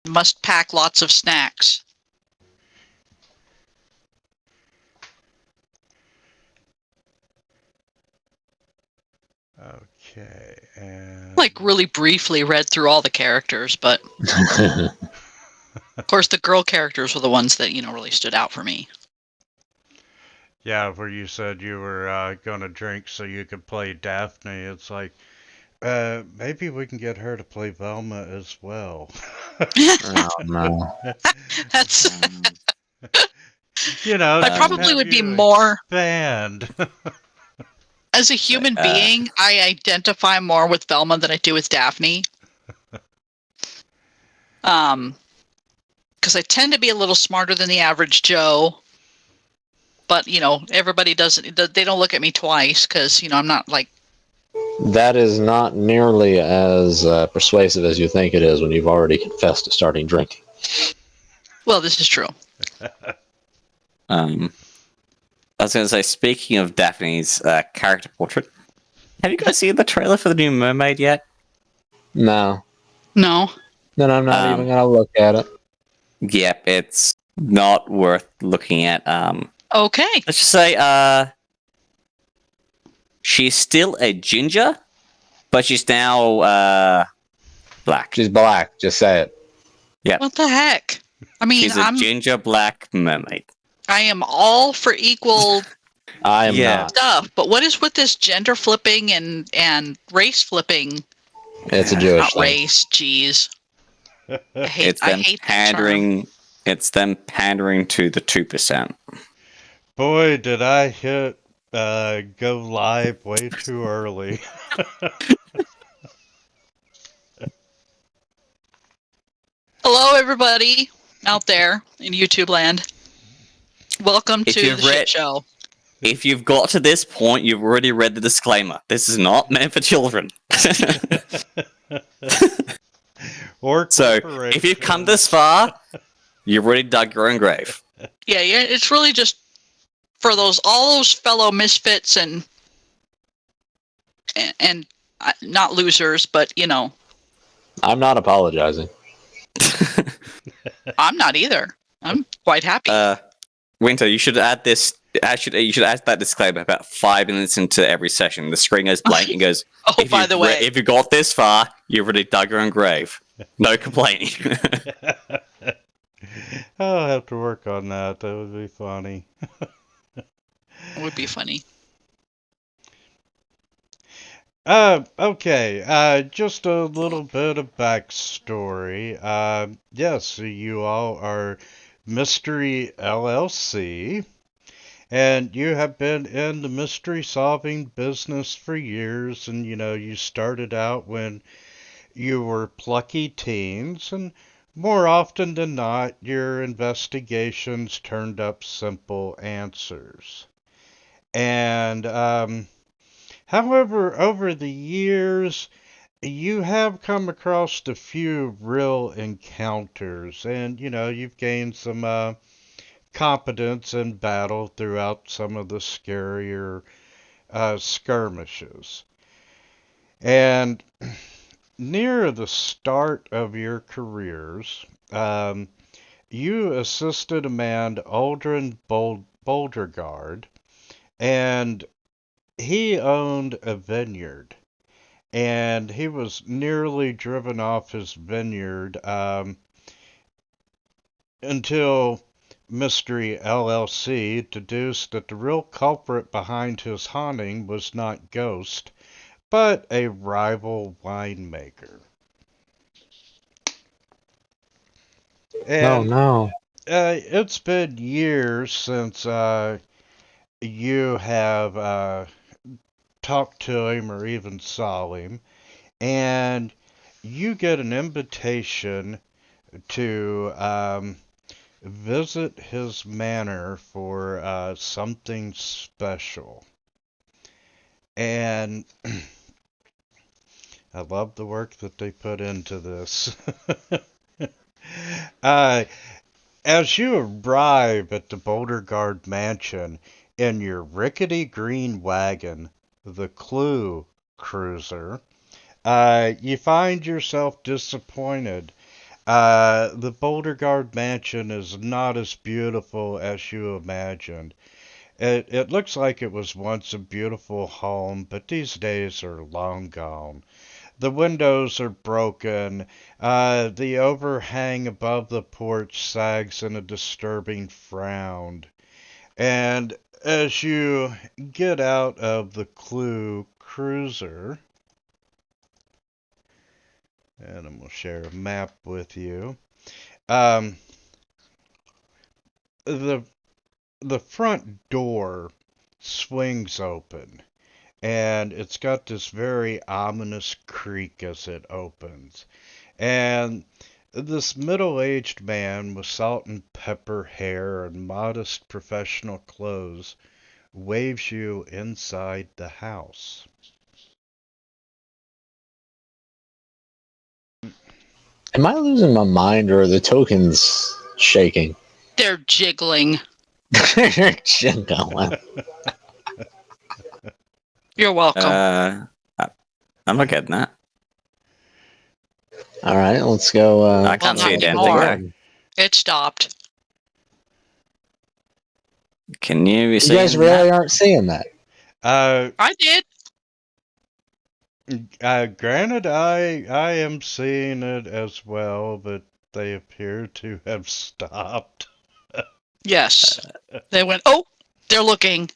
must pack lots of snacks. Okay, and... Like, really briefly read through all the characters, but... Of course, the girl characters were the ones that, really stood out for me. Yeah, where you said you were going to drink so you could play Daphne. It's like, maybe we can get her to play Velma as well. Oh, no. That's... I probably would be more... banned. As a human being, I identify more with Velma than I do with Daphne. Because I tend to be a little smarter than the average Joe. But, everybody doesn't... They don't look at me twice, because, I'm not, like... That is not nearly as persuasive as you think it is when you've already confessed to starting drinking. Well, this is true. I was going to say, speaking of Daphne's character portrait, have you guys seen the trailer for the new Mermaid yet? No. No. Then I'm not even going to look at it. Yep, it's not worth looking at. Okay. Let's just say, she's still a ginger, but she's now black. She's black. Just say it. Yeah. What the heck? I mean, she's a ginger black mermaid. I am all for equal I am not. stuff, but what is with this gender flipping and race flipping? It's a Jewish Not thing. race, jeez. I hate pandering. It's them pandering to the 2%. Boy, did I hit go live way too early. Hello, everybody out there in YouTube land. Welcome to the shit show. If you've got to this point, you've already read the disclaimer. This is not meant for children. So, if you've come this far, you've already dug your own grave. Yeah, it's really just for all those fellow misfits and not losers, but I'm not apologizing. I'm not either. I'm quite happy. Winter, you should add this. Actually, you should add that disclaimer about 5 minutes into every session. The screen goes blank and goes, by the way, if you got this far, you've already dug your own grave. No complaining. I'll have to work on that. That would be funny. It would be funny. Okay, just a little bit of backstory. Yes, you all are Mystery LLC, and you have been in the mystery solving business for years, and you started out when you were plucky teens, and more often than not, your investigations turned up simple answers. And, however, over the years, you have come across a few real encounters, and, you've gained some competence in battle throughout some of the scarier skirmishes. And near the start of your careers, you assisted a man, Aldrin Boulderguard, and he owned a vineyard. And he was nearly driven off his vineyard until Mystery LLC deduced that the real culprit behind his haunting was not Ghost, but a rival winemaker. And, no. It's been years since you have talked to him or even saw him, and you get an invitation to visit his manor for something special. And I love the work that they put into this. As you arrive at the Boulderguard Mansion in your rickety green wagon, the Clue Cruiser, you find yourself disappointed The Boulder Guard mansion is not as beautiful as you imagined. It looks like it was once a beautiful home, but these days are long gone. The windows are broken. The overhang above the porch sags in a disturbing frown. And as you get out of the Clue cruiser, and I'm going to share a map with you, um, the the front door swings open, and it's got this very ominous creak as it opens. And this middle-aged man with salt and pepper hair and modest professional clothes waves you inside the house. Am I losing my mind or are the tokens shaking? They're jiggling. Jiggling. You're welcome. I'm not getting that. All right, let's go. I can't Well, see a not damn anymore. thing. It stopped. Can you be You seeing guys really that? aren't seeing that. I did. Granted, I am seeing it as well, but they appear to have stopped. Yes. They went, oh, they're looking.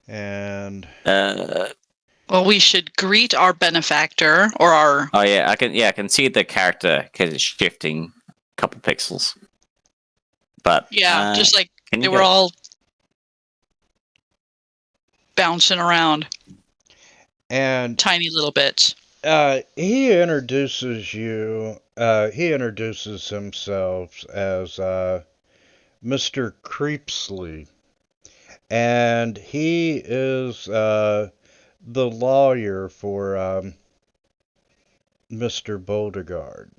And Well, we should greet our benefactor or our. oh yeah, I can see the character because it's shifting a couple pixels. But Yeah, just like can they you were go- all bouncing around and tiny little bits. he introduces you. He introduces himself as Mr. Creepsley, and he is the lawyer for Mr. Beauregard.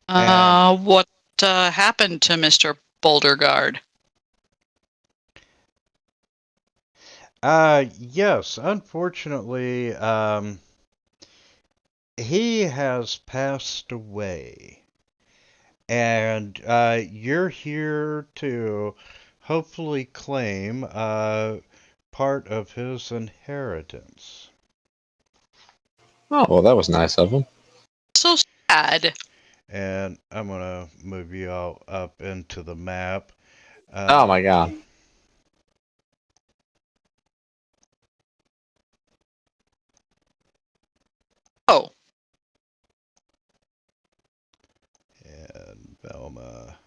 What happened to Mr. Boulderguard? Yes, unfortunately, he has passed away, and you're here to hopefully claim part of his inheritance. Oh, well, that was nice of him. So sad. And I'm gonna move you all up into the map. Oh my god. Oh, And Velma.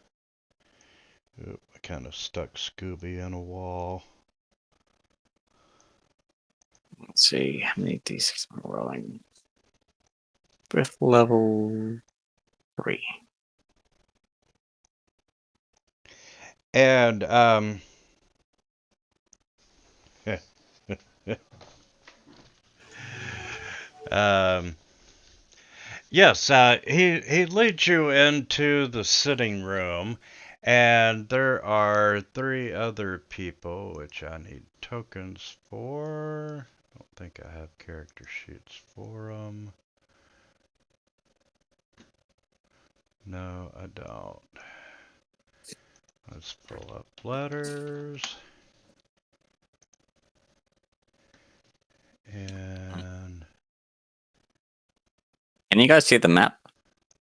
Oop, I kind of stuck Scooby in a wall. Let's see how many d6 am I rolling. With level 3. And um, yes, he leads you into the sitting room, and there are 3 other people, which I need tokens for. I don't think I have character sheets for them. No, I don't. Let's pull up letters. And Can you guys see the map?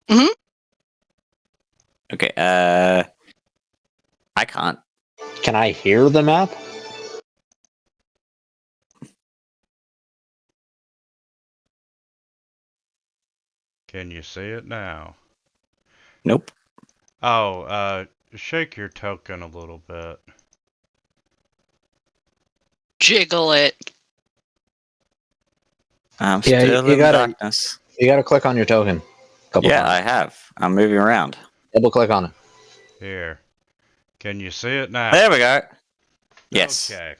Mhm. Okay, I can't. Can I hear the map? can you see it now? Nope. Oh, shake your token a little bit. jiggle it. I'm Yeah, still you in gotta- darkness. You gotta click on your token. A couple Yeah, I times. have. I'm moving around. Double click on it. Here. Can you see it now? There we go. Yes. Okay.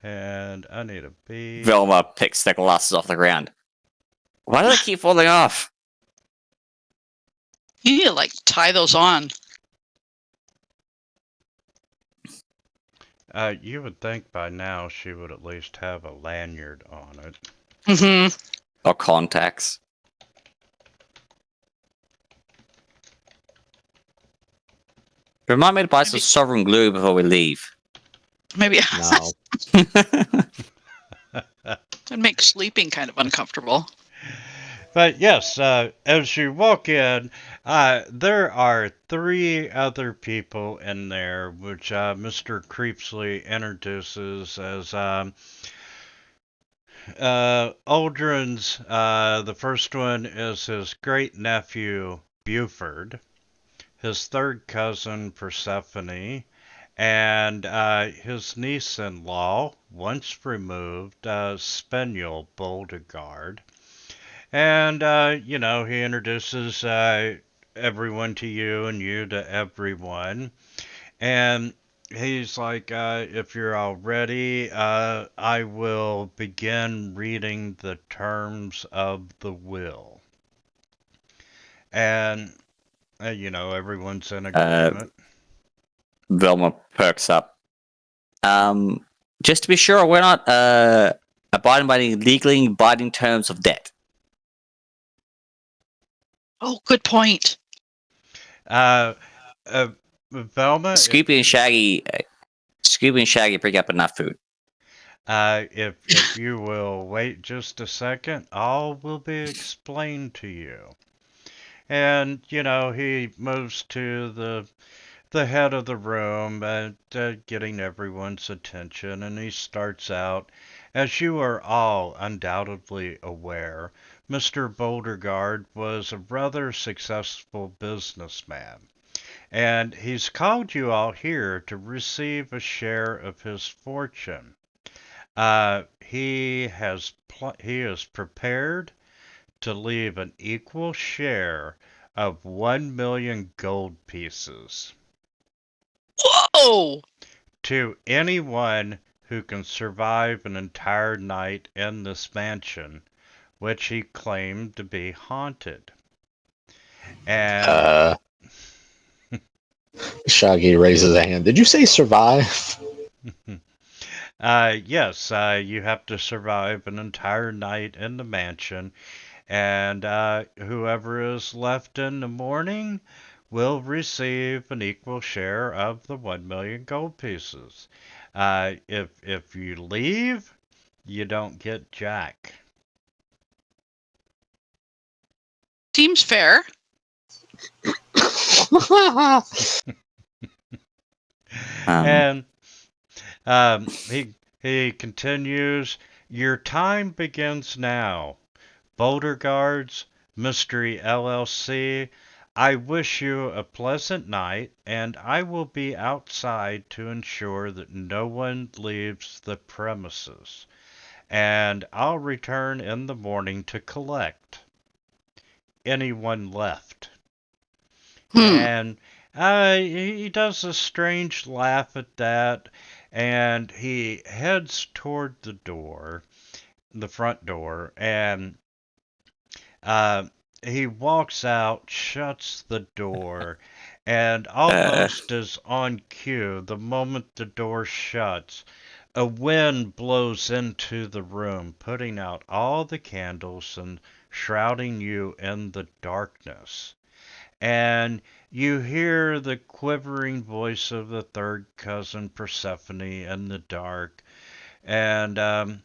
And I need a B. Velma picks the glasses off the ground. Why do they keep falling off? You need to like tie those on. You would think by now she would at least have a lanyard on it. Mm-hmm. Or contacts. Remind me to buy some Maybe- sovereign glue before we leave. Maybe No. it makes sleeping kind of uncomfortable. But yes, as you walk in, there are three other people in there, which Mr. Creepsley introduces as Aldrin's. The first one is his great nephew, Buford, his third cousin, Persephone, and his niece in law, once removed, Spaniel Boldegard. And, he introduces everyone to you and you to everyone. And he's like, if you're all ready, I will begin reading the terms of the will. And, everyone's in agreement. Velma perks up. Just to be sure, we're not abiding by any legally binding terms of debt. Oh, good point. Uh, Velma, Scooby and Shaggy bring up enough food. if you will wait just a second, all will be explained to you. And, he moves to the head of the room, getting everyone's attention, and he starts out. As you are all undoubtedly aware, Mr. Boulderguard was a rather successful businessman, and he's called you all here to receive a share of his fortune. He is prepared to leave an equal share of 1,000,000 gold pieces Whoa! to anyone who can survive an entire night in this mansion, which he claimed to be haunted. And Shaggy raises a hand. Did you say survive? yes, you have to survive an entire night in the mansion, and whoever is left in the morning will receive an equal share of the 1,000,000 gold pieces. If you leave, you don't get jack. Seems fair. And he continues, your time begins now. Boulder Guards, Mystery LLC, I wish you a pleasant night, and I will be outside to ensure that no one leaves the premises. And I'll return in the morning to collect anyone left. And he does a strange laugh at that, and he heads toward the door, the front door, and uh, he walks out, shuts the door, and almost as on cue, the moment the door shuts, a wind blows into the room, putting out all the candles and shrouding you in the darkness. And you hear the quivering voice of the third cousin Persephone in the dark, and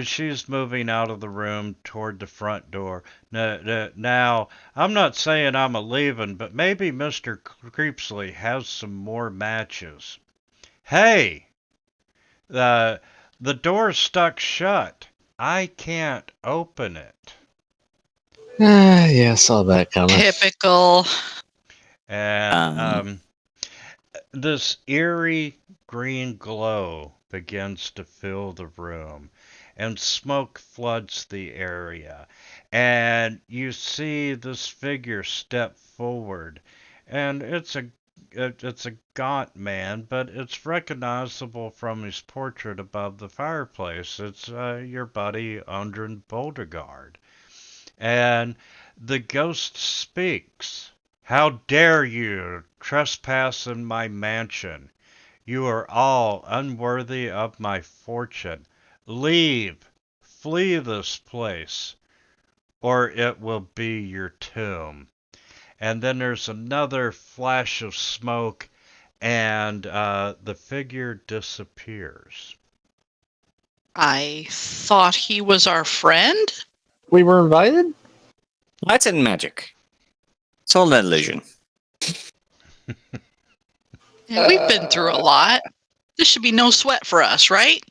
she's moving out of the room toward the front door. Now, I'm not saying I'm a leaving, but maybe Mr. Creepsley has some more matches. Hey, the door's stuck shut. I can't open it. Yeah, I saw that coming. Typical. And this eerie green glow begins to fill the room, and smoke floods the area. And you see this figure step forward, and it's a gaunt man, but it's recognizable from his portrait above the fireplace. It's your buddy Undrin Boulderguard. And the ghost speaks. How dare you trespass in my mansion? You are all unworthy of my fortune. Leave flee this place, or it will be your tomb. And then there's another flash of smoke, and the figure disappears. I thought he was our friend. We were invited? Lights and magic. It's all an illusion. Yeah, we've been through a lot. This should be no sweat for us, right?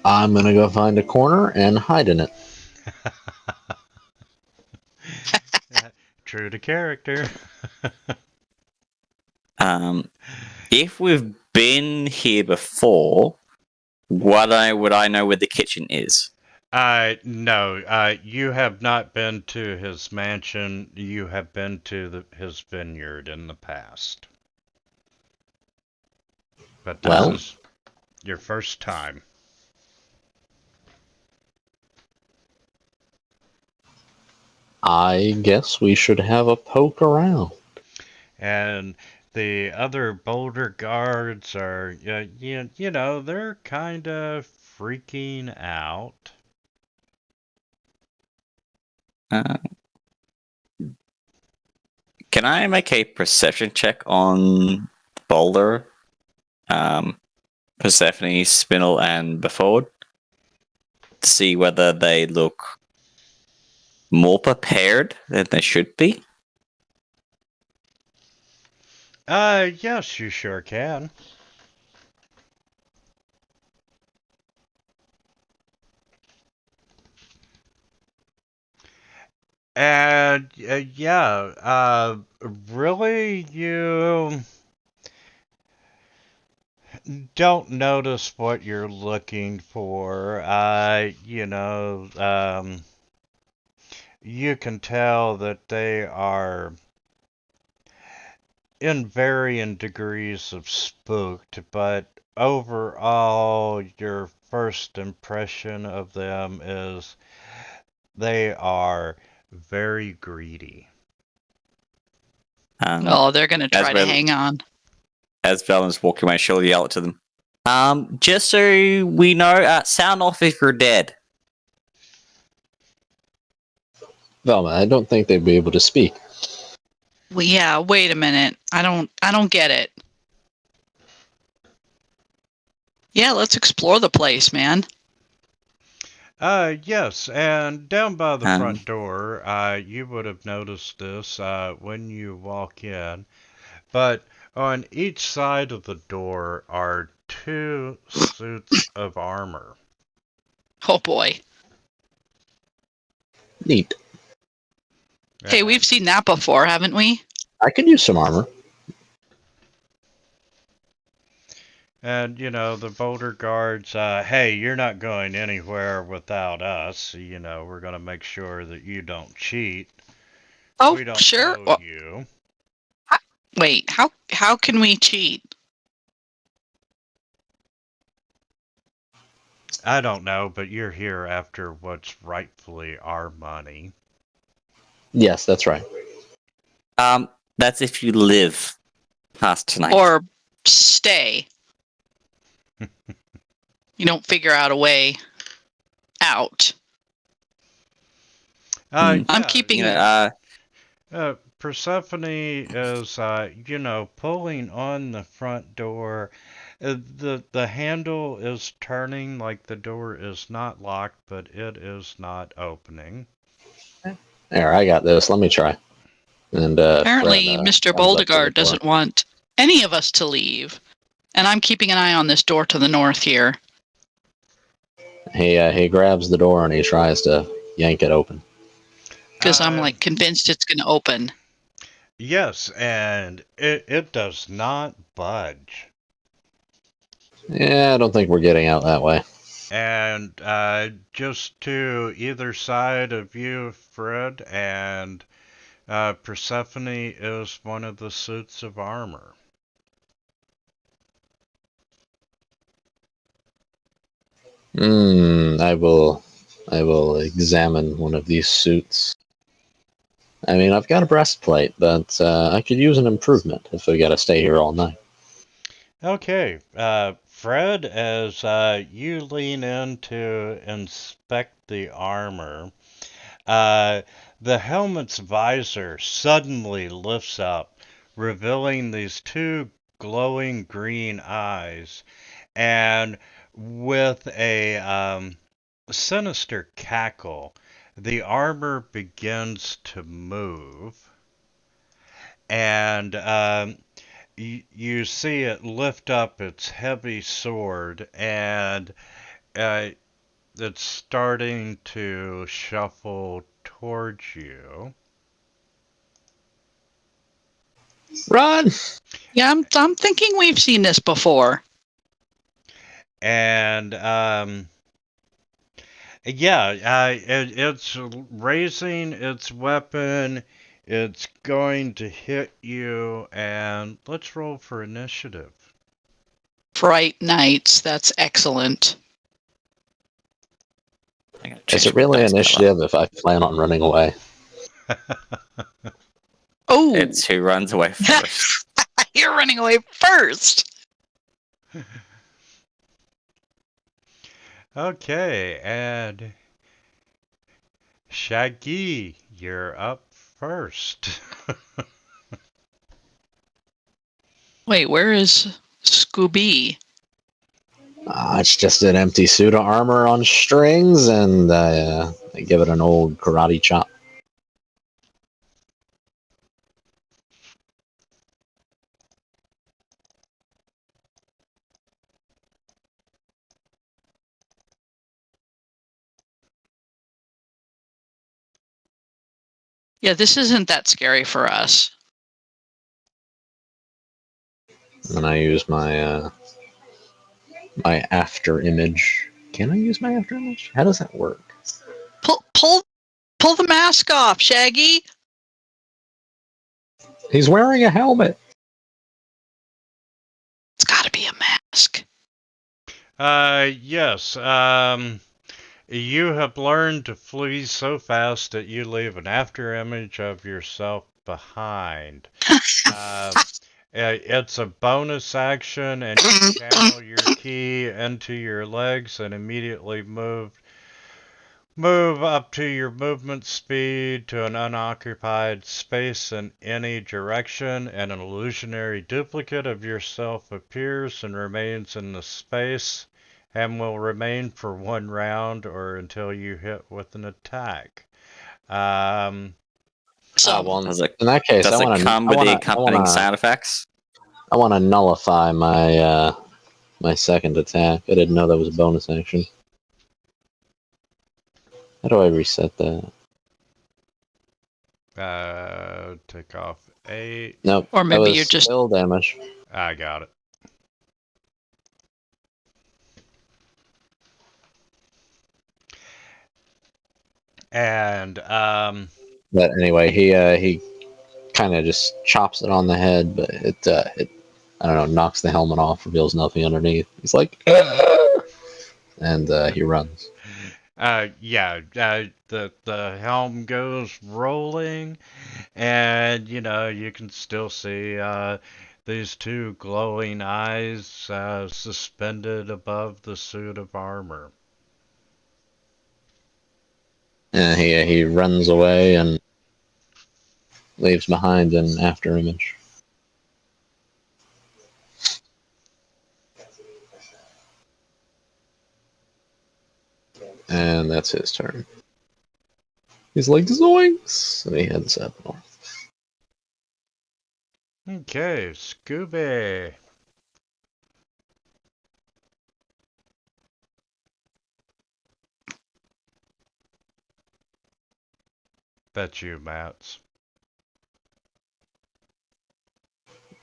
I'm gonna go find a corner and hide in it. True to character. If we've been here before, would I know where the kitchen is? No, you have not been to his mansion. You have been to his vineyard in the past. But this Well. is your first time. I guess we should have a poke around. And the other Boulder guards are, they're kind of freaking out. Can I make a perception check on Boulder, Persephone, Spinel, and Beford to see whether they look more prepared than they should be? Yes, you sure can. And really, you don't notice what you're looking for. You can tell that they are in varying degrees of spooked, but overall, your first impression of them is they are very greedy. Oh, they're going to try to well- hang on. As Valen's walking away, she'll yell it to them. Just so we know, sound off if you're dead. Velma, I don't think they'd be able to speak. Well, yeah, wait a minute. I don't get it. Yeah, let's explore the place, man. Yes, and down by the Um. front door, you would have noticed this when you walk in, but on each side of the door are two suits of armor. Oh boy. Neat. Hey, we've seen that before, haven't we? I could use some armor. And, the Boulder guards, hey, you're not going anywhere without us. We're going to make sure that you don't cheat. Oh, We don't sure. owe Well, you. wait, how can we cheat? I don't know, but you're here after what's rightfully our money. Yes, that's right. That's if you live past tonight. Or stay. You don't figure out a way out. I'm keeping Persephone is, pulling on the front door. The handle is turning like the door is not locked, but it is not opening. There, I got this. Let me try. And Apparently, Fred, Mr. comes up to the Boldegard door. doesn't want any of us to leave. And I'm keeping an eye on this door to the north here. He grabs the door and he tries to yank it open. Because I'm convinced it's going to open. Yes, and it does not budge. Yeah, I don't think we're getting out that way. And just to either side of you, Fred, and Persephone is one of the suits of armor. I will examine one of these suits. I mean, I've got a breastplate, but I could use an improvement if we got to stay here all night. Okay, Fred, as you lean in to inspect the armor, uh, the helmet's visor suddenly lifts up, revealing these two glowing green eyes, and with a sinister cackle, the armor begins to move, and you see it lift up its heavy sword, and uh, it's starting to shuffle towards you. Run! Yeah, I'm thinking we've seen this before. And it's raising its weapon. It's going to hit you, and let's roll for initiative. Fright Nights. That's excellent. I gotta Is change it my really dice color. initiative if I plan on running away? Oh, It's who runs away first. you're running away first. Okay, and Shaggy, you're up first. Wait, where is Scooby? It's just an empty suit of armor on strings, and I give it an old karate chop. Yeah, this isn't that scary for us. And I use my my after image. Can I use my after image? How does that work? Pull the mask off, Shaggy. He's wearing a helmet. It's got to be a mask. Yes. You have learned to flee so fast that you leave an after image of yourself behind. It's a bonus action, and you channel your key into your legs and immediately move up to your movement speed to an unoccupied space in any direction, and an illusionary duplicate of yourself appears and remains in the space and will remain for 1 round or until you hit with an attack. Well, Does it, in that case, does it come with the accompanying sound effects? I want to nullify my my second attack. I didn't know that was a bonus action. How do I reset that? Take off 8. Nope. Or that maybe was you're just still damage. I got it. And But anyway, he kind of just chops it on the head, but it I don't know, knocks the helmet off, reveals nothing underneath. He's like, "Ah!" And he runs. the helm goes rolling, and you can still see these two glowing eyes suspended above the suit of armor. And he runs away and leaves behind an after image. And that's his turn. He's like, Zoinks! And he heads up north. Okay, Scooby. Bet you, Mats.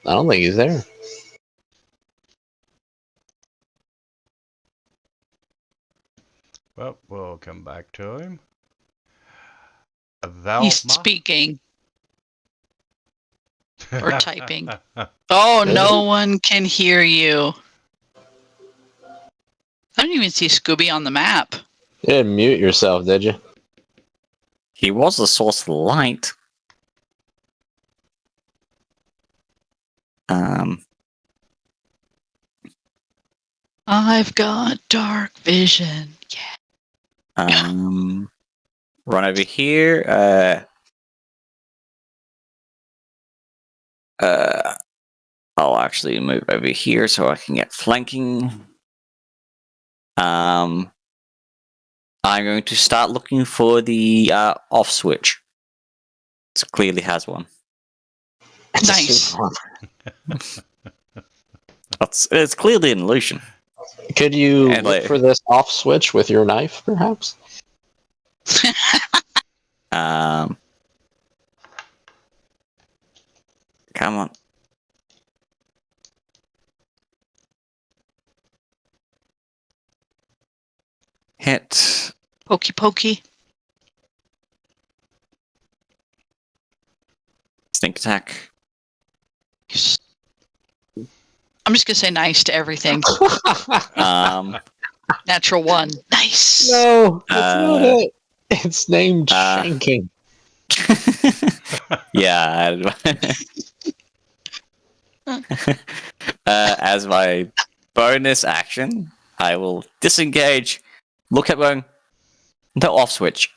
I don't think he's there. Well, we'll come back to him. he's Velma. speaking or typing. Oh, no one can hear you. I don't even see Scooby on the map. You didn't mute yourself, did you? He was the source of the light. I've got dark vision. Yeah. Run over here. I'll actually move over here so I can get flanking. I'm going to start looking for the off switch. It clearly has one. It's a Nice. super one. It's clearly an illusion. Could you And, look like- for this off switch with your knife, perhaps? Come on. Hit. Pokey pokey. Stink attack. I'm just gonna say nice to everything. Natural 1. Nice. No, that's not Uh, it. It's named uh, Shanking. Yeah. As my bonus action, I will disengage. Look at going the off switch.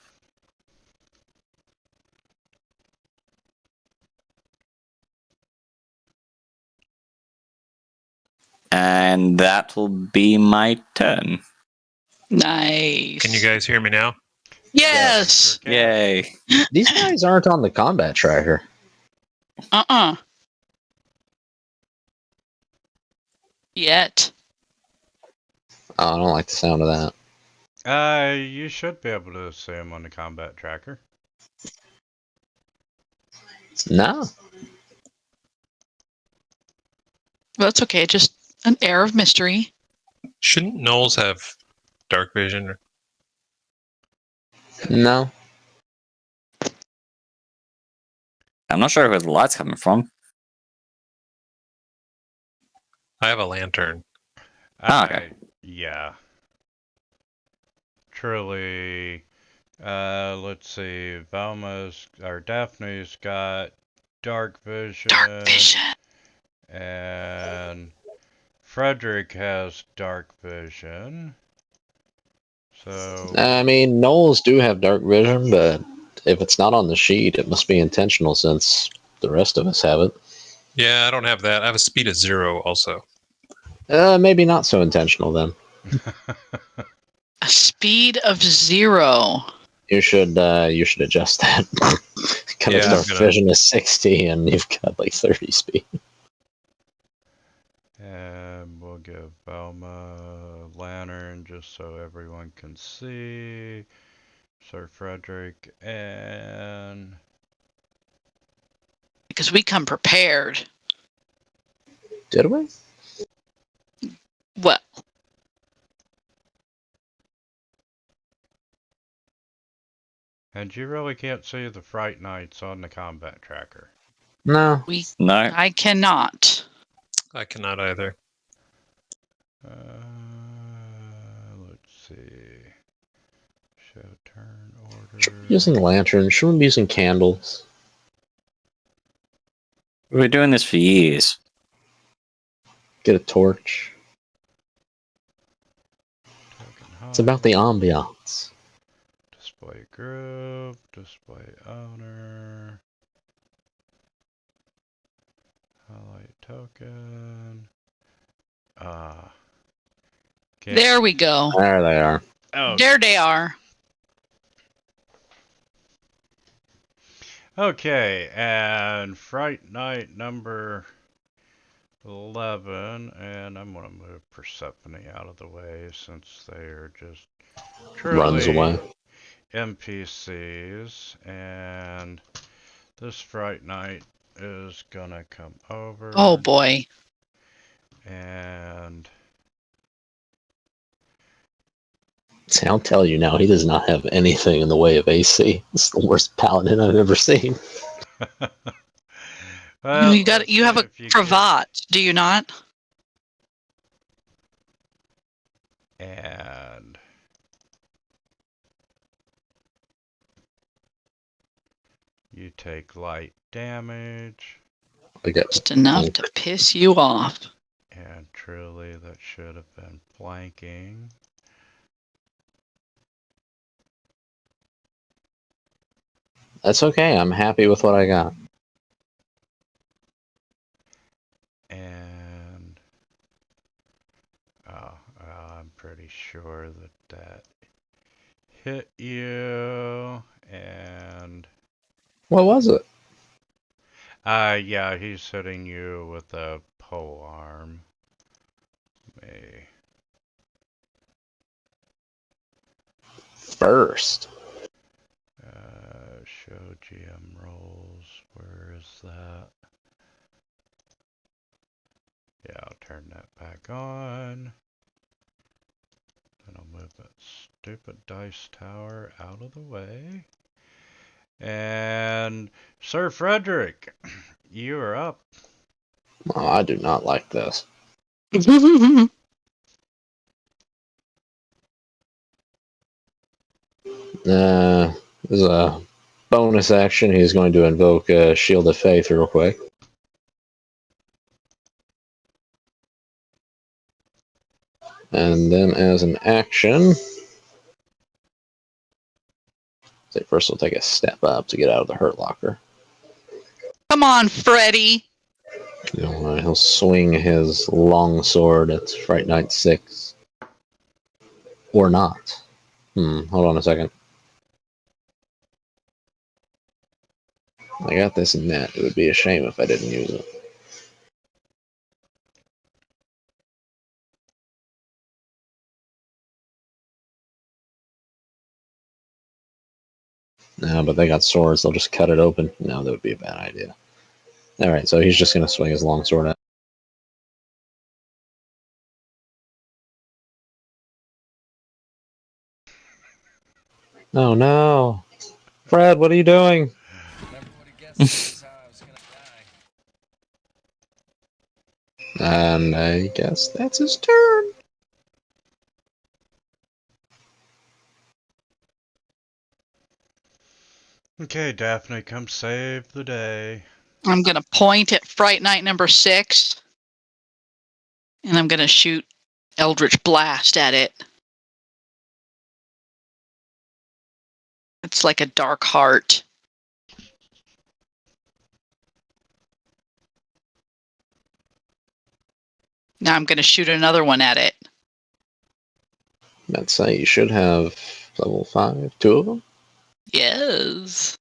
And that will be my turn. Nice. Can you guys hear me now? Yes. Yay. These guys aren't on the combat tracker. Yet. Oh, I don't like the sound of that. You should be able to see him on the combat tracker. No. Well, that's okay. Just an air of mystery. Shouldn't Knowles have dark vision? No. I'm not sure where the light's coming from. I have a lantern. Okay. Yeah. Truly. Let's see. Daphne's got dark vision. Dark vision. And Frederick has dark vision. So I mean, Knowles do have dark vision, but if it's not on the sheet, it must be intentional since the rest of us have it. Yeah, I don't have that. I have a speed of 0 also. Maybe not so intentional then. A speed of 0. You should adjust that. Kind Yeah, of I'm dark gonna- vision is 60, and you've got like 30 speed. and we'll give Velma a lantern just so everyone can see. Sir Frederick and Because we come prepared. Did we? Well, and you really can't see the Fright Knights on the combat tracker. No. No. I cannot. I cannot either. Let's see. Show turn order. Using lanterns. Shouldn't we be using candles? We've been doing this for years. Get a torch. Token It's about the hide, ambiance. display group, display owner, highlight token. There we go. There they are. Oh, There they are. okay, and Fright Night number 11, and I'm gonna move Persephone out of the way since they are just Runs truly away. NPCs, and this Fright Night is gonna come over. Oh boy. And See, I'll tell you now, he does not have anything in the way of AC. It's the worst paladin I've ever seen. well, you let's have see a if you cravat, do you not? And you take light damage, We got Just enough to piss you off. and truly, that should have been flanking. That's okay. I'm happy with what I got. And I'm pretty sure that hit you. And What was it? yeah, he's hitting you with a pole arm. First. Show GM rolls. Where is that? Yeah, I'll turn that back on. Then I'll move that stupid dice tower out of the way. And Sir Frederick, you are up. Oh, I do not like this. As a bonus action, he's going to invoke a Shield of Faith real quick. And then as an action, first we'll take a step up to get out of the Hurt Locker. Come on, Freddy. He'll swing his long sword at Fright Knight 6. Or not. Hold on a second. I got this in net. It would be a shame if I didn't use it. No, but they got swords. They'll just cut it open. No, that would be a bad idea. Alright, so he's just going to swing his long sword at. Oh no! Fred, what are you doing? And I guess that's his turn. Okay, Daphne, come save the day. I'm going to point at Fright Night number 6. And I'm going to shoot Eldritch Blast at it. It's like a dark heart. Now I'm going to shoot another one at it. I'd say you should have level 5, 2 of them. Yes.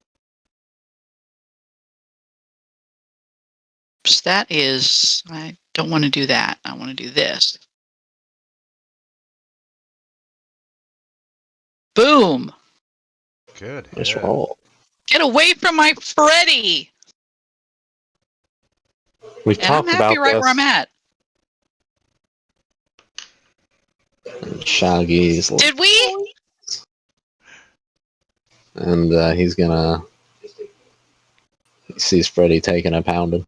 That is... I don't want to do that. I want to do this. Boom! Good Nice hit. roll. Get away from my Freddy! We've And I'm talked happy about right this. where I'm at. Shaggy's. Did we? And he's gonna. He sees Freddy taking a pounding.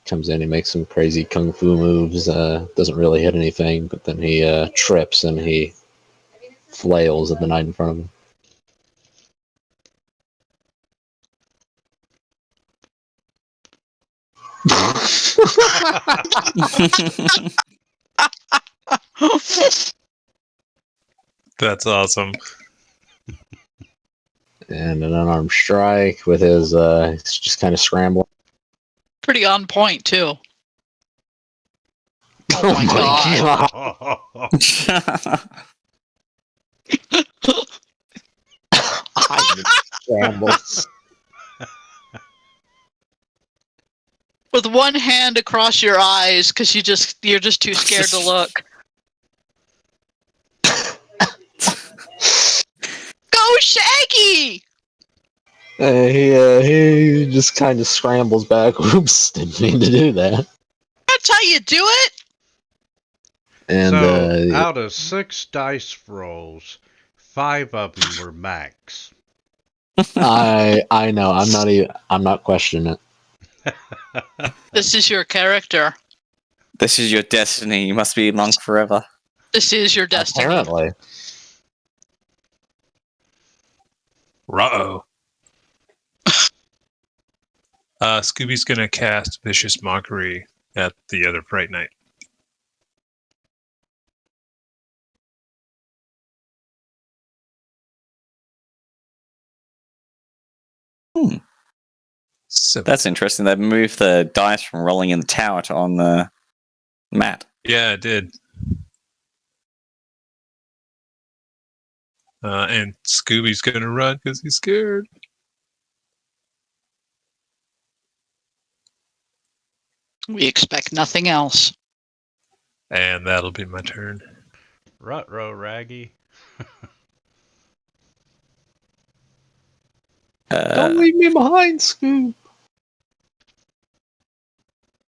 Comes in, he makes some crazy kung fu moves. Doesn't really hit anything, but then he trips and he flails at the knight in front of him. That's awesome. And an unarmed strike with his. He's just kind of scrambling. Pretty on point, too. Oh my god. Scrambles. With one hand across your eyes, because you're just too scared to look. Go, Shaggy! He just kind of scrambles back. Oops, didn't mean to do that. That's how you do it? And So, out of 6 dice rolls, 5 of them were max. I know. I'm not questioning it. This is your character. This is your destiny. You must be long forever. This is your destiny. Apparently. Uh-oh. Scooby's gonna cast Vicious Mockery at the other Fright Knight. So That's interesting. They moved the dice from rolling in the tower to on the mat. yeah, it did. And Scooby's gonna run because he's scared. We expect nothing else. And that'll be my turn. Ruh-roh, Raggy. Don't leave me behind, Scoob.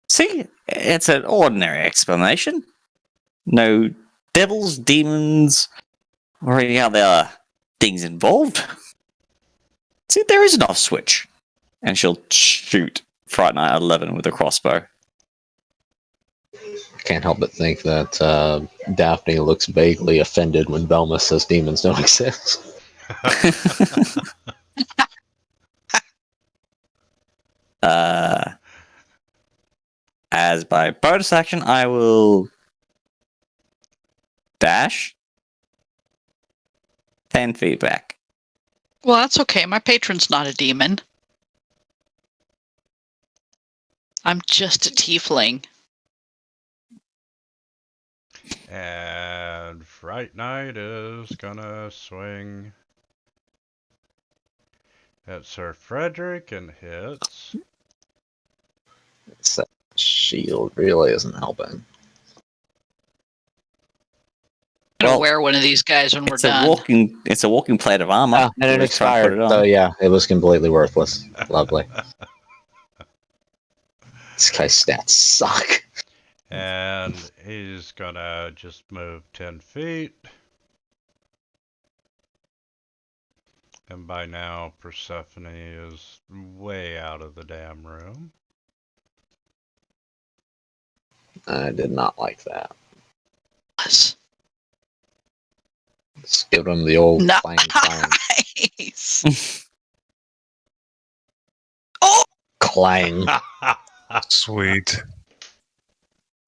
See, it's an ordinary explanation. No devils, demons, or any other things involved. See, there is an off switch. And she'll shoot Fright Night 11 with a crossbow. I can't help but think that Daphne looks vaguely offended when Velma says demons don't exist. As by bonus action, I will dash 10 feet back. Well, that's okay. My patron's not a demon. I'm just a tiefling. And Fright Night is gonna swing at Sir Frederick and hits. That shield really isn't helping. I'm gonna Well, wear one of these guys when we're It's done. a walking plate of armor. And it Just try and put expired, it on. so yeah, it was completely worthless. Lovely. This guy's stats suck. And he's gonna just move 10 feet. And by now, Persephone is way out of the damn room. I did not like that. Yes. Let's give him the old Nice. clang clang. Oh, Clang. Sweet.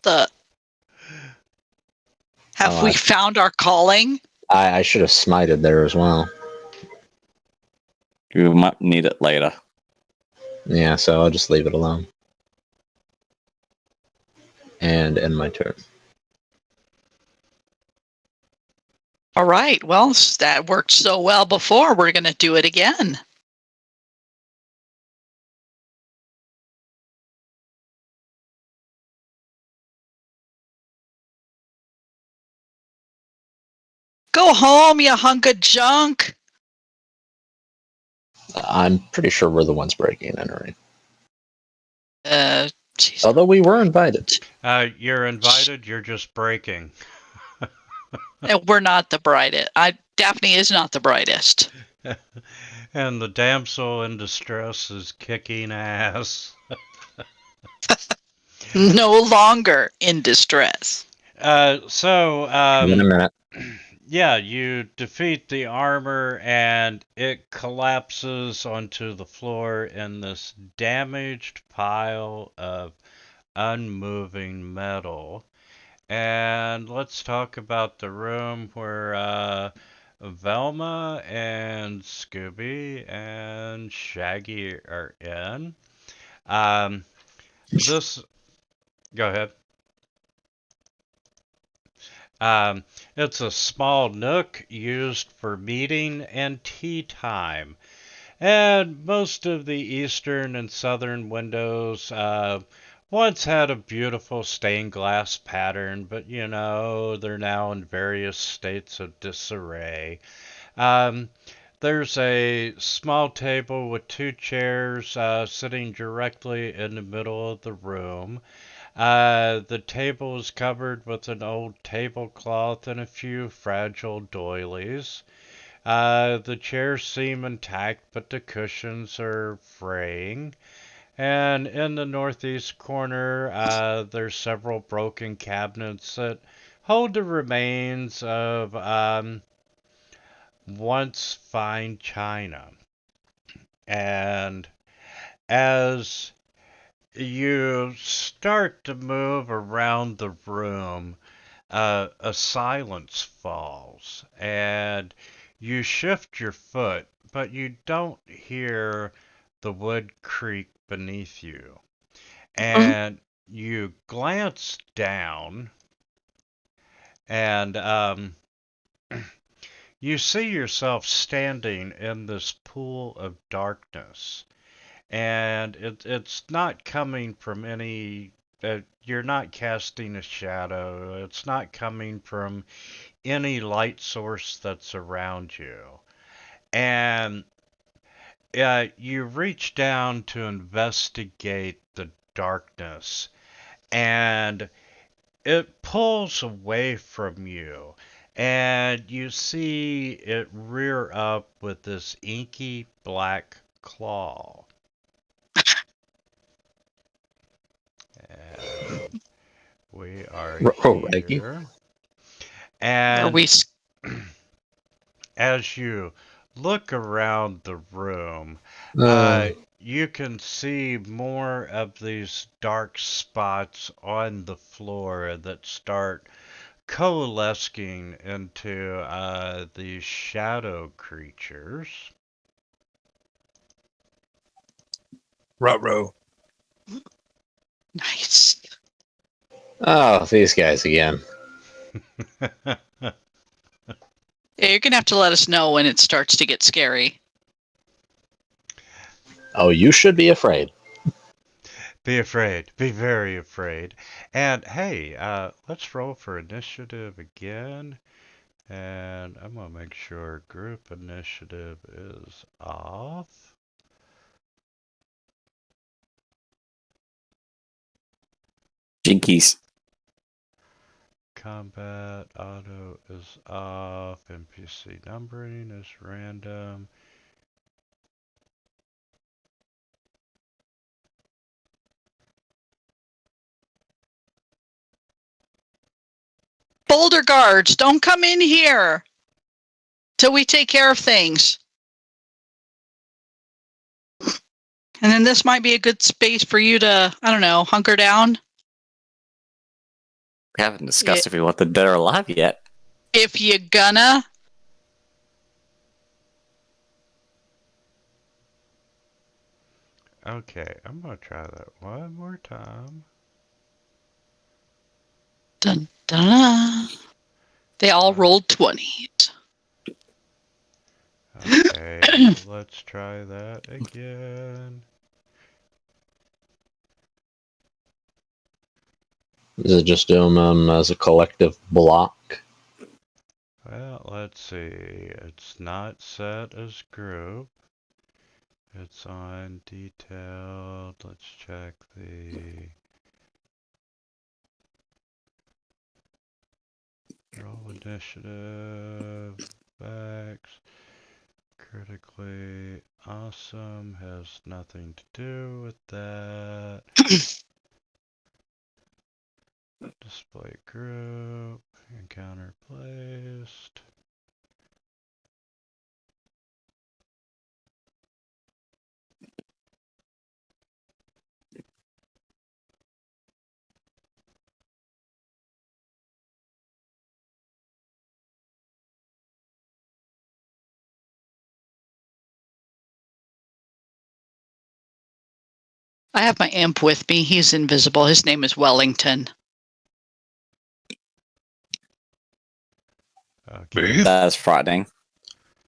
have Oh, we I- found our calling? I should have smited there as well. You might need it later. Yeah, so I'll just leave it alone. And end my turn. All right. Well, that worked so well before. We're gonna do it again. Go home, you hunk of junk. I'm pretty sure we're the ones breaking and entering. Jeez. Although we were invited. You're invited, you're just breaking. We're not the brightest. Daphne is not the brightest. And the damsel in distress is kicking ass. No longer in distress. In a minute. Yeah, you defeat the armor and it collapses onto the floor in this damaged pile of unmoving metal. And let's talk about the room where Velma and Scooby and Shaggy are in. This. Go ahead. It's a small nook used for meeting and tea time. And most of the eastern and southern windows once had a beautiful stained glass pattern, but they're now in various states of disarray. There's a small table with two chairs sitting directly in the middle of the room. The table is covered with an old tablecloth and a few fragile doilies. The chairs seem intact, but the cushions are fraying. And in the northeast corner, there's several broken cabinets that hold the remains of once fine china. And as you start to move around the room, a silence falls, and you shift your foot, but you don't hear the wood creak beneath you. And you glance down, and you see yourself standing in this pool of darkness. And it's not coming from any. You're not casting a shadow. It's not coming from any light source that's around you. And you reach down to investigate the darkness, and it pulls away from you. And you see it rear up with this inky black claw. And we are Reggie. here. Are And we? as you look around the room, Uh, you can see more of these dark spots on the floor that start coalescing into these shadow creatures. Ruh-roh. Nice. oh, these guys again. Yeah, you're gonna have to let us know when it starts to get scary. Oh, you should be afraid. Be afraid. Be very afraid. And hey, let's roll for initiative again. And I'm gonna make sure group initiative is off. Jinkies. Combat auto is off. NPC numbering is random. Boulder guards, don't come in here till we take care of things. And then this might be a good space for you to, I don't know, hunker down. We haven't discussed if we want the dead or alive yet. If you gonna. Okay, I'm gonna try that one more time. Dun, dun, dun. They all rolled 20s. Okay, let's try that again. Is it just doing them as a collective block? Well, let's see. It's not set as group. It's on detailed. Let's check the roll initiative. Facts. Critically awesome has nothing to do with that. Display group. Encounter placed. I have my imp with me. He's invisible. His name is Wellington. Okay. That's frightening.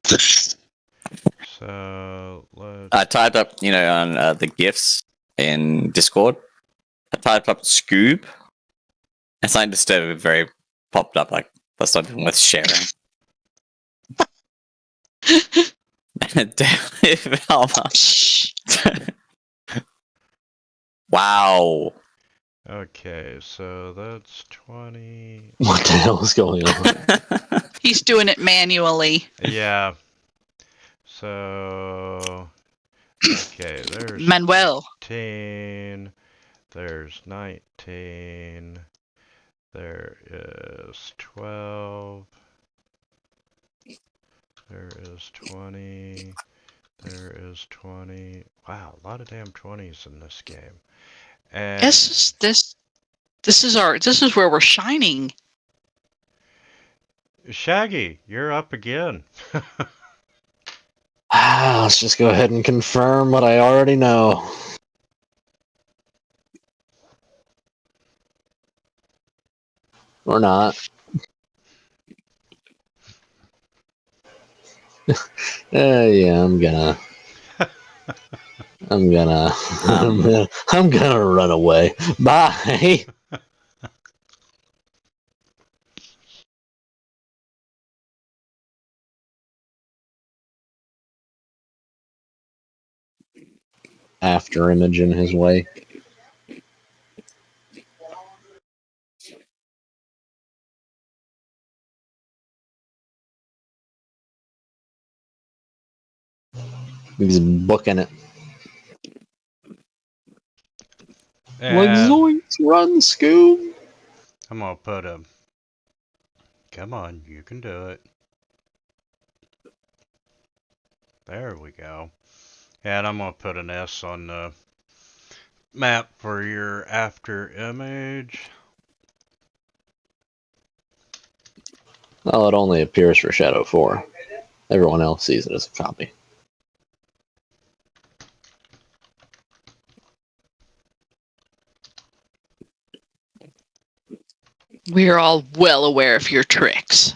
So let's. I typed up, on the GIFs in Discord. I typed up Scoob. And something disturbing very popped up, like, that's not even worth sharing. Damn, Velma. Wow. Okay, so that's 20. What the hell is going on? He's doing it manually. Yeah. So. Okay, there's Manuel. 15. There's 19. There is 12. There is 20. There is 20. Wow, a lot of damn 20s in this game. And This is where we're shining. Shaggy, you're up again. Let's just go ahead and confirm what I already know. Or not. Yeah, I'm gonna I'm gonna run away. Bye. After image in his way. He's booking it. Like And Zoinks, run, Scoob. I'm gonna put a. Come on, you can do it. There we go. And I'm gonna put an S on the map for your after image. Well, it only appears for Shadow 4. Everyone else sees it as a copy. We are all well aware of your tricks.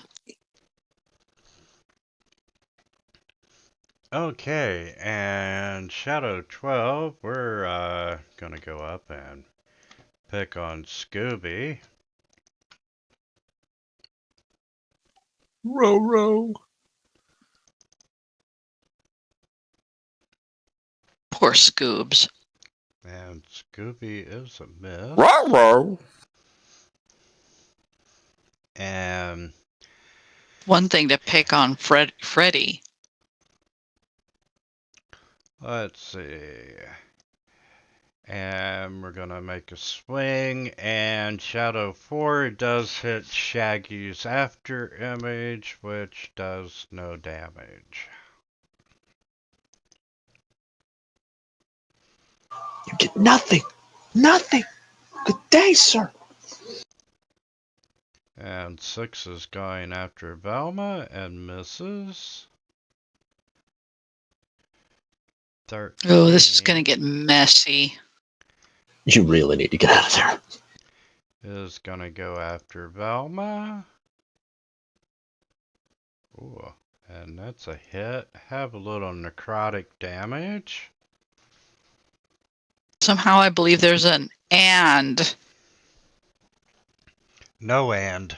Okay, and Shadow 12, we're gonna go up and pick on Scooby. Row. Poor Scoobs. And Scooby is a miss. Row. And One thing to pick on Freddy. let's see. And we're gonna make a swing, and Shadow 4 does hit Shaggy's after image, which does no damage. You get nothing. Nothing. Good day, sir. And 6 is going after Velma and misses. 13 Oh, this is gonna get messy. You really need to get out of there. is gonna go after Velma. Ooh, and that's a hit. Have a little necrotic damage. Somehow I believe there's an and No and.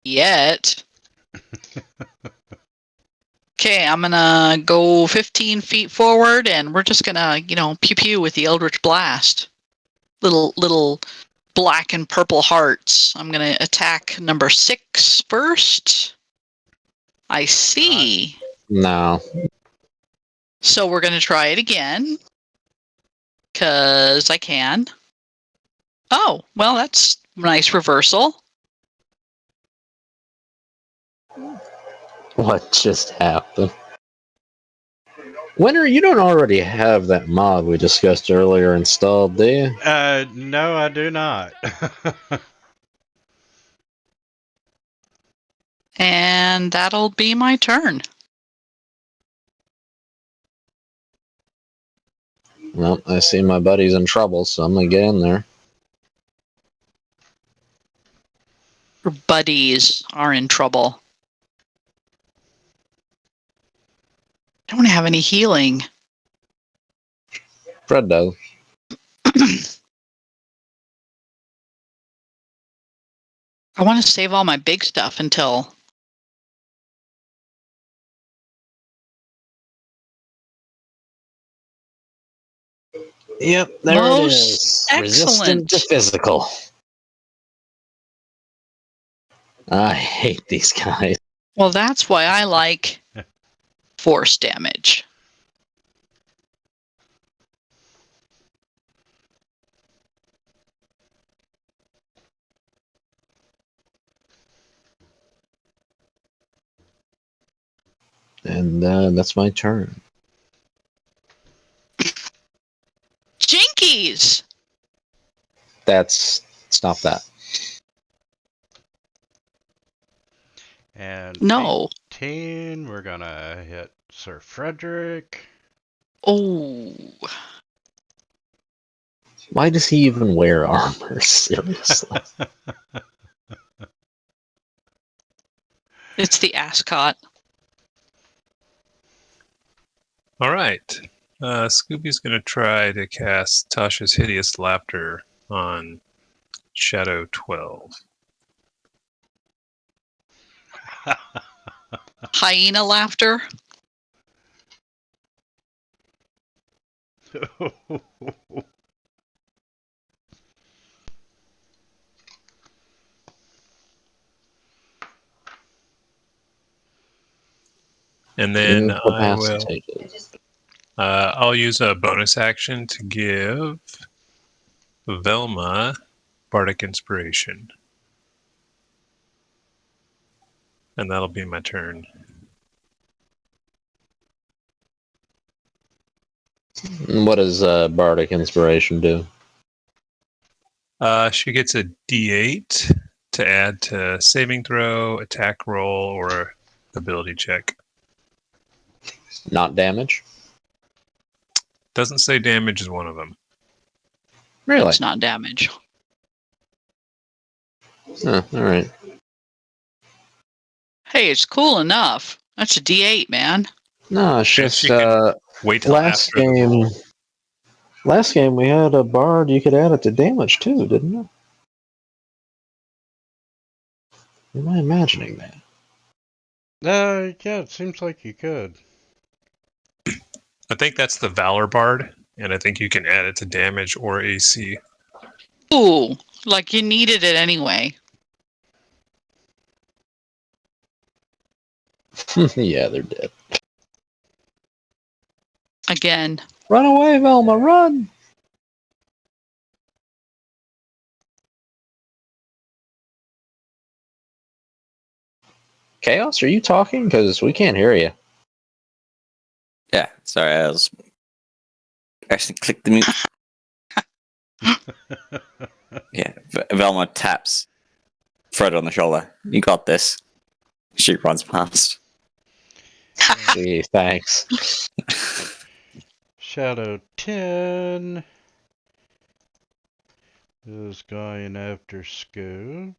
yet. Okay, I'm gonna go 15 feet forward, and we're just gonna, pew pew with the Eldritch Blast. Little black and purple hearts. I'm gonna attack number 6 first. I see. No. So we're gonna try it again, cause I can. Oh, well, that's a nice reversal. What just happened? Winter, you don't already have that mod we discussed earlier installed, do you? No, I do not. And that'll be my turn. Well, I see my buddy's in trouble, so I'm gonna get in there. Your buddies are in trouble. I don't have any healing. Fred does. I want to save all my big stuff until... Yep, there it is. Most Resistant to excellent. physical. I hate these guys. Well, that's why I like force damage. And that's my turn. Jinkies! Stop that. And No. 18, we're gonna hit Sir Frederick. Oh. Why does he even wear armor? Seriously. It's the ascot. All right. Scooby's going to try to cast Tasha's Hideous Laughter on Shadow 12. Hyena laughter. And then I will. Incapacitated. I'll use a bonus action to give Velma Bardic Inspiration. And that'll be my turn. What does Bardic Inspiration do? She gets a D8 to add to saving throw, attack roll, or ability check. Not damage? Doesn't say damage is one of them. Really? It's not damage. Oh, alright. Hey, it's cool enough. That's a D8, man. No, it's And just she can wait till last after the game. roll. Last game we had a bard. You could add it to damage too, didn't you? Am I imagining that? Yeah, it seems like you could. I think that's the Valor Bard, and I think you can add it to damage or AC. Ooh, like you needed it anyway. Yeah, they're dead. Again. Run away, Velma! Run! Chaos, are you talking? Because we can't hear you. Yeah, sorry, I was actually clicked the mute. Yeah, Velma taps Fred on the shoulder. You got this. She runs past. Gee, thanks. Shadow 10 is going after Scoob.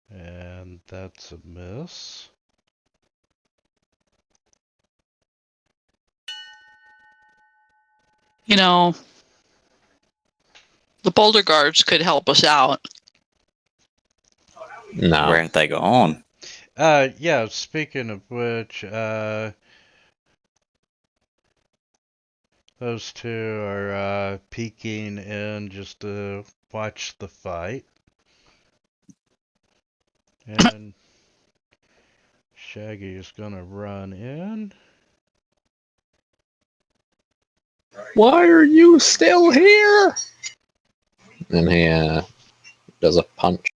And that's a miss. You know, the Boulder Guards could help us out. No. Where have they gone? Yeah, speaking of which, those two are peeking in just to watch the fight. And Shaggy is gonna run in. Why are you still here? And he does a punch.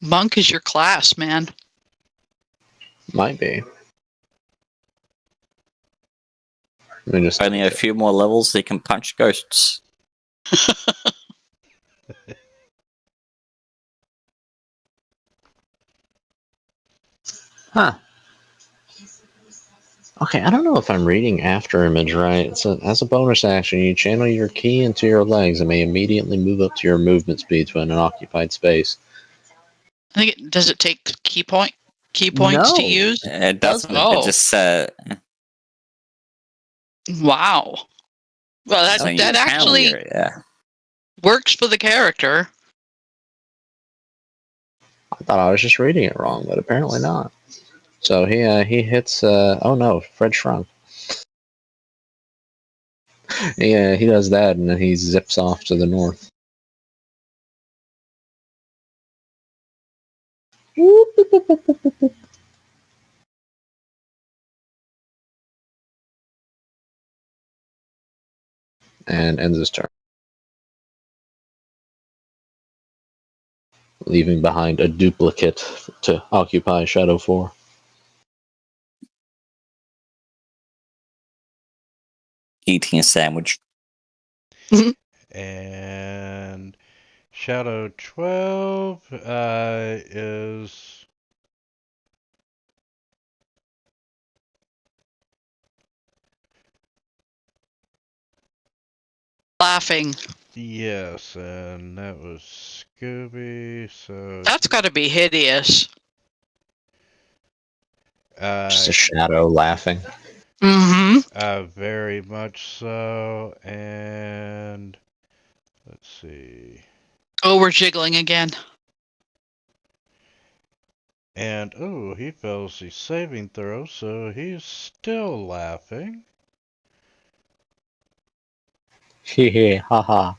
Monk is your class, man. Might be. Let me just Only a few more levels, they can punch ghosts. Huh. Okay, I don't know if I'm reading After Image right. As a bonus action, you channel your key into your legs and may immediately move up to your movement speed to an occupied space. I think does it take key points to No. use? It doesn't. Oh. It just Wow. Well, that when you that channel actually yeah. works for the character. I thought I was just reading it wrong, but apparently not. So he hits. Oh no, Fred shrunk. Yeah, he does that, and then he zips off to the north. And ends his turn. leaving behind a duplicate to occupy Shadow 4. Eating a sandwich. And Shadow 12 is Laughing. yes, and that was Scooby. So That's got to be hideous. Just a shadow laughing. Mm-hmm. Very much so. And let's see. Oh, we're jiggling again. And oh, he fails the saving throw, so he's still laughing. Hee haha.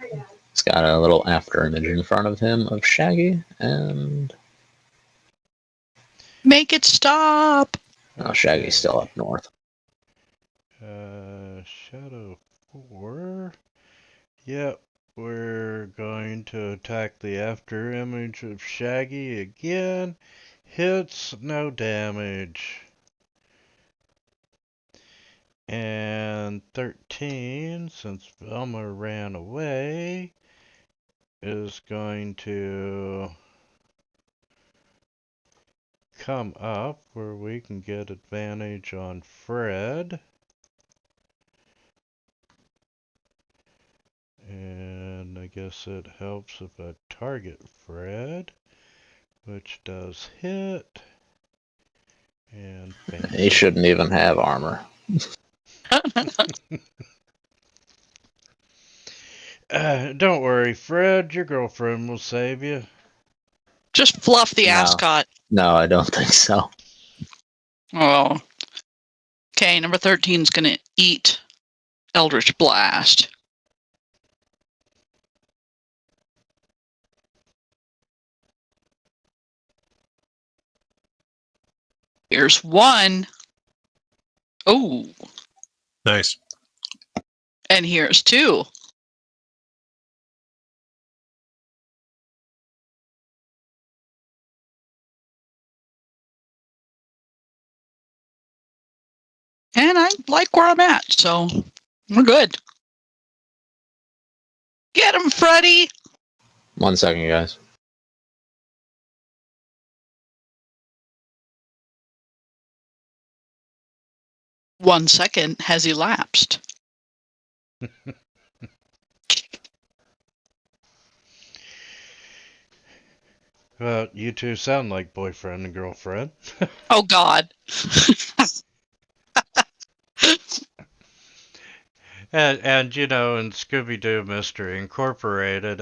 He's got a little after image in front of him of Shaggy, and Make it stop. Shaggy's still up north. Shadow 4. Yep, we're going to attack the after image of Shaggy again. Hits, no damage. And 13, since Velma ran away, is going to come up where we can get advantage on Fred. And I guess it helps if I target Fred, which does hit. And He shouldn't even have armor. Don't worry, Fred, your girlfriend will save you. Just fluff the No. ascot. No, I don't think so. Oh. Okay, number 13 is going to eat Eldritch Blast. Here's one. Oh. Nice. And here's two. And I like where I'm at, so we're good. Get him, Freddy! 1 second, guys. One second has elapsed. Well, you two sound like boyfriend and girlfriend. Oh, God. And you know, in Scooby-Doo Mystery Incorporated,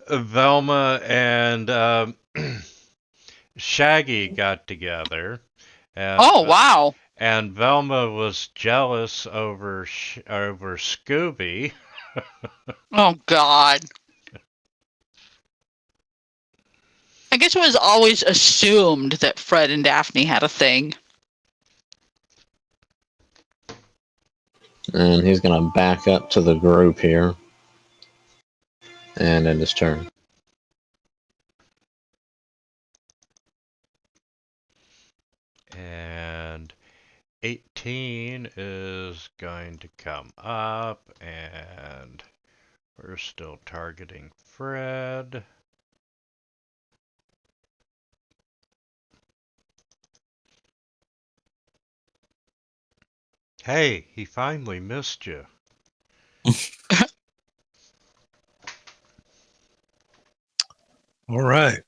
Velma and Shaggy got together. And, Oh, wow. And Velma was jealous over Scooby. Oh, God. I guess it was always assumed that Fred and Daphne had a thing. And he's going to back up to the group here. And end his turn. And 18 is going to come up, and we're still targeting Fred. Hey, he finally missed you. All right.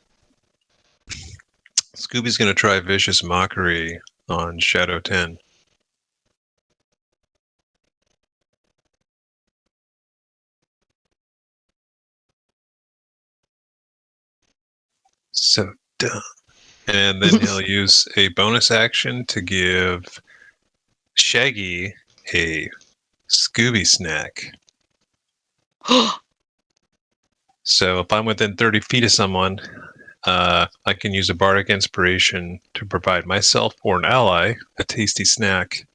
Scooby's going to try Vicious Mockery on Shadow 10. So dumb. And then he'll use a bonus action to give Shaggy a Scooby snack. So if I'm within 30 feet of someone, I can use a bardic inspiration to provide myself or an ally a tasty snack.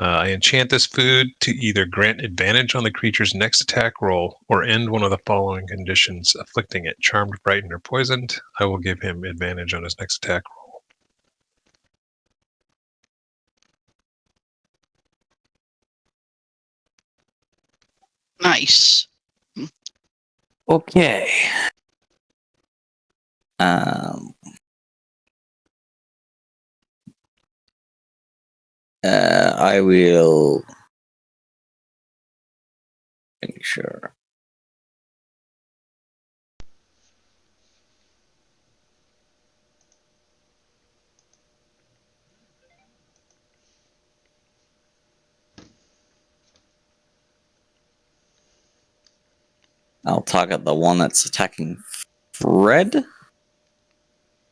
I enchant this food to either grant advantage on the creature's next attack roll or end one of the following conditions afflicting it: charmed, frightened, or poisoned. I will give him advantage on his next attack roll. Nice. Okay. Um. I will make sure. I'll target the one that's attacking Fred.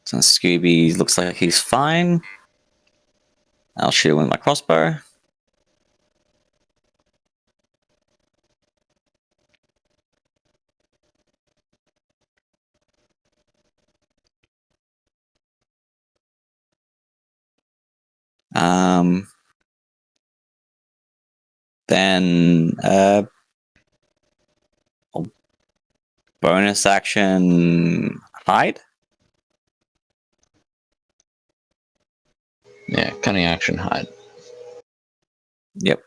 So Scooby looks like he's fine. I'll shoot him with my crossbow. Then bonus action hide. Yeah, cunning action hide. Yep.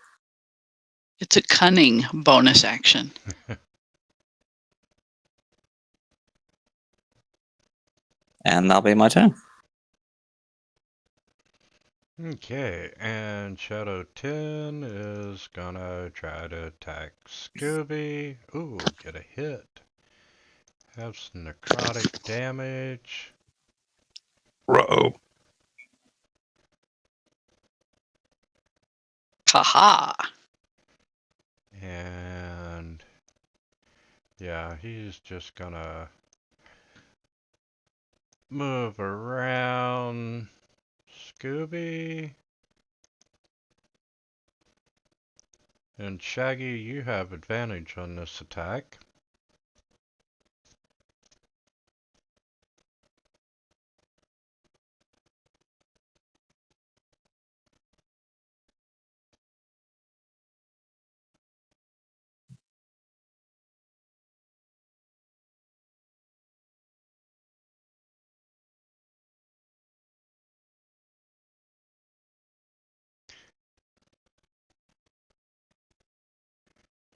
It's a cunning bonus action. And that'll be my turn. Okay, and Shadow 10 is gonna try to attack Scooby. Ooh, get a hit. Have some necrotic damage. Ruh-oh. Haha. And yeah, he's just gonna move around Scooby. And Shaggy, you have advantage on this attack.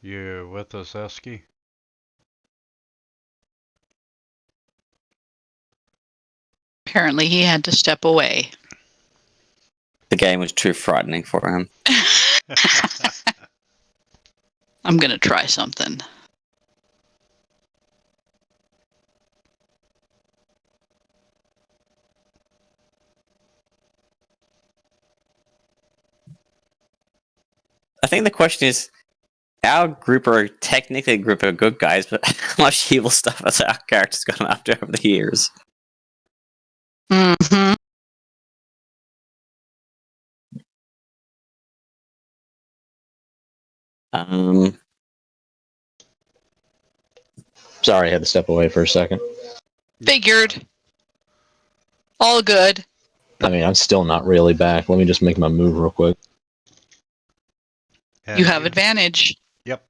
You with us, Esky? Apparently he had to step away. The game was too frightening for him. I'm gonna try something. I think the question is, our group are technically a group of good guys, but how much evil stuff has our characters gone after over the years? Mm-hmm. Sorry, I had to step away for a second. Figured. All good. I mean, I'm still not really back. Let me just make my move real quick. And You have advantage. Yep.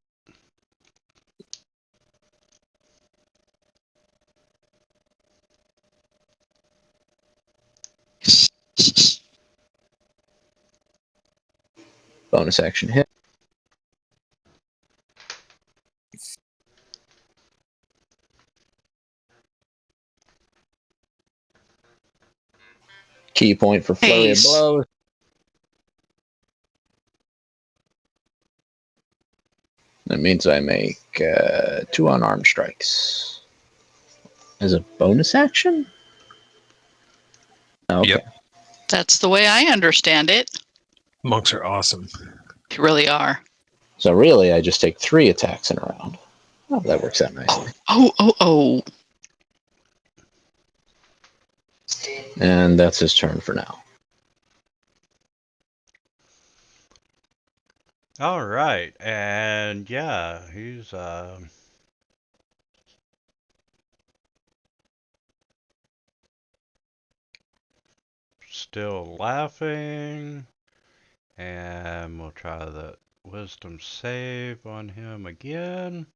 Bonus action hit. Key point for flurry Nice. of blows. That means I make 2 unarmed strikes. As a bonus action? Okay. Yep. That's the way I understand it. Monks are awesome. You really are. So really, I just take 3 attacks in a round. Oh, that works out nicely. Oh. And that's his turn for now. All right, and yeah, he's still laughing, And we'll try the wisdom save on him again.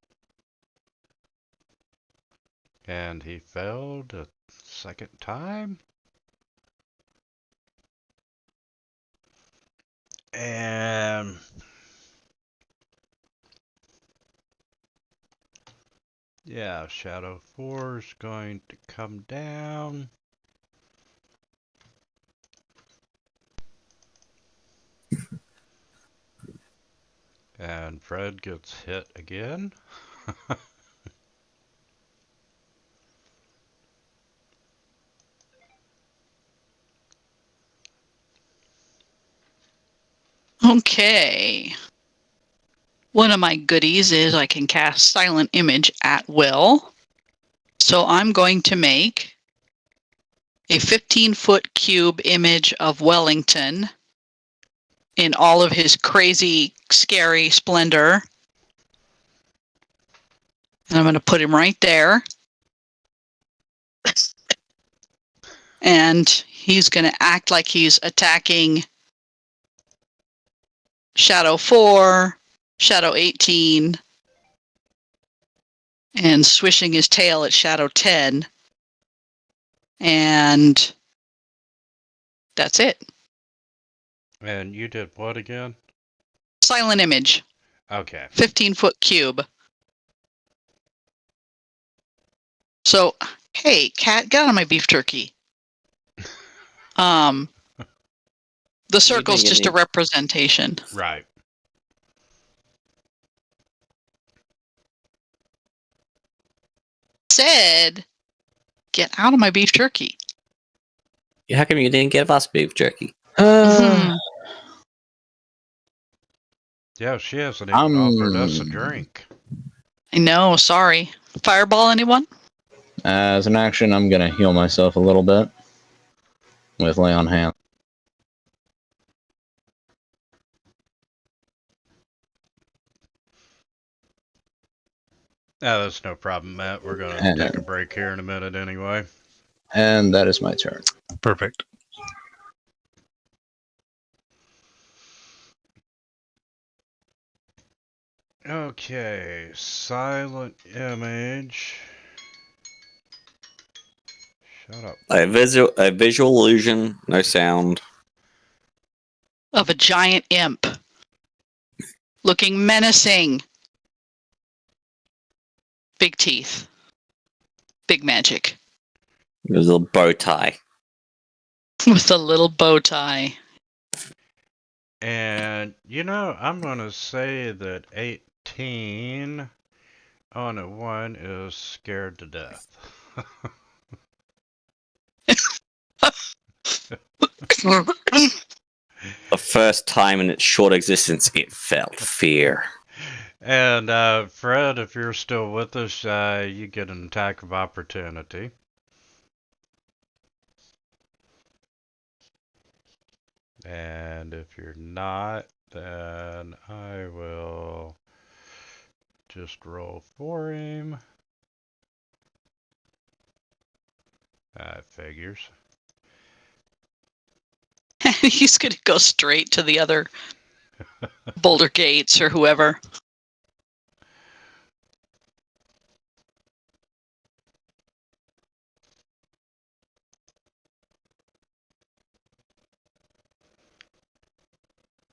And he failed a second time. And yeah, Shadow 4 is going to come down. And Fred gets hit again. Okay. One of my goodies is I can cast Silent Image at will. So I'm going to make a 15-foot cube image of Wellington in all of his crazy, scary splendor. And I'm going to put him right there. And he's going to act like he's attacking Shadow 4, Shadow 18, and swishing his tail at Shadow 10. And that's it. And you did what again? Silent Image, Okay. 15-foot cube. So, hey, cat, get out of my beef jerky. The circle's get just a any- representation. Right. Said, get out of my beef jerky. How come you didn't give us beef jerky? Mhm. Yeah, she hasn't even offered us a drink. I know, sorry. Fireball, anyone? As an action, I'm gonna heal myself a little bit with lay on hand. Ah, that's no problem, Matt. We're gonna And- take a break here in a minute anyway. And that is my turn. Perfect. Okay, silent image. Shut up. A visual illusion, no sound. Of a giant imp. Looking menacing. Big teeth. Big magic. With a little bow tie. With a little bow tie. And, you know, I'm gonna say that 18 on a 1 is scared to death. The first time in its short existence, it felt fear. And, Fred, if you're still with us, you get an attack of opportunity. And if you're not, then I will just roll for him. Figures. He's going to go straight to the other Boulder Gates or whoever.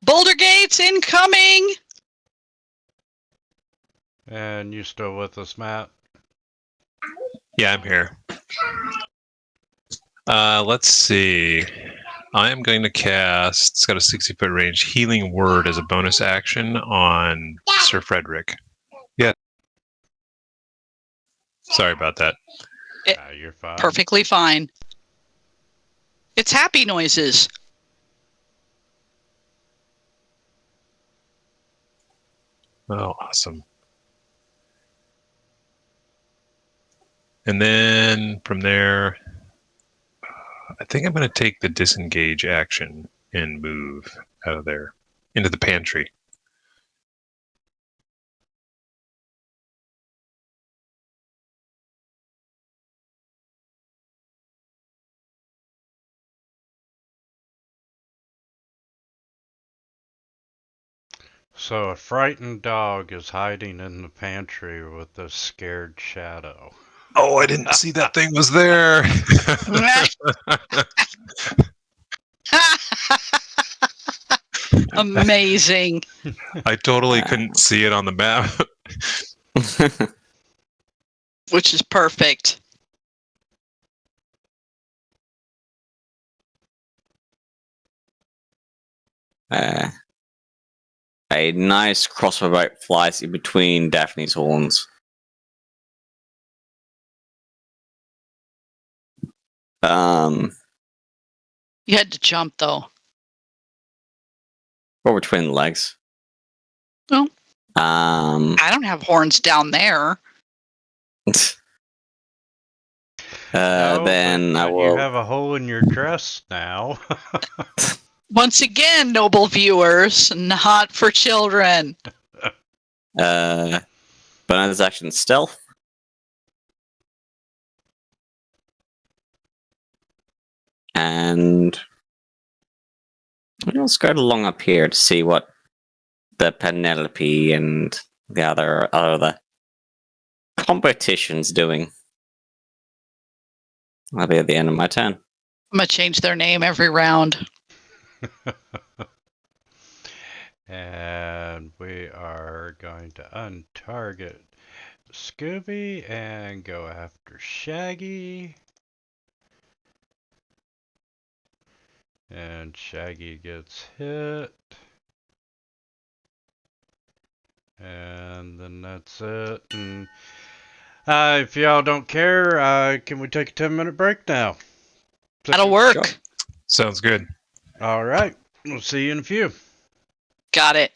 Boulder Gates incoming! And you still with us, Matt? Yeah, I'm here. Let's see. I am going to cast, it's got a 60-foot range, Healing Word as a bonus action on Sir Frederick. Yeah. Sorry about that. You're fine. Perfectly fine. It's happy noises. Oh, awesome. And then from there, I think I'm going to take the disengage action and move out of there into the pantry. So a frightened dog is hiding in the pantry with a scared shadow. Oh, I didn't see that thing was there. Amazing. I totally couldn't see it on the map. Which is perfect. A nice crossbow bolt flies in between Daphne's horns. You had to jump though. Or between the legs. Oh. Um, I don't have horns down there. No, then but I you will. have a hole in your dress now. Once again, noble viewers, not for children. Bonus action stealth. And let's go along up here to see what the Penelope and the other competition's doing. That'll be at the end of my turn. I'm gonna change their name every round. And we are going to untarget Scooby and go after Shaggy. And Shaggy gets hit. And then that's it. And if y'all don't care, can we take a 10-minute break now? That'll work. Sure. Sounds good. All right. We'll see you in a few. Got it.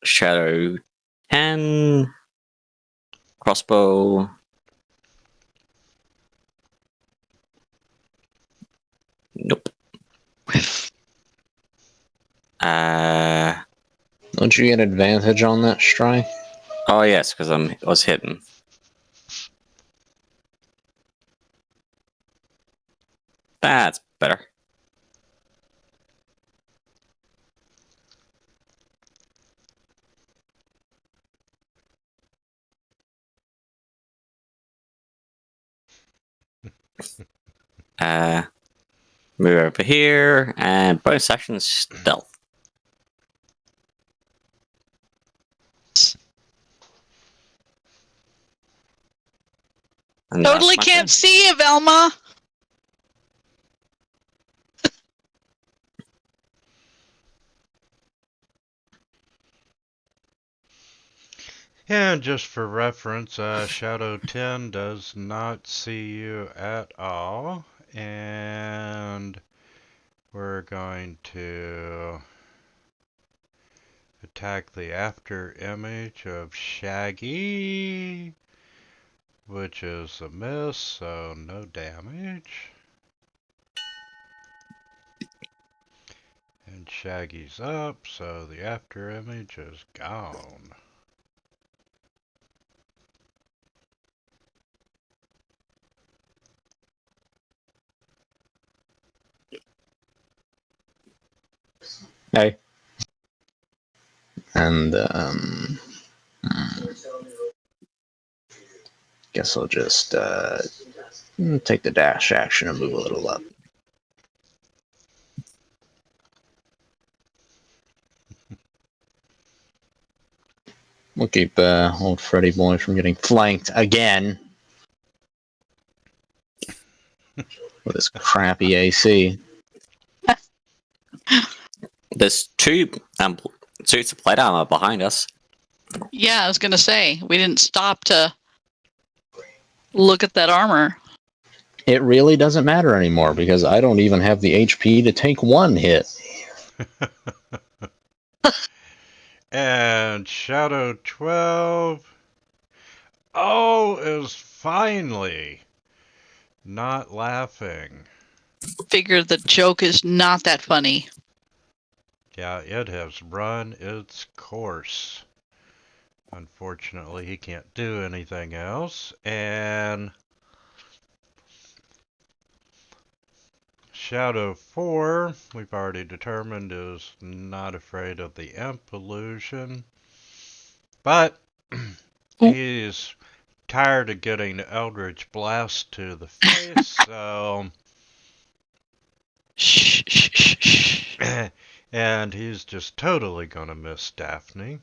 Shadow 10. Crossbow. Nope. Whiff. Don't you get advantage on that strike? Oh yes, because I was hitting. That's better. Move over here, and bonus action stealth. And that's Totally my can't turn. see you, Velma. And just for reference, Shadow 10 does not see you at all. And we're going to attack the after image of Shaggy, which is a miss, so no damage. And Shaggy's up, so the after image is gone. Hey. And, guess I'll just, take the dash action and move a little up. We'll keep, old Freddy boy from getting flanked again. With his crappy AC. There's two suits of plate armor behind us. Yeah, I was gonna say we didn't stop to look at that armor. It really doesn't matter anymore because I don't even have the HP to take one hit. And Shadow 12 is finally not laughing. Figure the joke is not that funny. Yeah, it has run its course. Unfortunately, he can't do anything else. And Shadow 4, we've already determined, is not afraid of the imp illusion. But he's tired of getting the Eldritch Blast to the face, so... Shh, shh, shh, shh. And he's just totally gonna miss Daphne.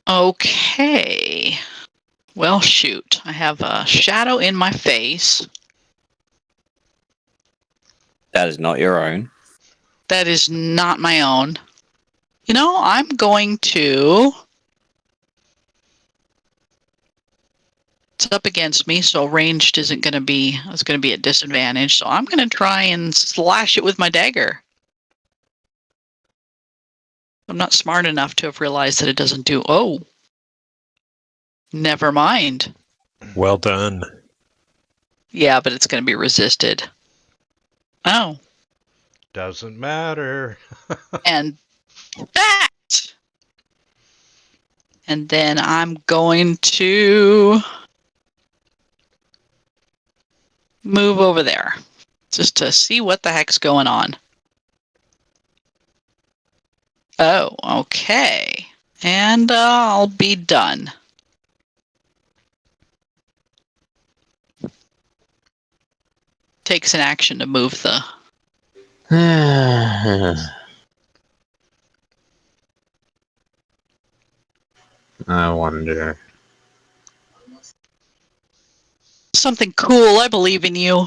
Okay. Well, shoot. I have a shadow in my face. That is not your own. That is not my own. You know, I'm going to... It's up against me, so ranged isn't going to be... It's going to be a disadvantage, so I'm going to try and slash it with my dagger. I'm not smart enough to have realized that it doesn't do... Oh. Never mind. Well done. Yeah, but it's going to be resisted. Oh. Doesn't matter. And that! And then I'm going to move over there just to see what the heck's going on. Oh, okay. And I'll be done. Takes an action to move the... I wonder. Something cool, I believe in you.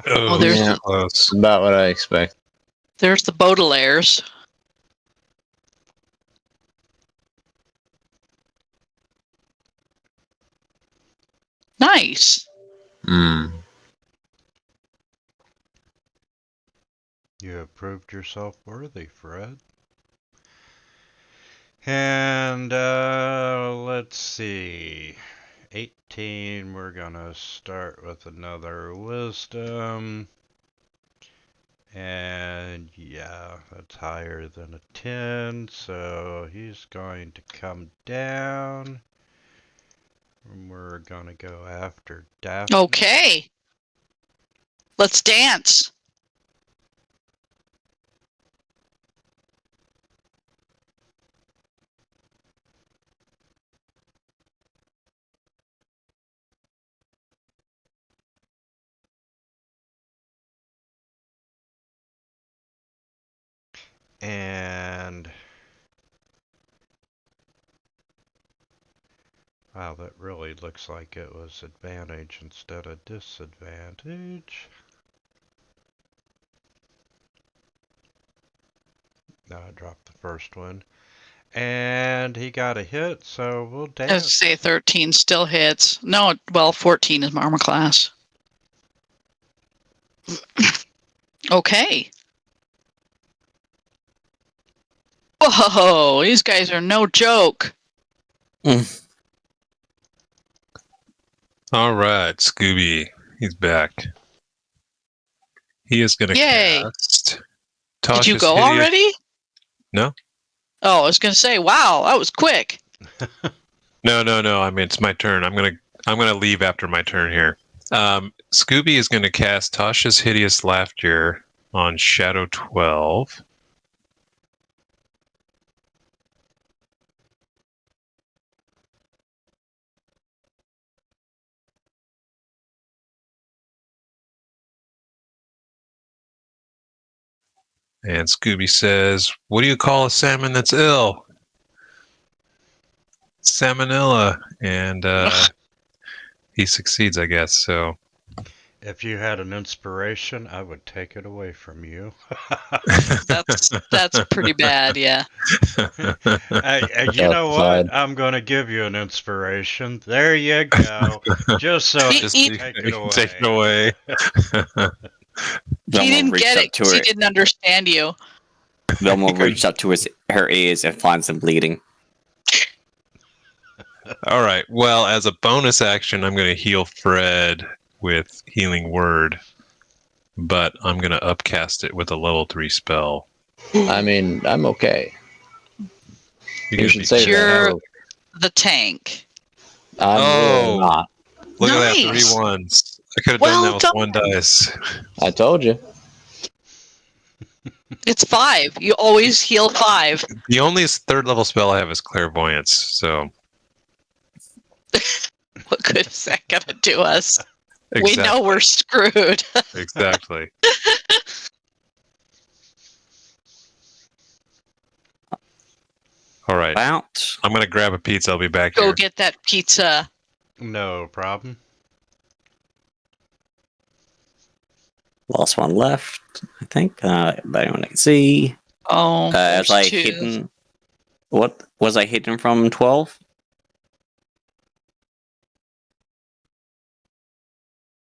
Oh, there's Yeah. close. About what I expect. There's the Baudelaires. Nice. Hmm. You have proved yourself worthy, Fred. And let's see. 18, we're gonna start with another wisdom. And yeah, that's higher than a 10, so he's going to come down. And we're gonna go after Daphne. Okay. Let's dance. And wow, that really looks like it was advantage instead of disadvantage. No, I dropped the first one. And he got a hit, so we'll Let's dance. say 13 still hits. No, well, 14 is my armor class. Okay. Whoa, these guys are no joke. All right, Scooby. He's back. He is going to Yay. cast. Did you Tasha's go hideous- already? No. Oh, I was going to say, wow, that was quick. No. I mean, it's my turn. I'm gonna leave after my turn here. Scooby is going to cast Tasha's Hideous Laughter on Shadow 12. And Scooby says, "What do you call a salmon that's ill?" Salmonella. And he succeeds, I guess. So If you had an inspiration, I would take it away from you. That's pretty bad, yeah. You know what? I'm going to give you an inspiration. There you go. Just so He- just he- take it away. Take it away. He didn't get it because he didn't understand you. Velma reached up to her ears and finds them bleeding. All right. Well, as a bonus action, I'm going to heal Fred with Healing Word, but I'm going to upcast it with a level 3 spell. I mean, I'm okay. You're You gonna should be- say You're- that. The tank. I'm really Oh. not. Look at that, Nice. 3 ones. I could have Well done that with done. 1 dice. I told you. It's 5. You always heal 5. The only 3rd level spell I have is Clairvoyance, so What good is that going to do us? We exactly. know we're screwed. Exactly. All right. About I'm going to grab a pizza. I'll be back Go here. get that pizza. No problem. last one left, I think. But anyone can see. Oh, As I there's 2. hidden. What was I hidden from 12?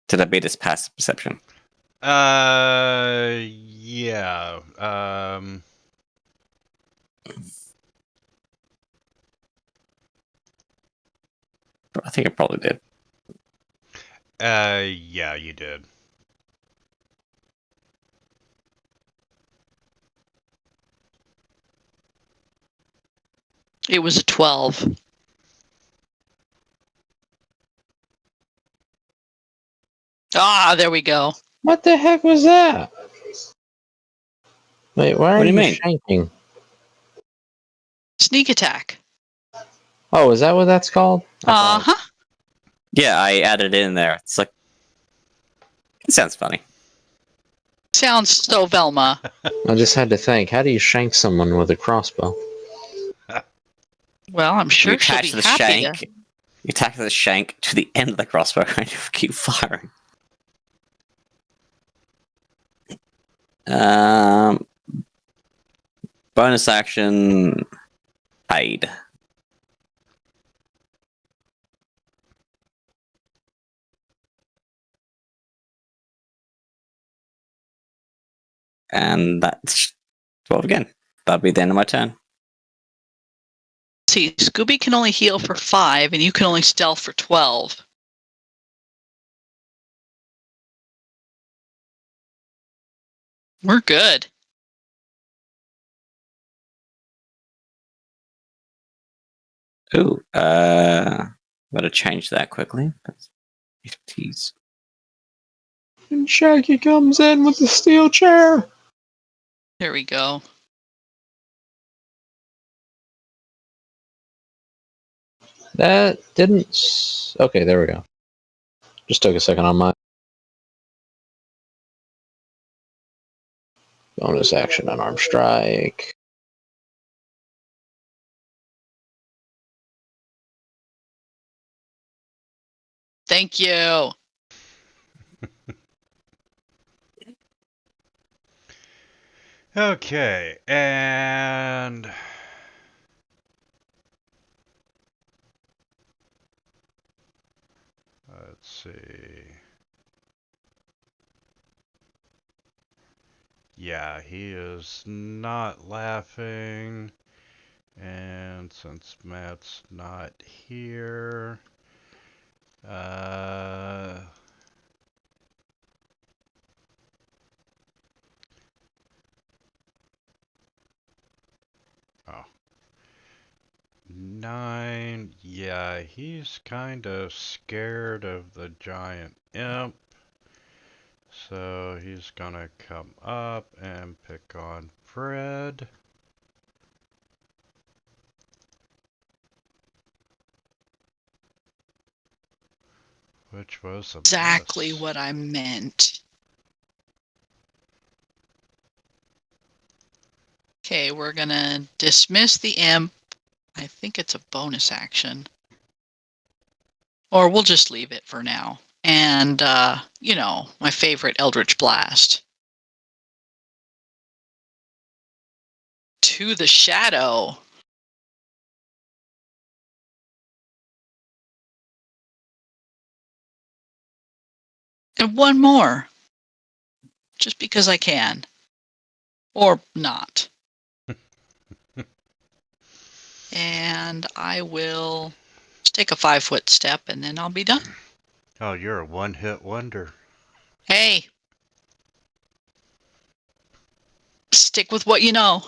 Did I beat this past perception? Yeah. I think I probably did. Yeah, you did. It was a 12. Ah, there we go. What the heck was that? Wait, why are What do you you mean? shanking? Sneak attack. Oh, is that what that's called? I thought- Uh-huh. Yeah, I added it in there. It's like it sounds funny. Sounds so Velma. I just had to think. How do you shank someone with a crossbow? Well, I'm sure you she'll attach be the happy shank. to. You attach the shank to the end of the crossbow and you keep firing. Um, bonus action paid. And that's 12 again. That'll be the end of my turn. See, Scooby can only heal for 5, and you can only stealth for 12. We're good. Ooh, better change that quickly. Tease. And Shaggy comes in with the steel chair. There we go. That didn't. Okay, there we go. Just took a second on mine. Bonus action, unarmed strike. Thank you. Okay, and let's see. Yeah, he is not laughing. And since Matt's not here, oh. 9, yeah, he's kind of scared of the giant imp. So he's gonna come up and pick on Fred. Which was a Exactly miss. what I meant. Okay, we're gonna dismiss the imp. I think it's a bonus action. Or we'll just leave it for now. And, my favorite Eldritch Blast. To the shadow. And one more. Just because I can. Or not. And I will just take a 5-foot step and then I'll be done. Oh, you're a one-hit wonder. Hey. Stick with what you know.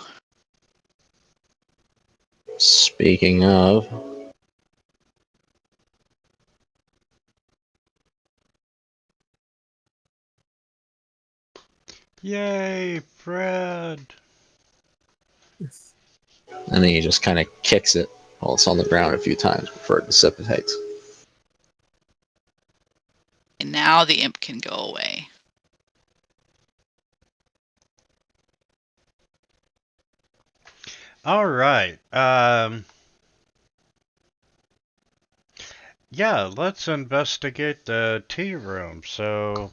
Speaking of, Yay, Fred! and then he just kind of kicks it while it's on the ground a few times before it dissipates. And now the imp can go away. All right. Yeah, let's investigate the tea room. So,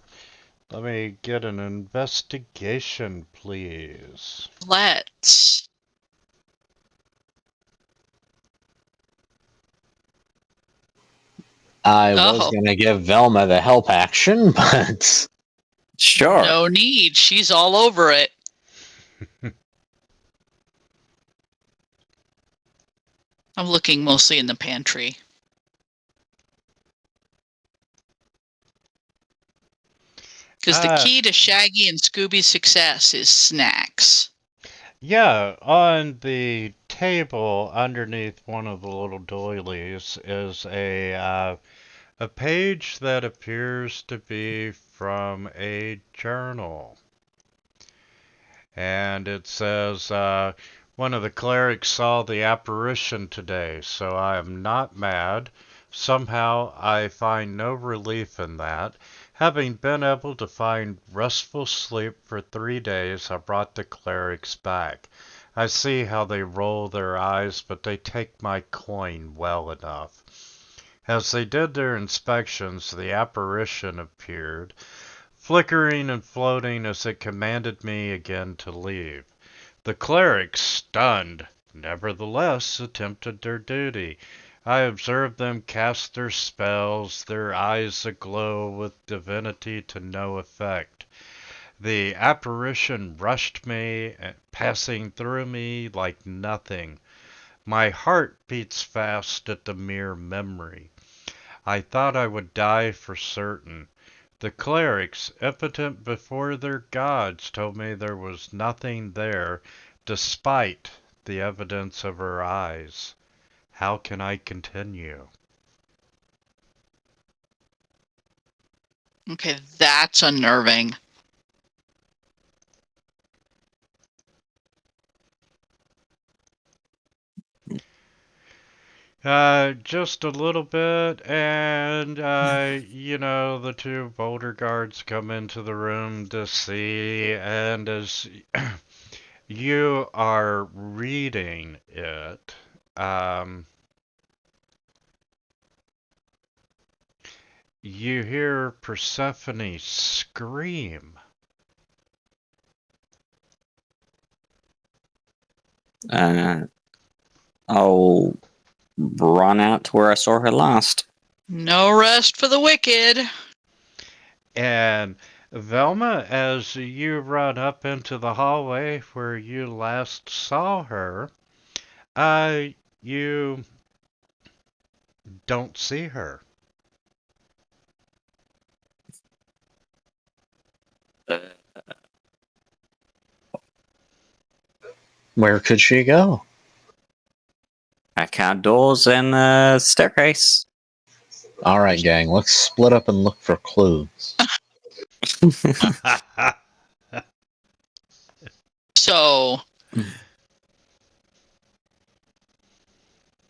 let me get an investigation, please. Let's. I was going to give Velma the help action, but Sure. No need. She's all over it. I'm looking mostly in the pantry. Because the key to Shaggy and Scooby's success is snacks. Yeah, on the table underneath one of the little doilies is a page that appears to be from a journal. And it says, one of the clerics saw the apparition today, so I am not mad. Somehow I find no relief in that. Having been able to find restful sleep for 3 days, I brought the clerics back. I see how they roll their eyes, but they take my coin well enough. As they did their inspections, the apparition appeared. flickering and floating as it commanded me again to leave. The clerics, stunned, nevertheless attempted their duty. I observed them cast their spells, their eyes aglow with divinity to no effect. The apparition rushed me, passing through me like nothing. My heart beats fast at the mere memory. I thought I would die for certain. The clerics, impotent before their gods, told me there was nothing there, despite the evidence of her eyes. How can I continue? Okay, that's unnerving. Just a little bit, and, the two boulder guards come into the room to see, and as you are reading it, you hear Persephone scream. I'll run out to where I saw her last. No rest for the wicked. And Velma, as you run up into the hallway where you last saw her, you don't see her. Where could she go? Back outdoors and the staircase. All right, gang, let's split up and look for clues. So,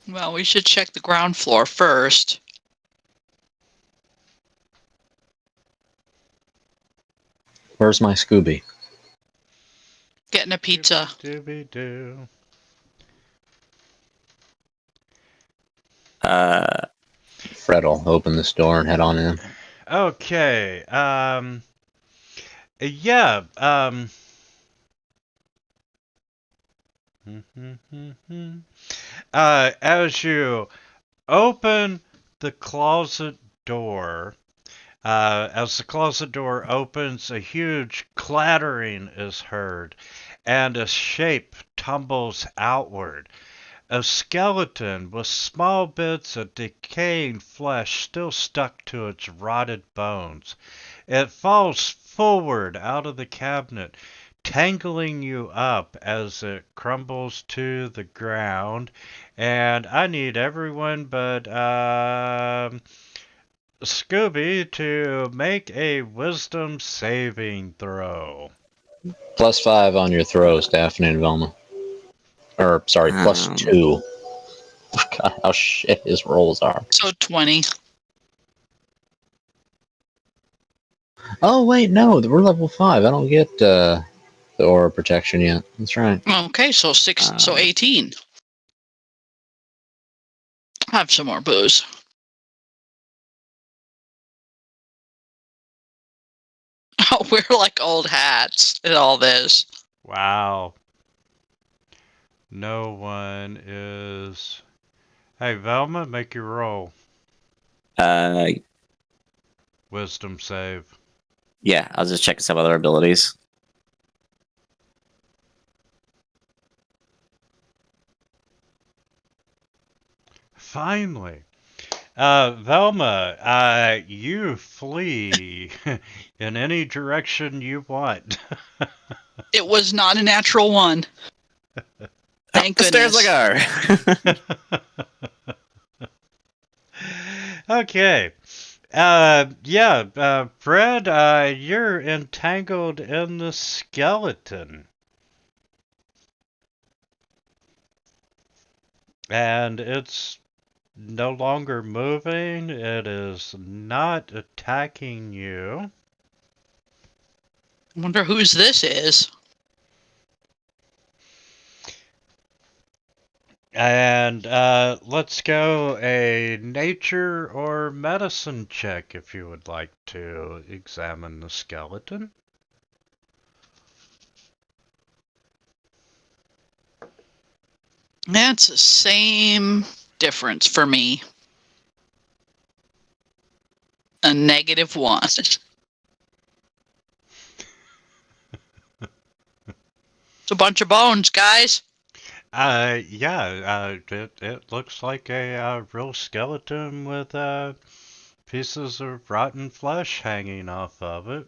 well, we should check the ground floor first. Where's my Scooby? Getting a pizza. Dooby-doo. Fred'll open this door and head on in. Okay, yeah, as you open the closet door, as the closet door opens, a huge clattering is heard, and a shape tumbles outward. A skeleton with small bits of decaying flesh still stuck to its rotted bones. It falls forward out of the cabinet, tangling you up as it crumbles to the ground. And I need everyone but Scooby to make a wisdom saving throw. +5 on your throws, Daphne and Velma. Or, sorry, +2. God, how shit his rolls are. So 20. Oh, wait, no, we're level 5. I don't get the aura protection yet. That's right. Okay, so 18. Have some more booze. Oh, we're like old hats in all this. Wow. No one is. Hey, Velma, make your roll. Wisdom save. Yeah, I'll just check some other abilities. Finally. Velma, you flee in any direction you want. It was not a natural one. Thank Up the goodness. stairs I go. Okay. Fred, you're entangled in the skeleton. And it's no longer moving. It is not attacking you. I wonder whose this is. And let's go a nature or medicine check if you would like to examine the skeleton. That's the same difference for me. A -1. It's a bunch of bones, guys. Yeah, it looks like a real skeleton with pieces of rotten flesh hanging off of it.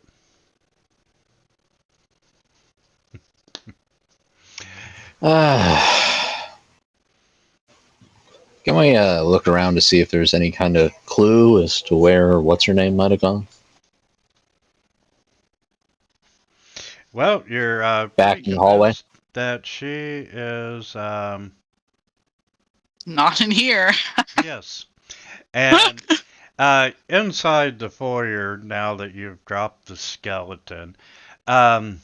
Can we look around to see if there's any kind of clue as to where what's her name might have gone? Well, you're Back pretty in the hallway? convinced that she is, Not in here. yes. And inside the foyer, now that you've dropped the skeleton, um,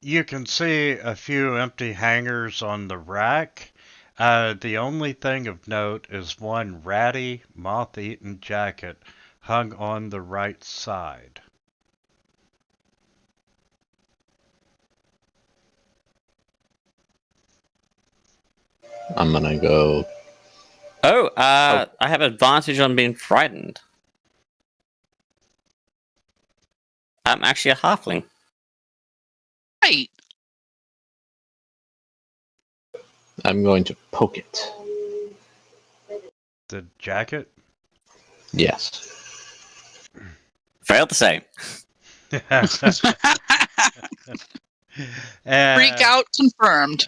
you can see a few empty hangers on the rack. The only thing of note is one ratty, moth-eaten jacket hung on the right side. I'm gonna go. Oh, I have advantage on being frightened. I'm actually a halfling. Right. I'm going to poke it. The jacket? Yes. Failed the same. Freak out confirmed.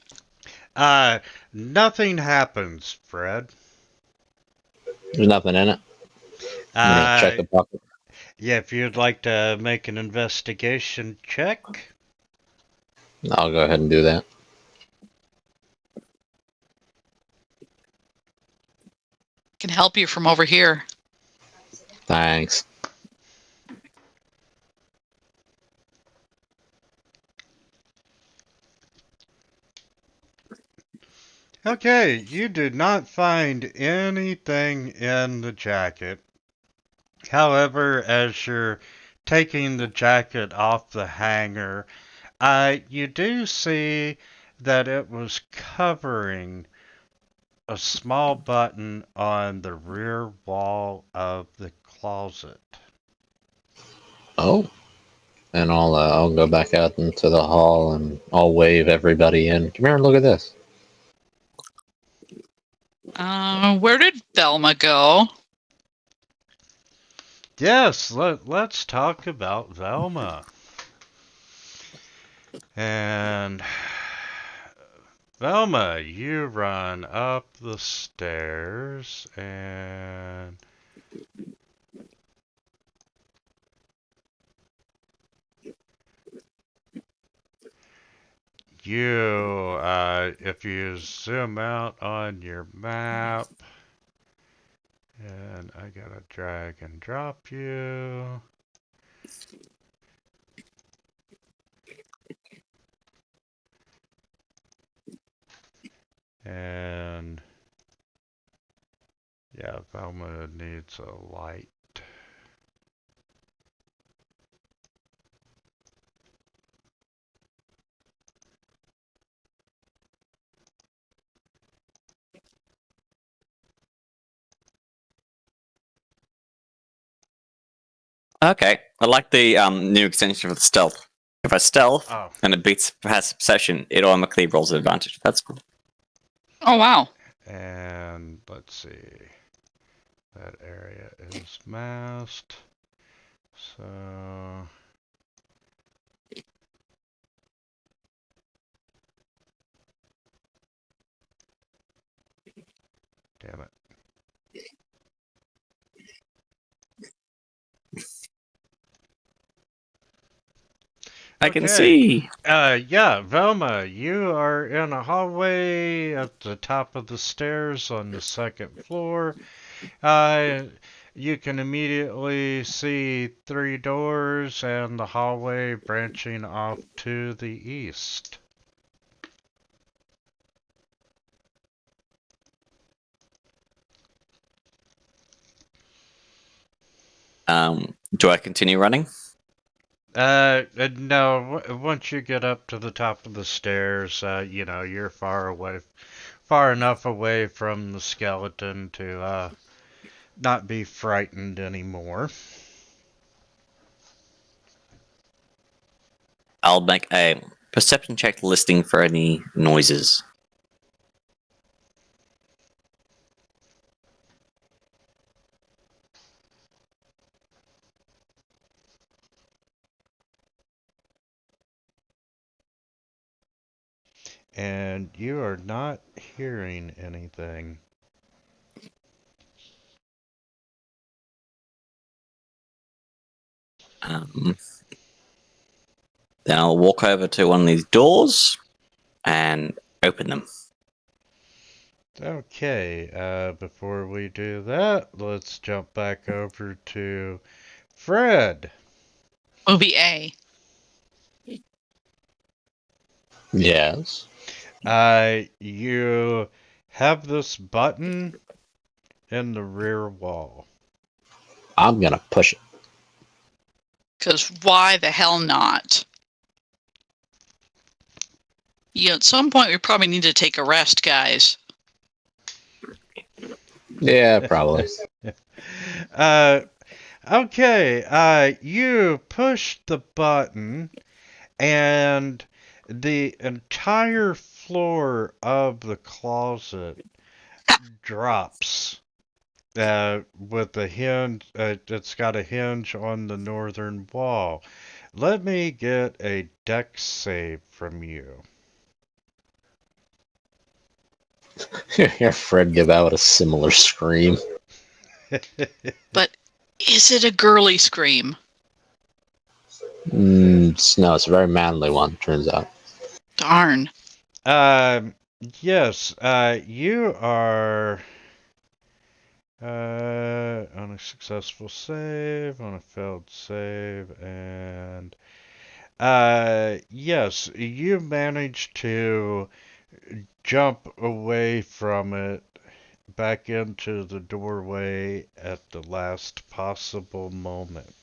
Nothing happens, Fred. There's nothing in it. I'm gonna check the bucket. Yeah, if you'd like to make an investigation check. I'll go ahead and do that. Can help you from over here. Thanks. Okay, you did not find anything in the jacket. However, as you're taking the jacket off the hanger, you do see that it was covering a small button on the rear wall of the closet. Oh. And I'll go back out into the hall and I'll wave everybody in. Come here and look at this. Where did Velma go? Yes, let's talk about Velma. And Velma, you run up the stairs and you, if you zoom out on your map, and I gotta drag and drop you. And yeah, Velma needs a light. Okay, I like the new extension for the stealth. If I stealth Oh, and it beats passive perception, it automatically rolls an advantage. That's cool. Oh, wow. and let's see. That area is masked. So damn it. I can Okay. see. Yeah, Velma, you are in a hallway at the top of the stairs on the second floor. Uh, you can immediately see 3 doors and the hallway branching off to the east. Do I continue running? No. Once you get up to the top of the stairs, you're far enough away from the skeleton to not be frightened anymore. I'll make a perception check listing for any noises. And you are not hearing anything. Then I'll walk over to one of these doors and open them. Okay, before we do that, let's jump back over to Fred. Movie A. Yes. You have this button in the rear wall. I'm gonna push it. Because why the hell not? Yeah, at some point we probably need to take a rest, guys. Yeah, probably. Okay, you push the button and the entire floor of the closet drops with a hinge. It's got a hinge on the northern wall. Let me get a dex save from you. Hear Fred give out a similar scream. But is it a girly scream? No, it's a very manly one, turns out. Darn. Yes, you are on a successful save, on a failed save, and yes, you managed to jump away from it back into the doorway at the last possible moment.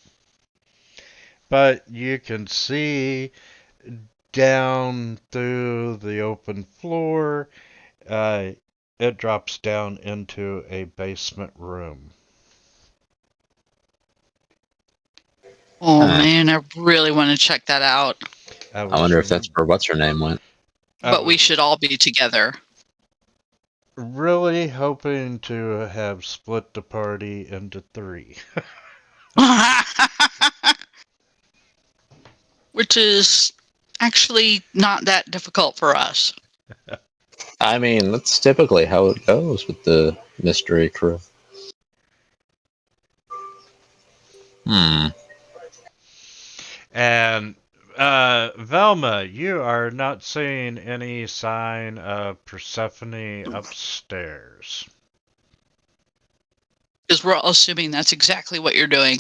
But you can see down through the open floor, it drops down into a basement room. Oh Huh. man, I really want to check that out. I wonder if that's where what's her name went. But we should all be together. Really hoping to have split the party into 3. Which is actually not that difficult for us. I mean, that's typically how it goes with the mystery crew. And Velma, you are not seeing any sign of Persephone upstairs. Because we're all assuming that's exactly what you're doing.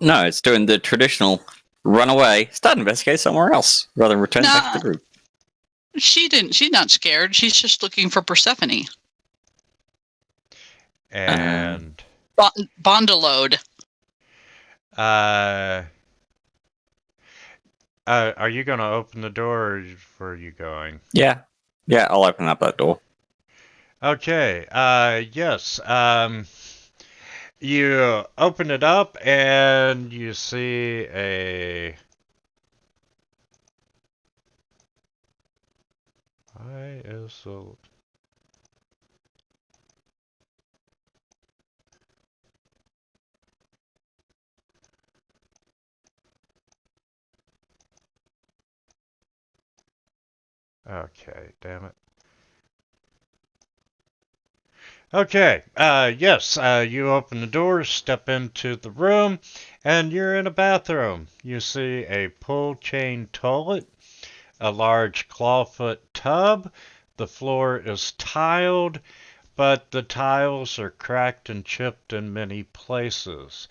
No, it's doing the traditional run away, start investigate somewhere else, rather than return back to the group. She's not scared. She's just looking for Persephone. And Bondaload. Are you going to open the door, or where are you going? Yeah, I'll open up that door. Okay, yes, you open it up, and you see a... Why is the... Okay, damn it. Okay, yes, you open the door, step into the room, and you're in a bathroom. You see a pull chain toilet, a large clawfoot tub. The floor is tiled, but the tiles are cracked and chipped in many places.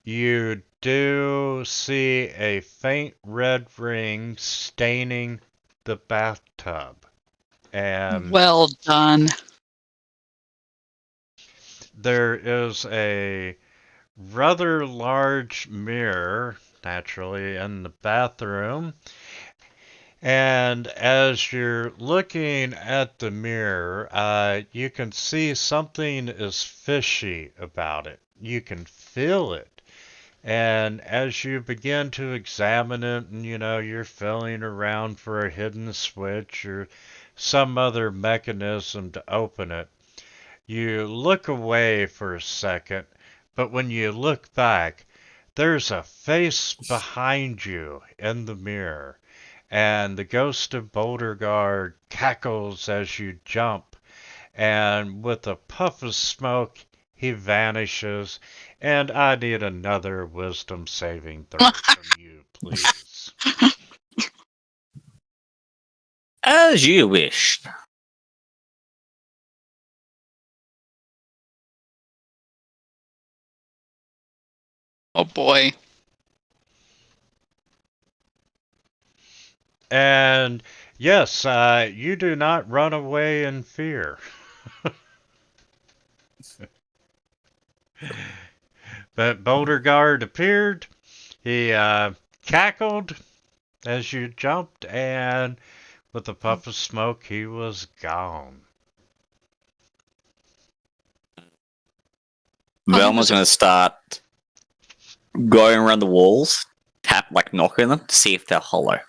You do see a faint red ring staining the bathtub. And Well done. there is a rather large mirror, naturally, in the bathroom. And as you're looking at the mirror, you can see something is fishy about it. You can feel it. And as you begin to examine it, and you're feeling around for a hidden switch or some other mechanism to open it, you look away for a second, but when you look back, there's a face behind you in the mirror, and the ghost of Boulderguard cackles as you jump, and with a puff of smoke, he vanishes, and I need another wisdom saving throw from you, please. As you wish. Oh boy. And yes, you do not run away in fear. But Boulderguard appeared. He cackled as you jumped, and with a puff of smoke, he was gone. Velma's going to start going around the walls, knocking them to see if they're hollow.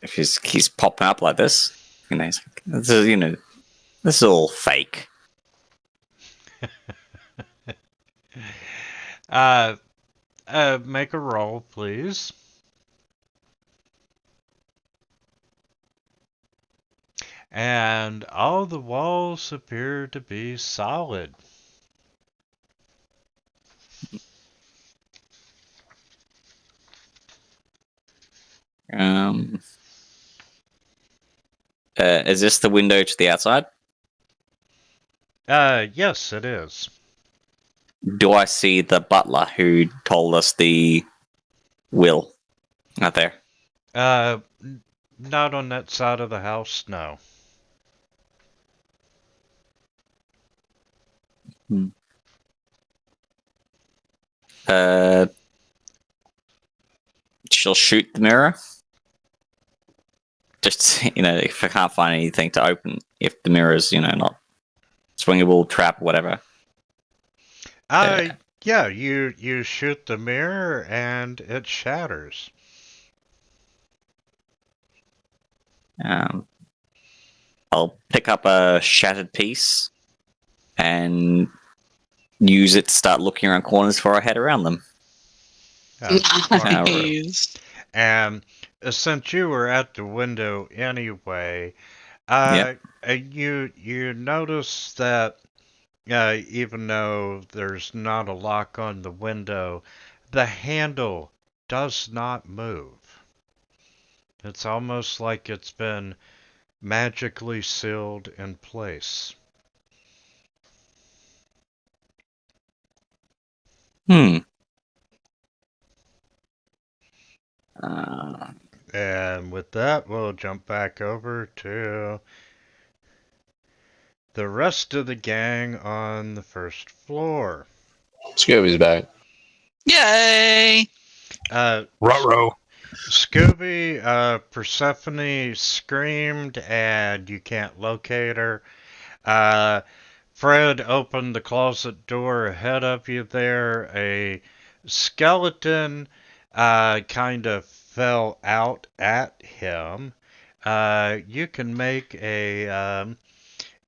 If he's popping up like this, this is all fake. Make a roll, please. And all the walls appear to be solid. Is this the window to the outside? Yes, it is. Do I see the butler who told us the will out there? Not on that side of the house, no. She'll shoot the mirror. Just, if I can't find anything to open, if the mirror is, not swingable, trap, whatever. Yeah, you shoot the mirror and it shatters. I'll pick up a shattered piece and use it to start looking around corners before I head around them. Nice. And since you were at the window anyway, you notice that even though there's not a lock on the window, the handle does not move. It's almost like it's been magically sealed in place. And with that, we'll jump back over to the rest of the gang on the first floor. Scooby's back. Yay! Ruh-roh. Scooby, Persephone screamed and you can't locate her. Fred opened the closet door ahead of you there. A skeleton kind of fell out at him. You can make a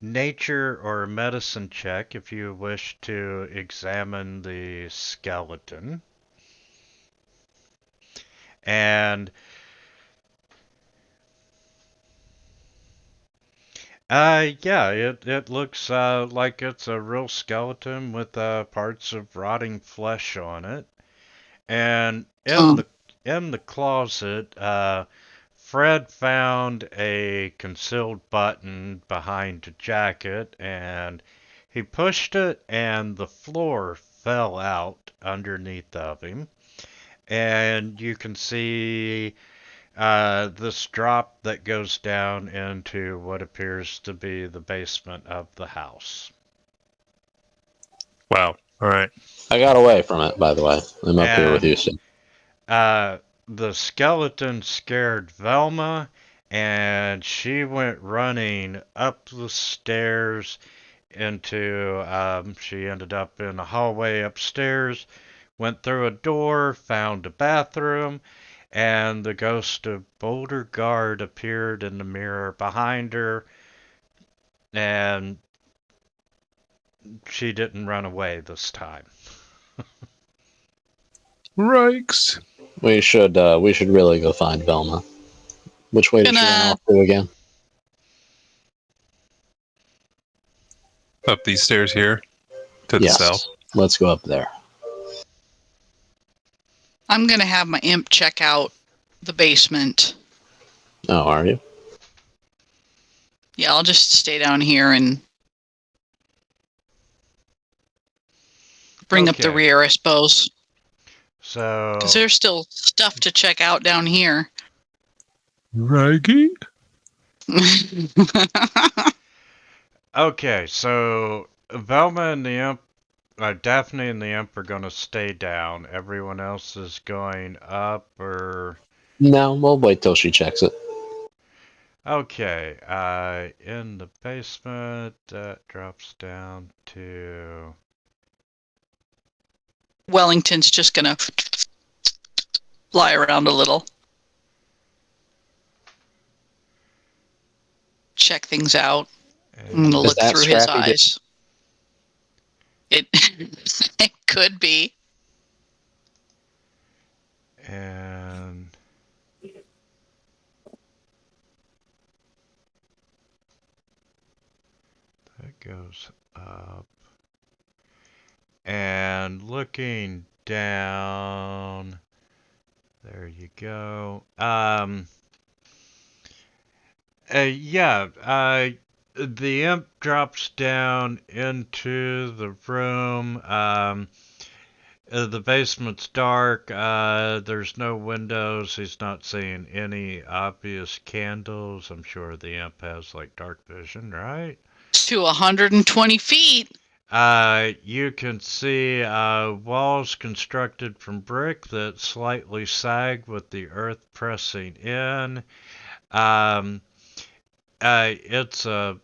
nature or medicine check if you wish to examine the skeleton. And yeah, it looks like it's a real skeleton with parts of rotting flesh on it. And in the closet, Fred found a concealed button behind the jacket, and he pushed it, and the floor fell out underneath of him. And you can see this drop that goes down into what appears to be the basement of the house. Wow. All right. I got away from it, by the way. I'm up here with you, so. The skeleton scared Velma, and she went running up the stairs into, she ended up in a hallway upstairs, went through a door, found a bathroom, and the ghost of Boulder Guard appeared in the mirror behind her, and she didn't run away this time. Rikes. We should really go find Velma. Which way did she run Gonna off to again? Up these stairs here to the Yes. south. Let's go up there. I'm gonna have my imp check out the basement. Oh, are you? Yeah, I'll just stay down here and bring up the Okay. rear, I suppose. So, Because there's still stuff to check out down here. Rikey? okay, so Velma and the imp, Daphne and the imp are gonna stay down. Everyone else is going up, or No, we'll wait till she checks it. okay. In the basement, that drops down to. Wellington's just gonna fly around a little. Check things out. I'm gonna And, look that through his Scrappy eyes. It it could be. and that goes up. And looking down, there you go. The imp drops down into the room. The basement's dark. There's no windows. He's not seeing any obvious candles. I'm sure the imp has like dark vision, right? To 120 feet. You can see walls constructed from brick that slightly sag with the earth pressing in. It's a.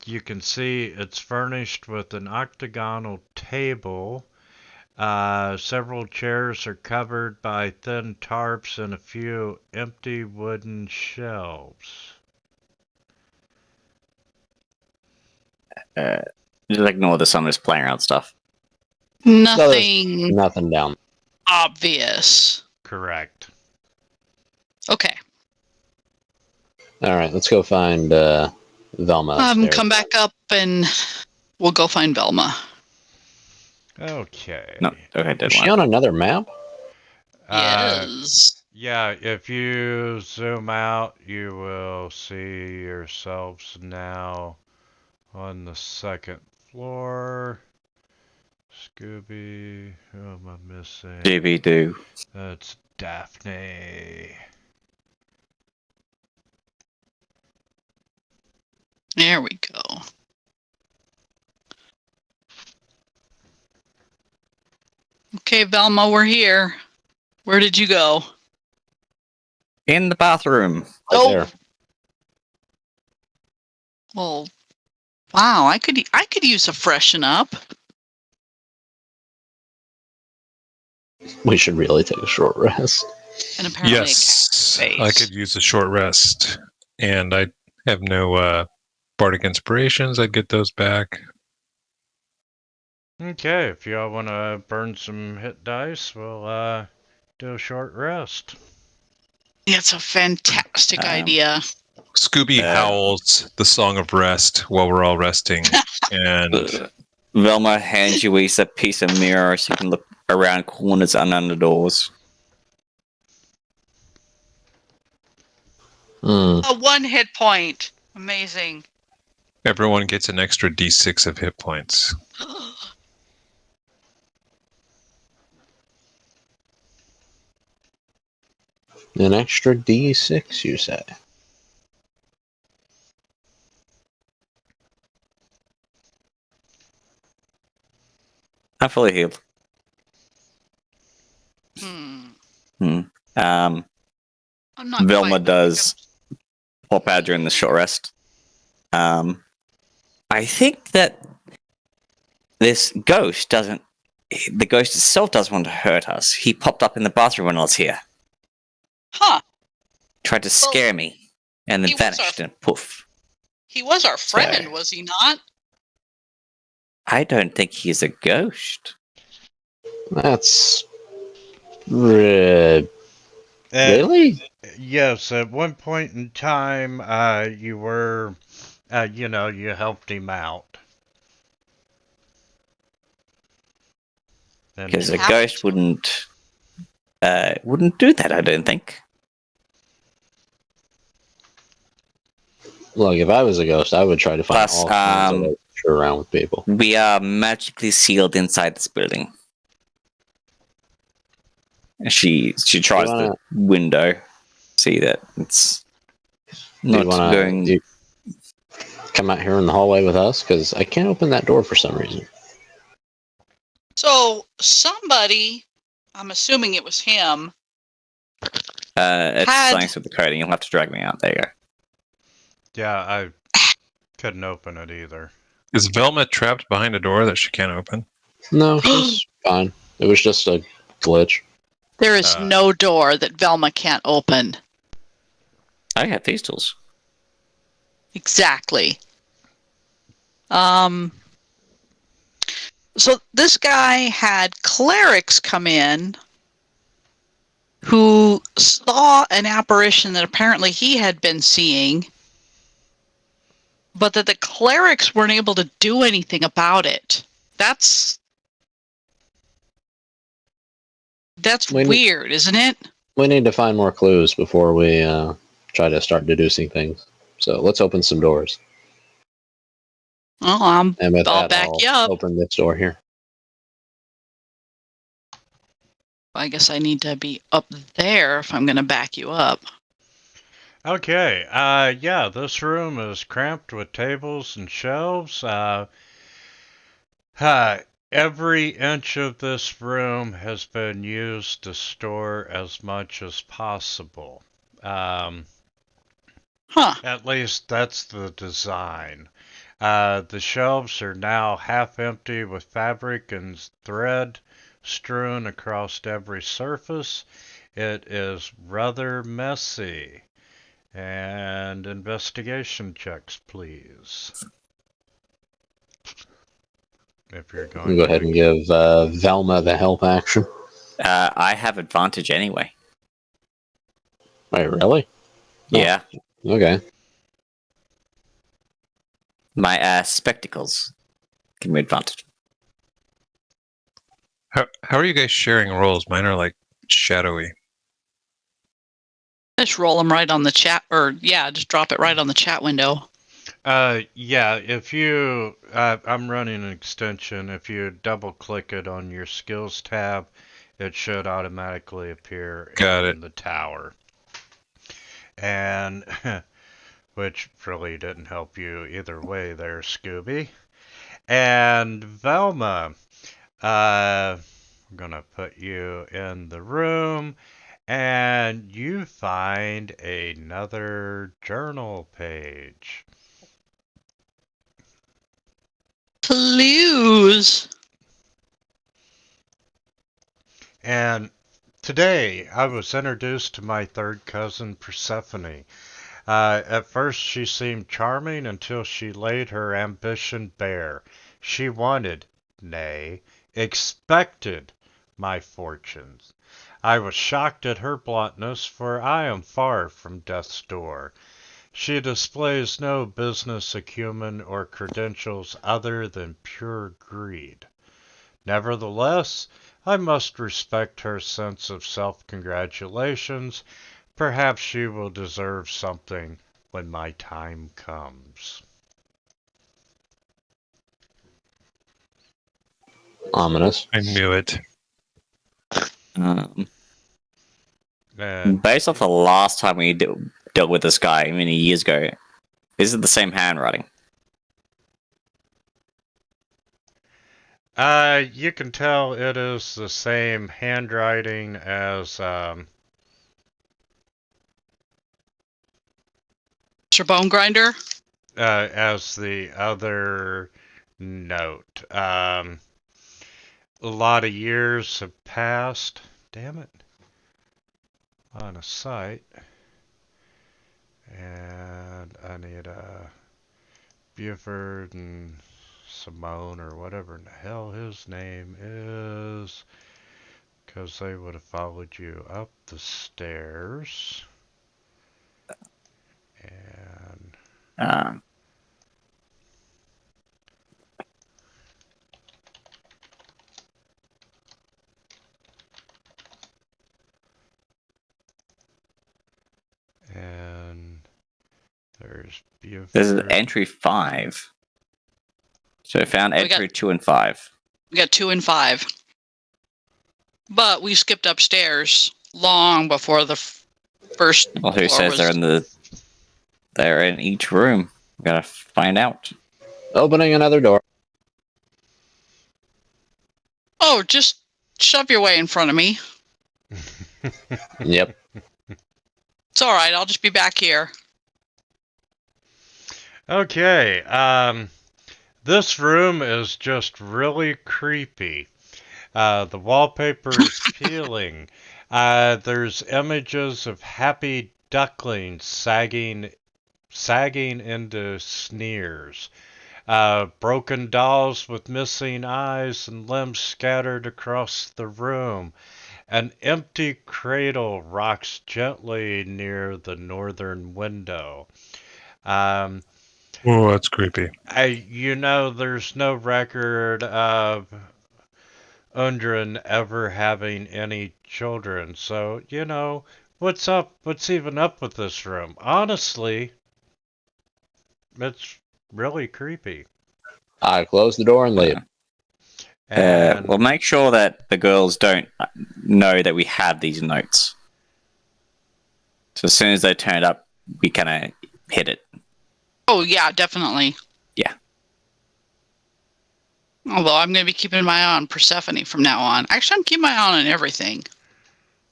You can see it's furnished with an octagonal table. Several chairs are covered by thin tarps and a few empty wooden shelves. Just ignore the sun is playing around stuff. Nothing Nothing down. obvious. Correct. Okay. All right, let's go find Velma. upstairs. Come back up and we'll go find Velma. Okay. No, okay, Is did she one. on another map? Yes. Yeah, if you zoom out, you will see yourselves now on the second floor. Scooby, who am I missing? Scooby Doo. That's Daphne. There we go. Okay, Velma, we're here. Where did you go? In the bathroom. Right Oh. there. Well, wow, I could use a freshen up. We should really take a short rest. And apparently Yes, a cat I face. could use a short rest, and I have no bardic inspirations. I'd get those back. Okay, if y'all want to burn some hit dice, we'll do a short rest. It's a fantastic idea. Scooby howls the song of rest while we're all resting, and Velma hands you a piece of mirror so you can look around corners and under doors. Hmm. A 1 hit point. Amazing. everyone gets an extra d6 of hit points. An extra D6, you say? I'm fully healed. Hmm. Um, I'm not Vilma quite. does pop out during the short rest. I think that this ghost doesn't. The ghost itself doesn't want to hurt us. He popped up in the bathroom when I was here. Huh. Tried to scare me, and then he was vanished and poof. He was our friend, So- was he not? I don't think he's a ghost. That's And, really? yes, at one point in time, you were, you helped him out. And Because a happened ghost to him? wouldn't do that. I don't think. Look, if I was a ghost, I would try to find Plus, all kinds of ways to screw around with people. We are magically sealed inside this building. She tries the window, see that it's Do you not want going. to come out here in the hallway with us? Because I can't open that door for some reason. So somebody, I'm assuming it was him. It's had- Zoinks with the code, and you'll have to drag me out. There you go. yeah, I couldn't open it either. Is Velma trapped behind a door that she can't open? No, she's fine. It was just a glitch. There is no door that Velma can't open. I have these tools. Exactly. So this guy had clerics come in who saw an apparition that apparently he had been seeing, but that the clerics weren't able to do anything about it. That's weird, isn't it? We need to find more clues before we try to start deducing things. So let's open some doors. Well, And with I'll that, back I'll you up. open this door here. I guess I need to be up there if I'm going to back you up. Okay, yeah, this room is cramped with tables and shelves. Every inch of this room has been used to store as much as possible. Huh. At least that's the design. The shelves are now half empty with fabric and thread strewn across every surface. It is rather messy. And investigation checks, please. If you're going Go ahead and give Velma the help action. I have advantage anyway. Wait, really? Yeah, Okay. my spectacles give me advantage. How are you guys sharing roles? Mine are like shadowy. Just roll them right on the chat, or just drop it right on the chat window. Yeah, if you, I'm running an extension. If you double click it on your skills tab, it should automatically appear in the tower. And, which really didn't help you either way there, Scooby. And Velma, I'm gonna put you in the room, and you find another journal page. Clues. And today I was introduced to my third cousin, Persephone. At first she seemed charming until she laid her ambition bare. She wanted, nay, expected my fortunes. I was shocked at her bluntness, for I am far from death's door. She displays no business acumen or credentials other than pure greed. Nevertheless, I must respect her sense of self-congratulations. Perhaps she will deserve something when my time comes. Ominous. I knew it. And Based off the last time we dealt with this guy many years ago, is it the same handwriting? you can tell it is the same handwriting as Mr. Bone Grinder? as the other note. A lot of years have passed. Damn it. On a site. And I need Buford and Simone or whatever in the hell his name is. Because they would have followed you up the stairs. And and there's Buford. This is entry 5. So I found We entry 2 and 5. We got 2 and 5. But we skipped upstairs long before the first Well, who floor says was... they're in each room? We gotta find out. Opening another door. Oh, just shove your way in front of me. Yep. It's all right. I'll just be back here. Okay, this room is just really creepy. The wallpaper is peeling. There's images of happy ducklings sagging into sneers. Broken dolls with missing eyes and limbs scattered across the room. An empty cradle rocks gently near the northern window. Oh, that's creepy. There's no record of Undren ever having any children, so, what's up? What's even up with this room? Honestly, it's really creepy. I close the door and leave. And We'll make sure that the girls don't know that we have these notes. So as soon as they turn it up, we kind of hit it. Oh, yeah, definitely. Yeah. Although I'm going to be keeping my eye on Persephone from now on. Actually, I'm keeping my eye on everything.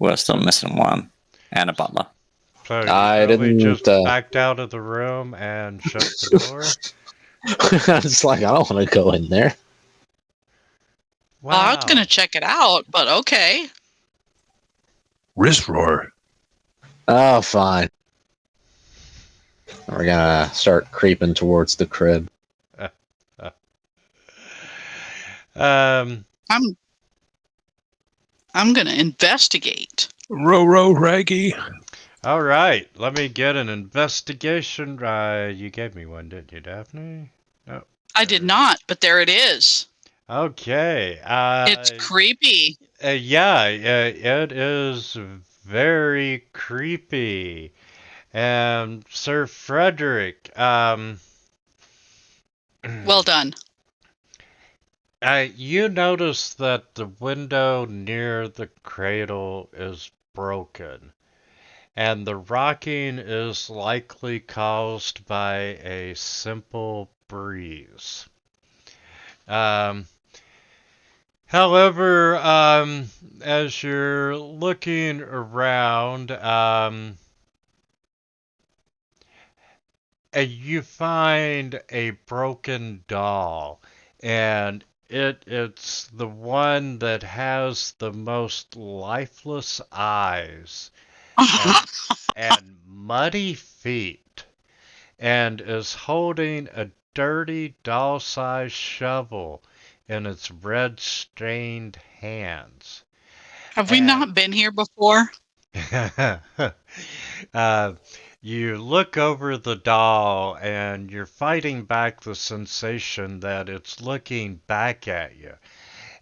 We're still missing one. And a butler. so you I really didn't, just backed out of the room and shut the door? I was like, I don't want to go in there. Wow. Well, I was going to check it out, but okay. Wrist roar. Oh, fine. We're gonna start creeping towards the crib. Um, I'm going to investigate. Row, raggy. all right, let me get an investigation. You gave me one, didn't you, Daphne? No. I did not, but there it is. Okay. It's creepy. Yeah, it is very creepy. And Sir Frederick, Well done. you notice that the window near the cradle is broken, and the rocking is likely caused by a simple breeze. However, as you're looking around, you find a broken doll, and it's the one that has the most lifeless eyes and muddy feet, and is holding a dirty doll-sized shovel in its red-stained hands. Have we not been here before? You look over the doll and you're fighting back the sensation that it's looking back at you.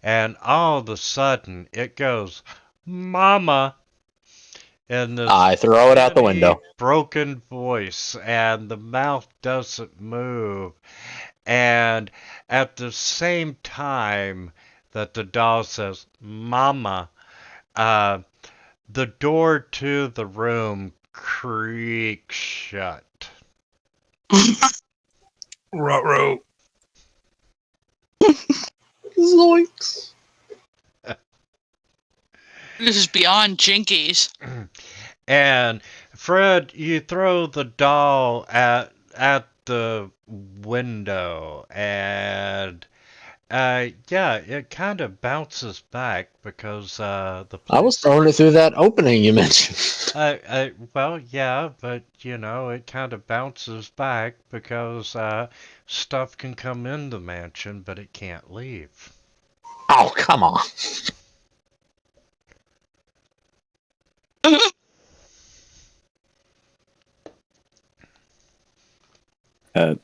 And all of a sudden it goes, "Mama," in this I throw it out the skinny, window. broken voice, and the mouth doesn't move. And at the same time that the doll says, "Mama," the door to the room creaks shut. Ruh-roh. Zoinks! This is beyond jinkies. And Fred, you throw the doll at the window, and yeah, it kind of bounces back because the I was place. throwing it through that opening you mentioned. Well, yeah, but it kind of bounces back because stuff can come in the mansion, but it can't leave. Oh, come on.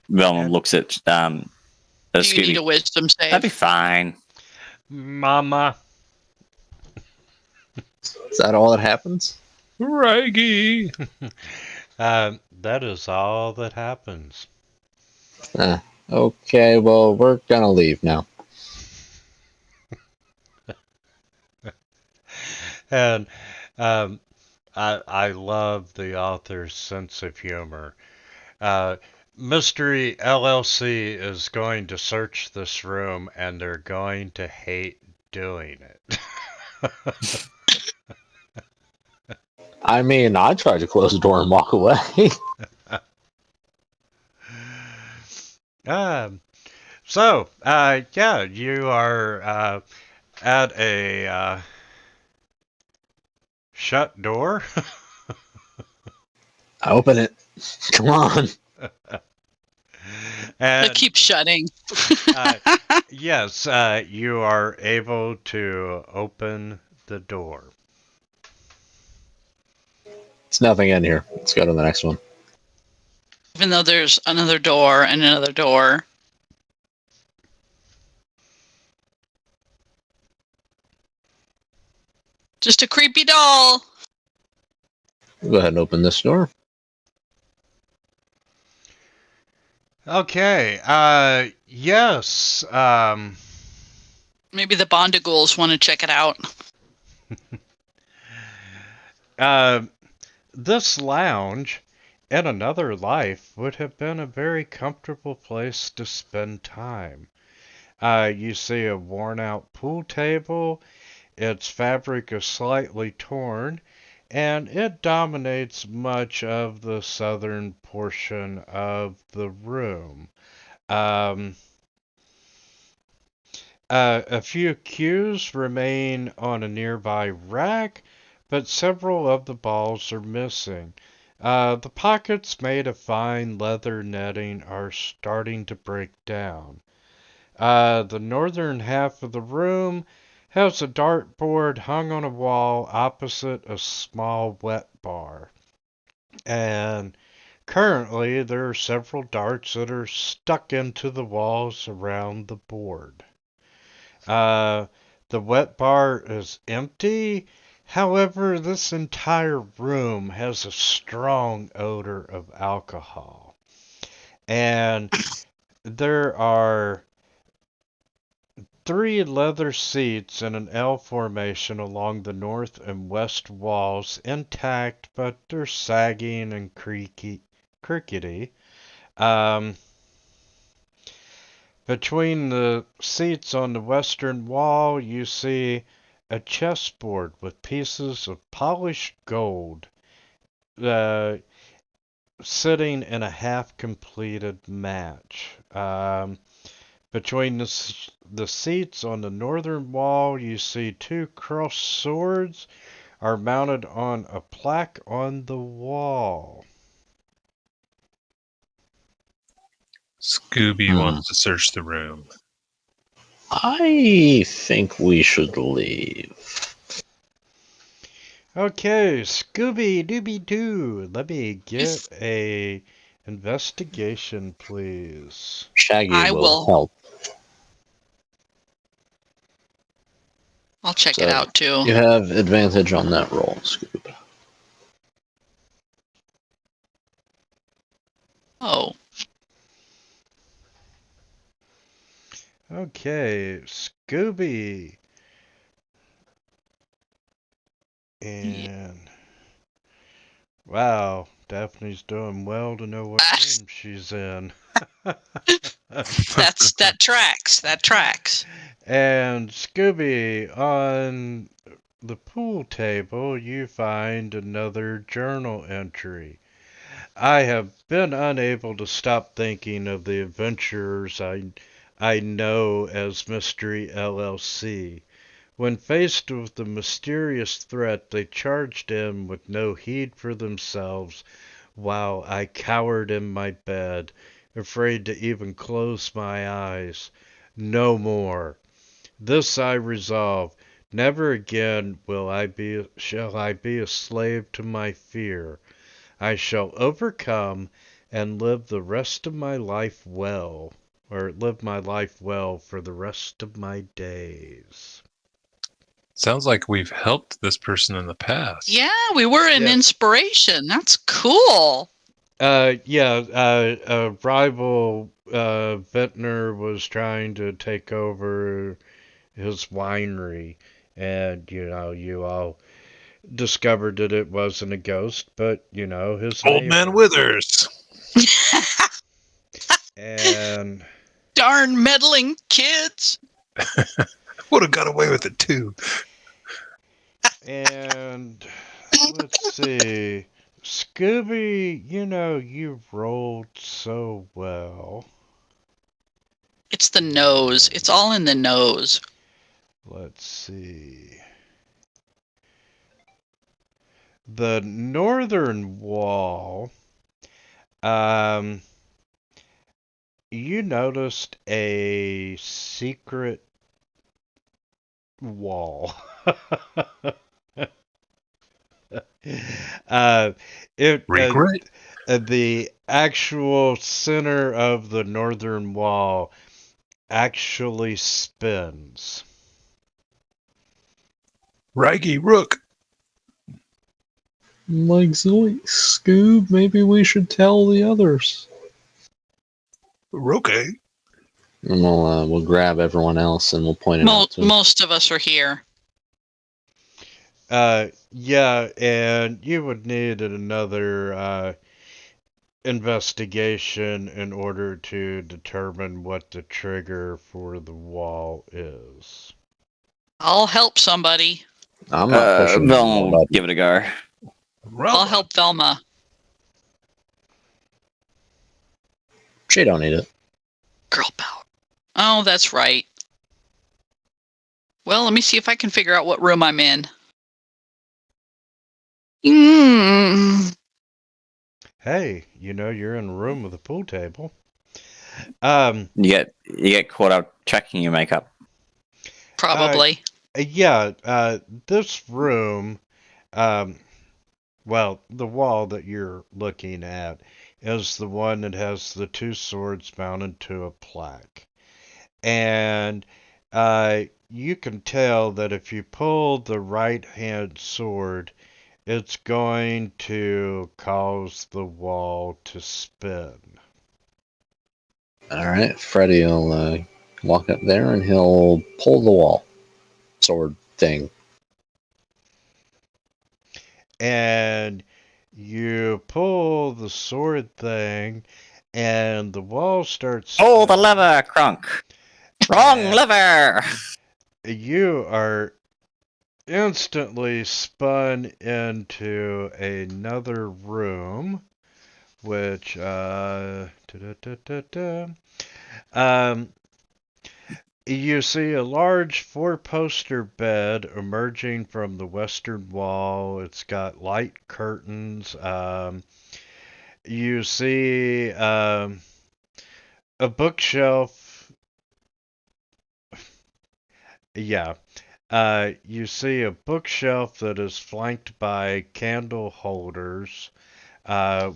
Velma And looks at Do you need Scooby. a wisdom That'd be save? fine. Mama, Is that all that happens? Raggy. that is all that happens. Okay, well, we're gonna leave now. And um, I love the author's sense of humor. Uh, Mystery LLC is going to search this room, and they're going to hate doing it. I mean, I tried to close the door and walk away. um, so, yeah, you are at a shut door. I open it. Come on. It And keeps shutting. yes, you are able to open the door. It's nothing in here. Let's go to the next one. Even though there's another door and another door. Just a creepy doll. We'll go ahead and open this door. Okay, yes, Maybe the Bondigools want to check it out. uh, this lounge in another life would have been a very comfortable place to spend time. You see a worn out pool table, its fabric is slightly torn, and it dominates much of the southern portion of the room. Um, a few cues remain on a nearby rack, but several of the balls are missing. The pockets made of fine leather netting are starting to break down. The northern half of the room has a dartboard hung on a wall opposite a small wet bar. And currently, there are several darts that are stuck into the walls around the board. Uh, the wet bar is empty. However, this entire room has a strong odor of alcohol. And there are 3 leather seats in an L formation along the north and west walls, intact, but they're sagging and crickety. Um, Between the seats on the western wall, you see a chessboard with pieces of polished gold uh, sitting in a half-completed match. Between the seats on the northern wall, you see 2 crossed swords are mounted on a plaque on the wall. Scooby wants to search the room. I think we should leave. Okay, Scooby Dooby Doo. Let me get a investigation, please. Shaggy I will will. help. I'll check So it out too. you have advantage on that roll, Scoob. Oh, Okay, Scooby. And wow, Daphne's doing well to know what room she's in. That tracks. That tracks. And Scooby, on the pool table, you find another journal entry. I have been unable to stop thinking of the adventurers I know as Mystery LLC. When faced with the mysterious threat, they charged in with no heed for themselves, while I cowered in my bed, afraid to even close my eyes. No more. This I resolve. Never again shall I be a slave to my fear. I shall overcome and live the rest of my life well, or live my life well for the rest of my days. Sounds like we've helped this person in the past. Yeah, we were an Yes. inspiration. That's cool. A rival vintner was trying to take over his winery, and you all discovered that it wasn't a ghost, but his Old Man neighbor. Withers. And Darn meddling kids. Would have got away with it too. and let's see, Scooby, you rolled so well. It's the nose. It's all in the nose. Let's see. The northern wall, you noticed a secret wall. It Regret? the actual center of the northern wall actually spins. Raggy Rook. Like Zoinks, Scoob, maybe we should tell the others. Okay. And we'll grab everyone else and we'll point it out to them. Most of us are here. Yeah, and you would need another investigation in order to determine what the trigger for the wall is. I'll help somebody. I'm not pushing Velma will nobody. give it a go. I'll help Velma. She don't need it. Girl power. Oh, that's right. Well, let me see if I can figure out what room I'm in. Hey, you're in a room with a pool table. You get caught up checking your makeup. Probably. This room, well, the wall that you're looking at is the one that has the two swords mounted to a plaque. And you can tell that if you pull the right-hand sword, it's going to cause the wall to spin. All right, Freddy will walk up there and he'll pull the wall sword thing. And you pull the sword thing, and the wall starts. Oh, the lever, Crunk. Wrong lever. You are instantly spun into another room, which you see a large four-poster bed emerging from the western wall. It's got light curtains. You see a bookshelf. Yeah. You see a bookshelf that is flanked by candle holders,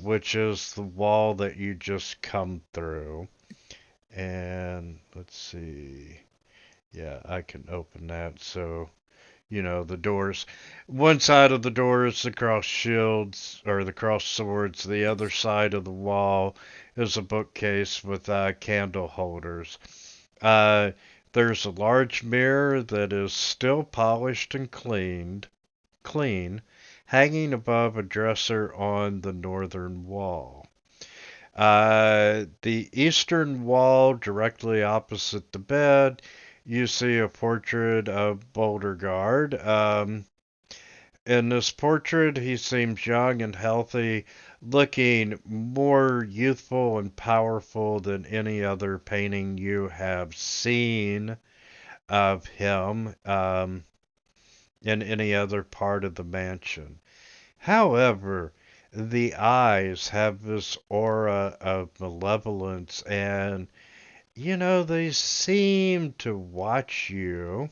which is the wall that you just come through. And let's see. Yeah, I can open that. So, the doors. One side of the door is the cross shields or the cross swords. The other side of the wall is a bookcase with candle holders. There's a large mirror that is still polished and clean, hanging above a dresser on the northern wall. The eastern wall, directly opposite the bed, you see a portrait of Boulderguard. In this portrait, he seems young and healthy, looking more youthful and powerful than any other painting you have seen of him in any other part of the mansion. However, the eyes have this aura of malevolence, and they seem to watch you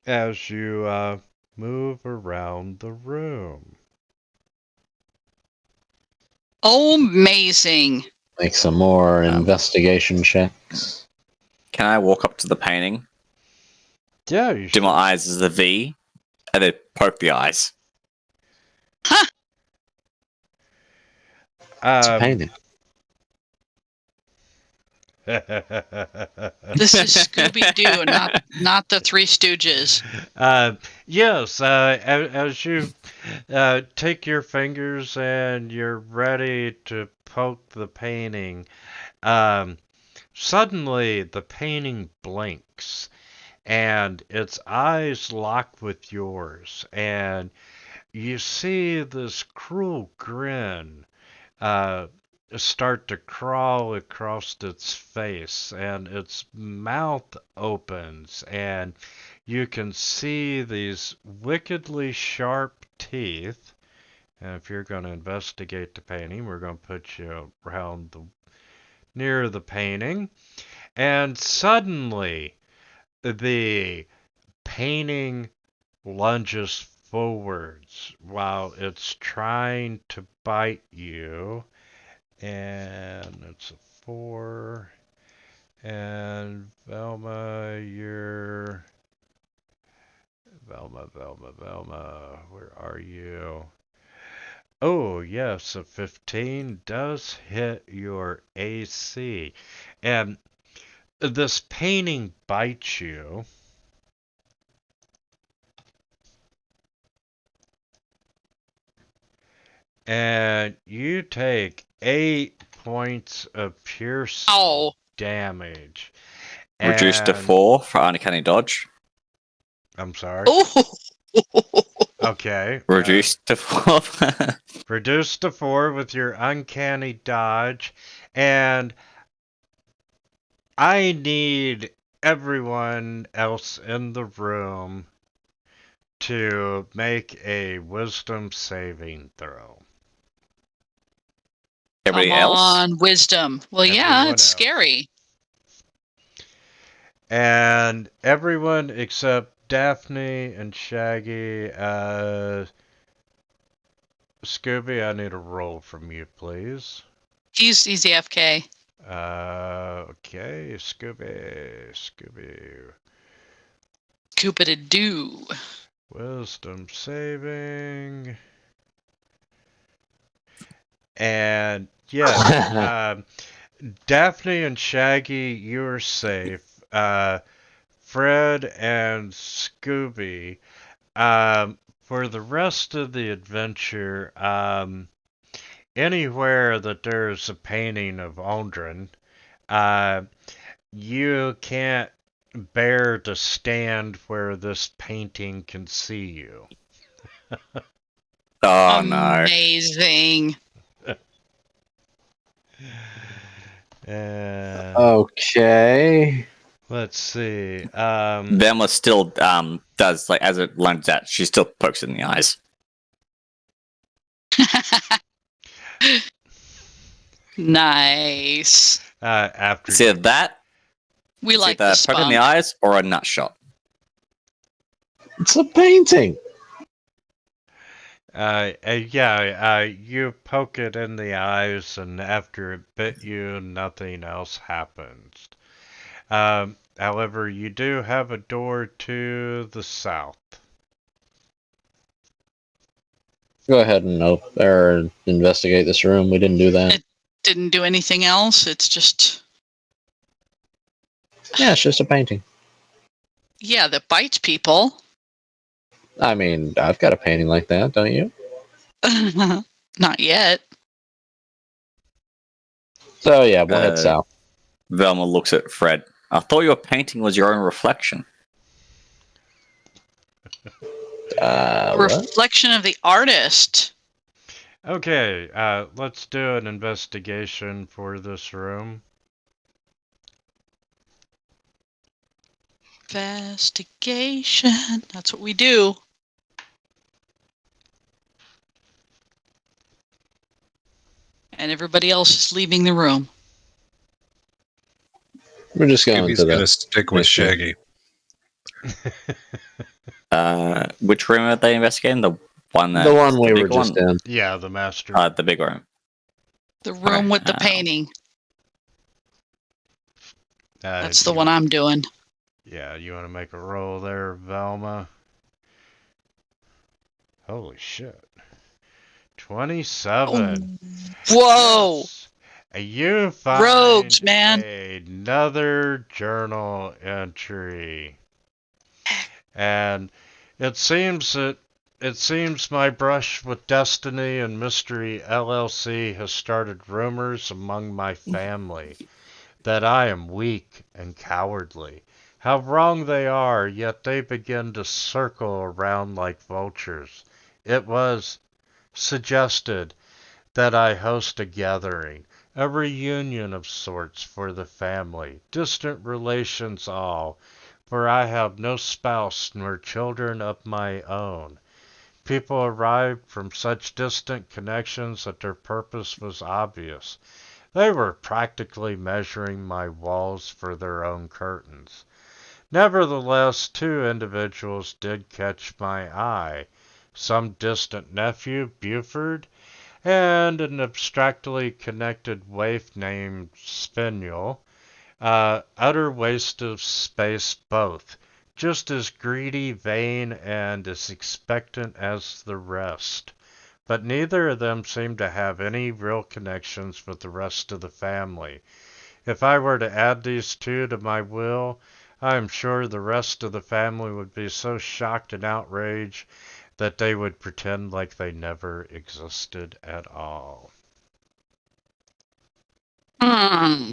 as you move around the room. Amazing. Make some more Um, investigation checks. Can I walk up to the painting? Yeah, you Do should. my eyes as a V, and then poke the eyes. It's a painting. This is Scooby-Doo, not the Three Stooges. Yes, as you take your fingers and you're ready to poke the painting, suddenly the painting blinks and its eyes lock with yours, and you see this cruel grin start to crawl across its face, and its mouth opens, and you can see these wickedly sharp teeth. And if you're going to investigate the painting, we're going to put you around near the painting. And suddenly, the painting lunges forwards while it's trying to bite you. And it's a 4. And Velma, Velma, where are you? Oh, yes, a 15 does hit your AC. And this painting bites you. And you take 8 points of piercing damage. Reduced to And 4 for uncanny dodge. I'm sorry. Oh, Okay. Reduced to 4. Reduced to 4 with your uncanny dodge. And I need everyone else in the room to make a wisdom saving throw. Everybody come else? on, wisdom. Well, yeah, Everyone it's else. scary. And everyone except Daphne and Shaggy, Scooby, I need a roll from you, please. He's AFK. Okay, Scooby. Coop-a-doo. Wisdom saving. And yes, Daphne and Shaggy, you're safe. Fred and Scooby, for the rest of the adventure, anywhere that there's a painting of Aldrin, you can't bear to stand where this painting can see you. Oh no. Amazing. Okay. Let's see. Velma still does, like, as it lunges out, she still pokes it in the eyes. Nice. After It's either that, We it's like either the poke in the spunk. eyes or a nut shot. It's a painting. You poke it in the eyes, and after it bit you, nothing else happens. However, you do have a door to the south. Go ahead and investigate this room. We didn't do that. Didn't do anything else. It's just, Yeah, it's just a painting. Yeah, that bites people. I mean, I've got a painting like that, don't you? Not yet. So yeah, we'll head Uh, south. Velma looks at Fred. I thought your painting was your own reflection. What? Reflection of the artist. Okay, let's do an investigation for this room. Investigation. That's what we do. And everybody else is leaving the room. We're just going Maybe to he's going to the. stick with mystery. Shaggy. Which room are they investigating? The one that The one we big were just one? in. Yeah, the master. The big room. The room Okay, with the painting. That's the you- one I'm doing. Yeah, you want to make a roll there, Velma? Holy shit. 27. Whoa! Yes. You find Rogues, man. another journal entry. And it seems my brush with Destiny and Mystery LLC has started rumors among my family that I am weak and cowardly. How wrong they are, yet they begin to circle around like vultures. It was suggested that I host a gathering, a reunion of sorts for the family, distant relations all, for I have no spouse nor children of my own. People arrived from such distant connections that their purpose was obvious. They were practically measuring my walls for their own curtains. Nevertheless, two individuals did catch my eye. Some distant nephew, Buford, and an abstractly connected waif named Spinel. Utter waste of space both. Just as greedy, vain, and as expectant as the rest. But neither of them seemed to have any real connections with the rest of the family. If I were to add these two to my will, I am sure the rest of the family would be so shocked and outraged that they would pretend like they never existed at all. Hmm.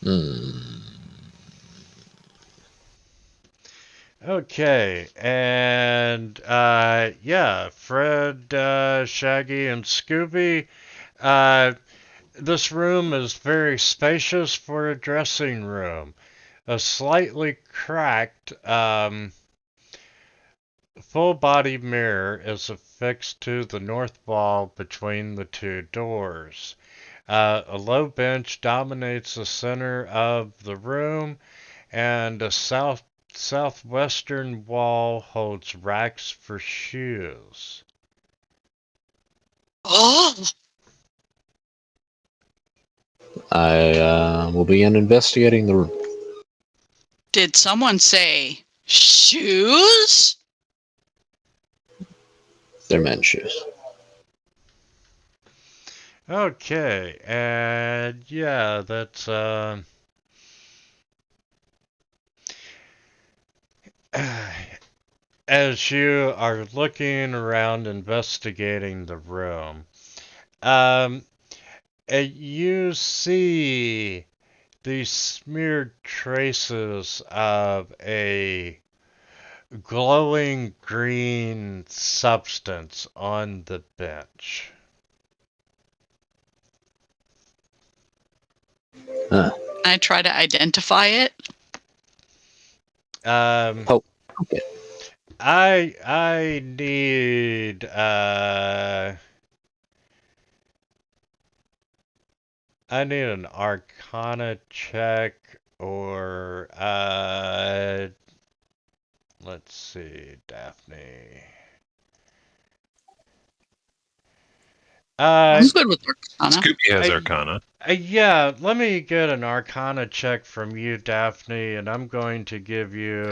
Hmm. Okay, and yeah, Fred, Shaggy, and Scooby. This room is very spacious for a dressing room. A slightly cracked, full-body mirror is affixed to the north wall between the two doors. A low bench dominates the center of the room, and a southwestern wall holds racks for shoes. Oh, I will begin investigating the room. did someone say shoes? They're men's shoes. Okay, and yeah, that's as you are looking around investigating the room, um, you see these smeared traces of a glowing green substance on the bench. Huh. I try to identify it. Oh, okay. I need an Arcana check or let's see, Daphne. I'm good with Arcana. Scooby has I- Arcana. Yeah, let me get an Arcana check from you, Daphne, and I'm going to give you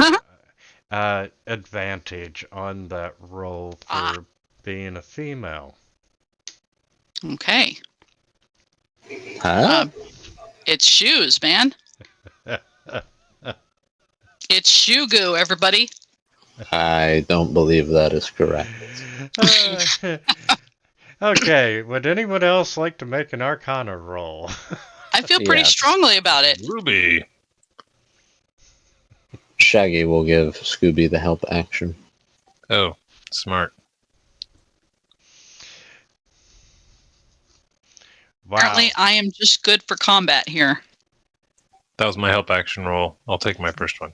advantage on that roll for Ah. being a female. Okay. Huh? It's shoes, man. It's shoe goo, everybody. I don't believe that is correct. Okay, would anyone else like to make an Arcana roll? I feel pretty Yes. strongly about it. Ruby. Shaggy will give Scooby the help action. Oh, smart. Wow. Apparently, I am just good for combat here. That was my help action roll. I'll take my first one.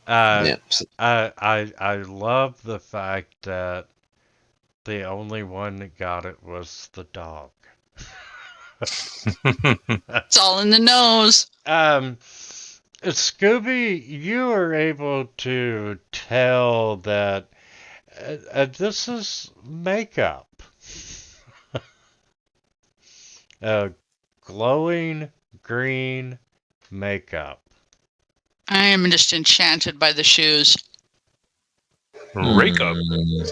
Yeah. I love the fact that the only one that got it was the dog. It's all in the nose. Scooby, you are able to tell that this is makeup. Glowing green makeup. I am just enchanted by the shoes. Rake up. Hmm.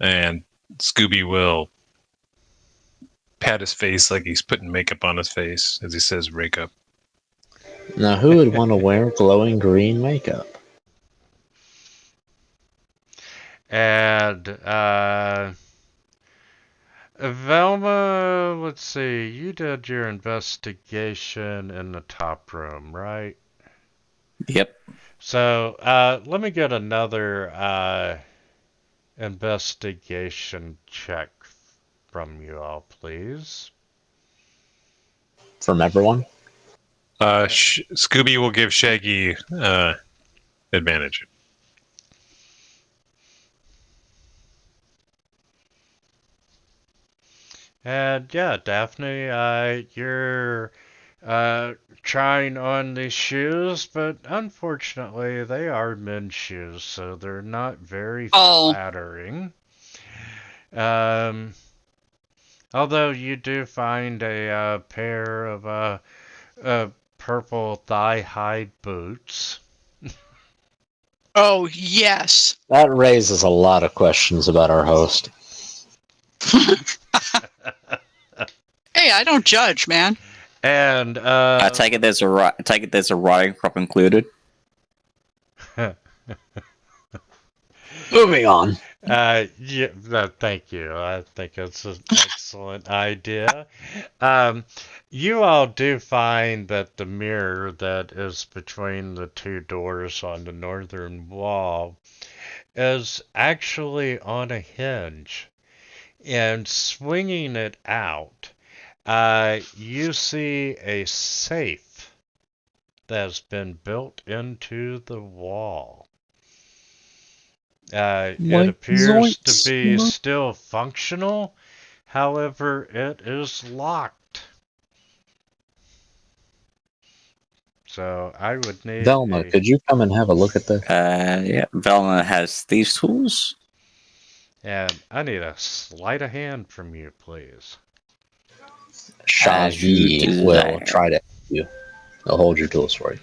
And Scooby will pat his face like he's putting makeup on his face as he says rake up. Now, who would want to wear glowing green makeup? And Velma, let's see, you did your investigation in the top room, right? Yep. So let me get another investigation check from you all, please. From everyone? Scooby will give Shaggy advantage. And yeah, Daphne, you're trying on these shoes, but unfortunately they are men's shoes, so they're not very flattering. Although you do find a pair of purple thigh-high boots. Oh, yes. That raises a lot of questions about our host. Hey, I don't judge, man. And I take it there's a riding crop included. Moving on. yeah, thank you. I think it's an excellent idea. You all do find that the mirror that is between the two doors on the northern wall is actually on a hinge. And swinging it out, you see a safe that's been built into the wall. It Like appears to Zoinks. be still functional, however, it is locked. So I would need Velma, could you come and have a look at this? Yeah. Velma has these tools. and I need a sleight of hand from you, please. As you Shaggy desire. will try to help you. He'll hold your tools for you.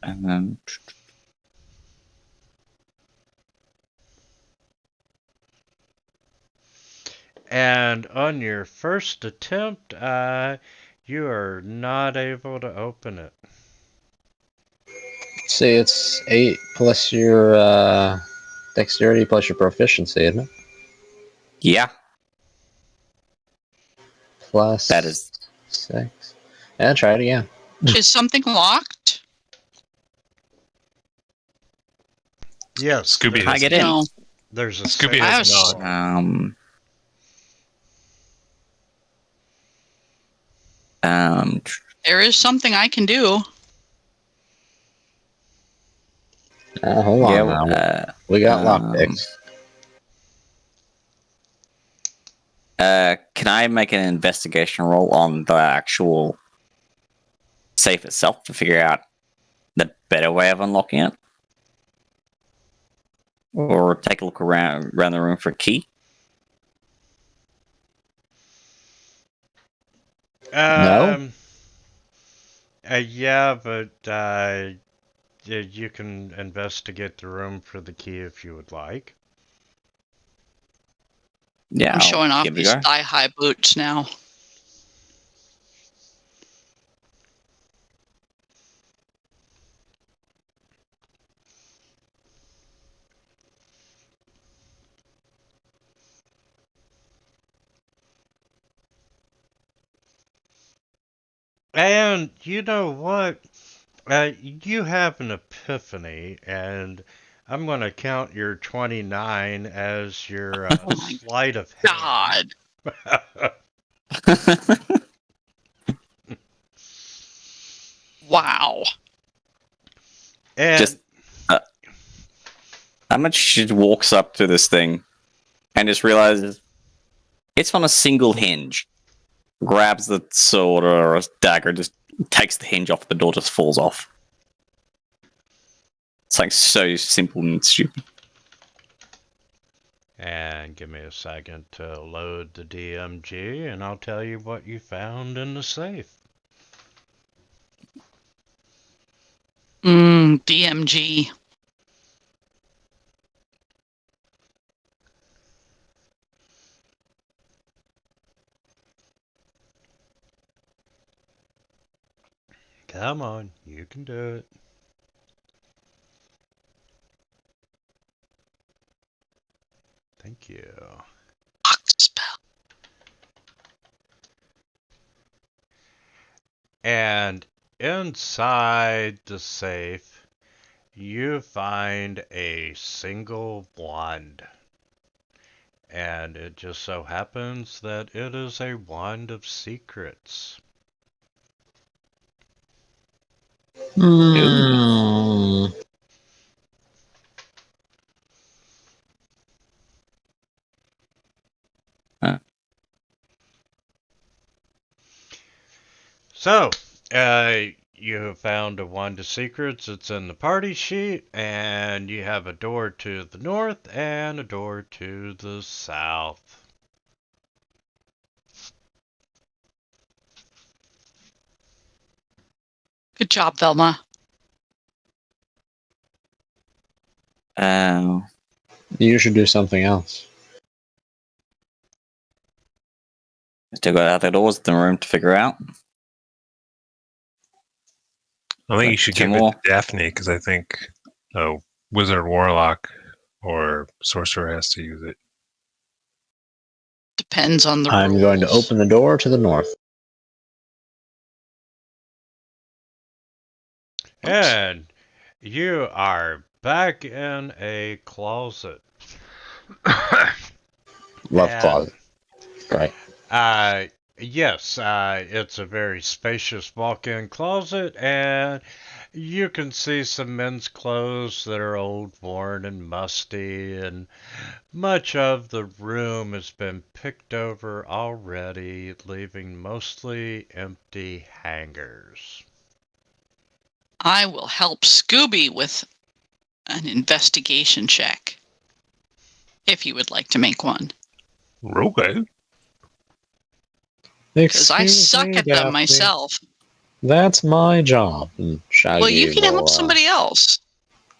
And then And on your first attempt, you are not able to open it. See, it's 8 plus your dexterity plus your proficiency, isn't it? yeah, Plus that is 6. Yeah, try it again. Is something locked? Yes, Scooby Can I has get in? No. there's a Scooby safe has door. not. There is something I can do. Hold on yeah. now. We got lockpicks. Can I make an investigation roll on the actual safe itself to figure out the better way of unlocking it? Or take a look around the room for a key? No? Yeah, but you can investigate the room for the key if you would like. Yeah, I'm showing I'll off give it a these go. thigh-high boots now. And you know what? You have an epiphany, and I'm going to count your 29 as your Oh my sleight of hand. God! Wow. And Just uh, how much she walks up to this thing and just realizes it's on a single hinge. Grabs the sword or a dagger, just takes the hinge off, the door just falls off. It's like so simple and stupid. And give me a second to load the DMG, and I'll tell you what you found in the safe. DMG. Come on, you can do it. Thank you. Lock spell. And inside the safe, you find a single wand. And it just so happens that it is a wand of secrets. Hmm. So, you have found a wand of secrets. It's in the party sheet, and you have a door to the north and a door to the south. Good job, Velma. You should do something else. Still got other doors in the room to figure out. I think you should Two give it more. to Daphne because I think a wizard, warlock, or sorcerer has to use it. Depends on the I'm going to rules. open the door to the north. And you are back in a closet. Love And, closet. Right. yes, it's a very spacious walk-in closet, and you can see some men's clothes that are old, worn, and musty, and much of the room has been picked over already, leaving mostly empty hangers. I will help Scooby with an investigation check. If you would like to make one. Okay. Because I Excuse suck me, at them Daphne. myself. That's my job. And Shaggy Well, you can will, help somebody else.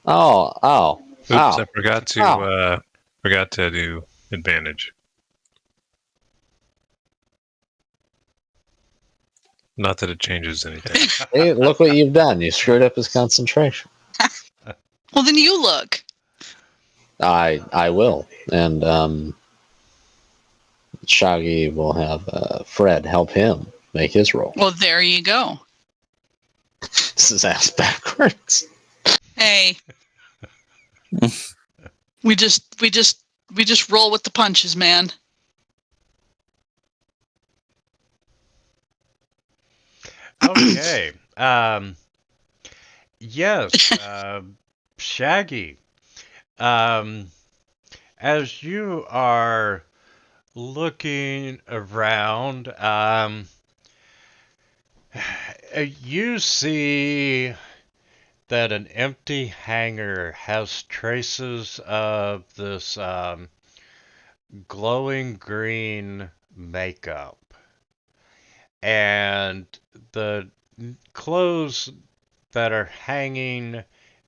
Oh. Oops, I forgot to Oh. do advantage. Not that it changes anything. Hey, look what you've done. You screwed up his concentration. Well, then you look. I will. And Shaggy will have Fred help him make his roll. Well, there you go. This is ass backwards. Hey. we just roll with the punches, man. Okay. Yes, Shaggy. As you are looking around, you see that an empty hangar has traces of this glowing green makeup. And the clothes that are hanging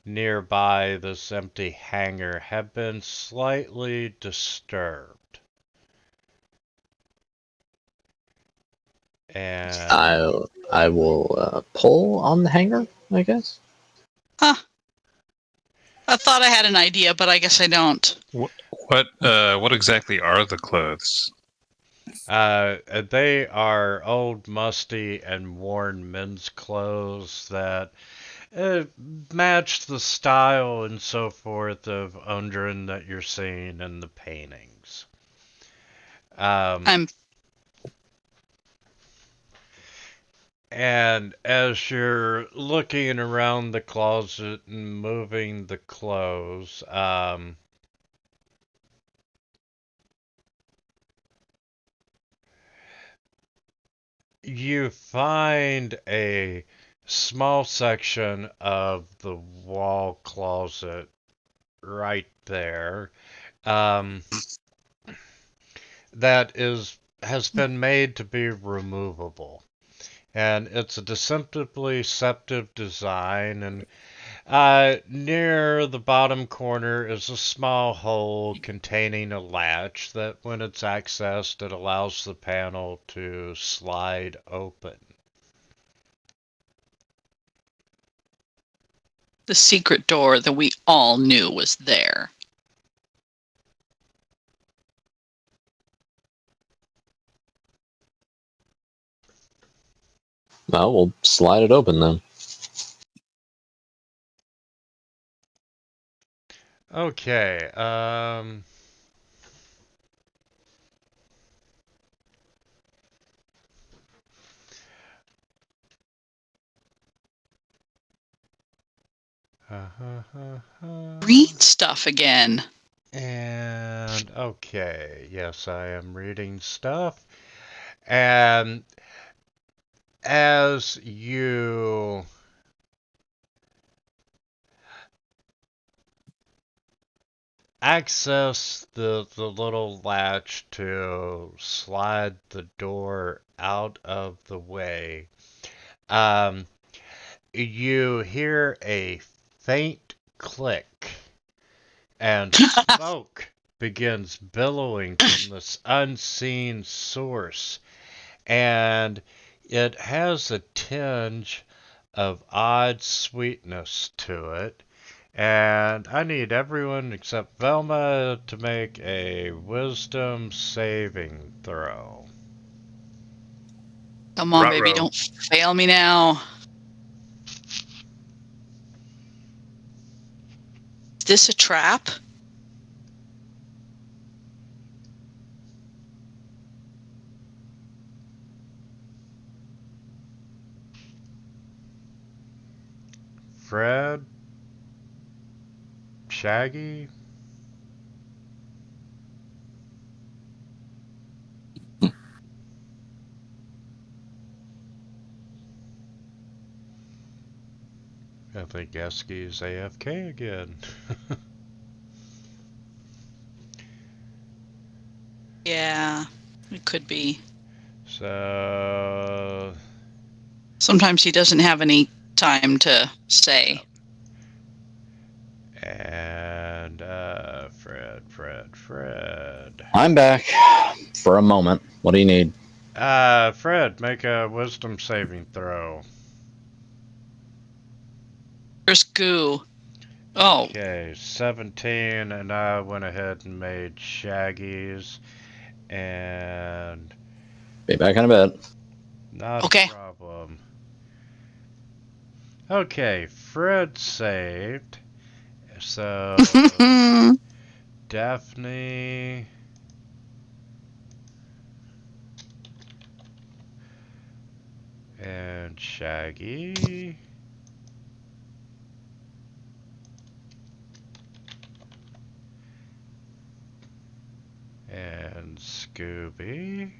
nearby this empty hangar have been slightly disturbed. And I will pull on the hanger, I guess. Huh. I thought I had an idea, but I guess I don't. What exactly are the clothes? they are old, musty, and worn men's clothes that match the style and so forth of Undren that you're seeing in the paintings. I'm And as you're looking around the closet and moving the clothes, you find a small section of the wall closet right there, um, that has been made to be removable. And it's a deceptively design, and near the bottom corner is a small hole containing a latch that, when it's accessed, it allows the panel to slide open. the secret door that we all knew was there. Well, we'll slide it open then. Okay, Read stuff again. and okay, yes, I am reading stuff. And as you access the little latch to slide the door out of the way, um, you hear a faint click, and smoke begins billowing from this unseen source, and it has a tinge of odd sweetness to it. And I need everyone except Velma to make a wisdom saving throw. Come on, baby, Ruh-roh. don't fail me now. Is this a trap? Fred? Shaggy? I think Esky's AFK again. Yeah, it could be. So, Sometimes he doesn't have any time to say. and Fred. I'm back for a moment. What do you need? Fred, make a wisdom saving throw. There's goo. Oh, Okay, 17, and I went ahead and made Shaggy's, and Be back in a bit. not okay. a problem. Okay, Fred saved, so Daphne, and Shaggy, and Scooby,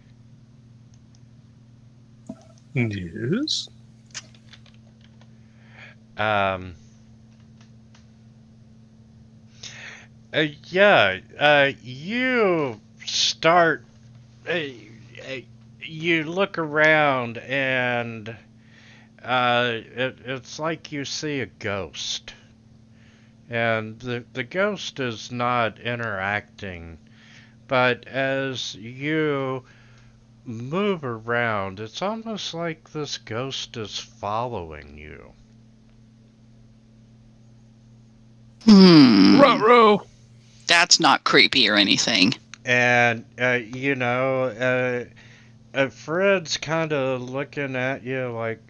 Yes. um, you start, you look around, and it's like you see a ghost. And the ghost is not interacting, but as you move around, it's almost like this ghost is following you. Ruh-roh! That's not creepy or anything. And, Fred's kind of looking at you like,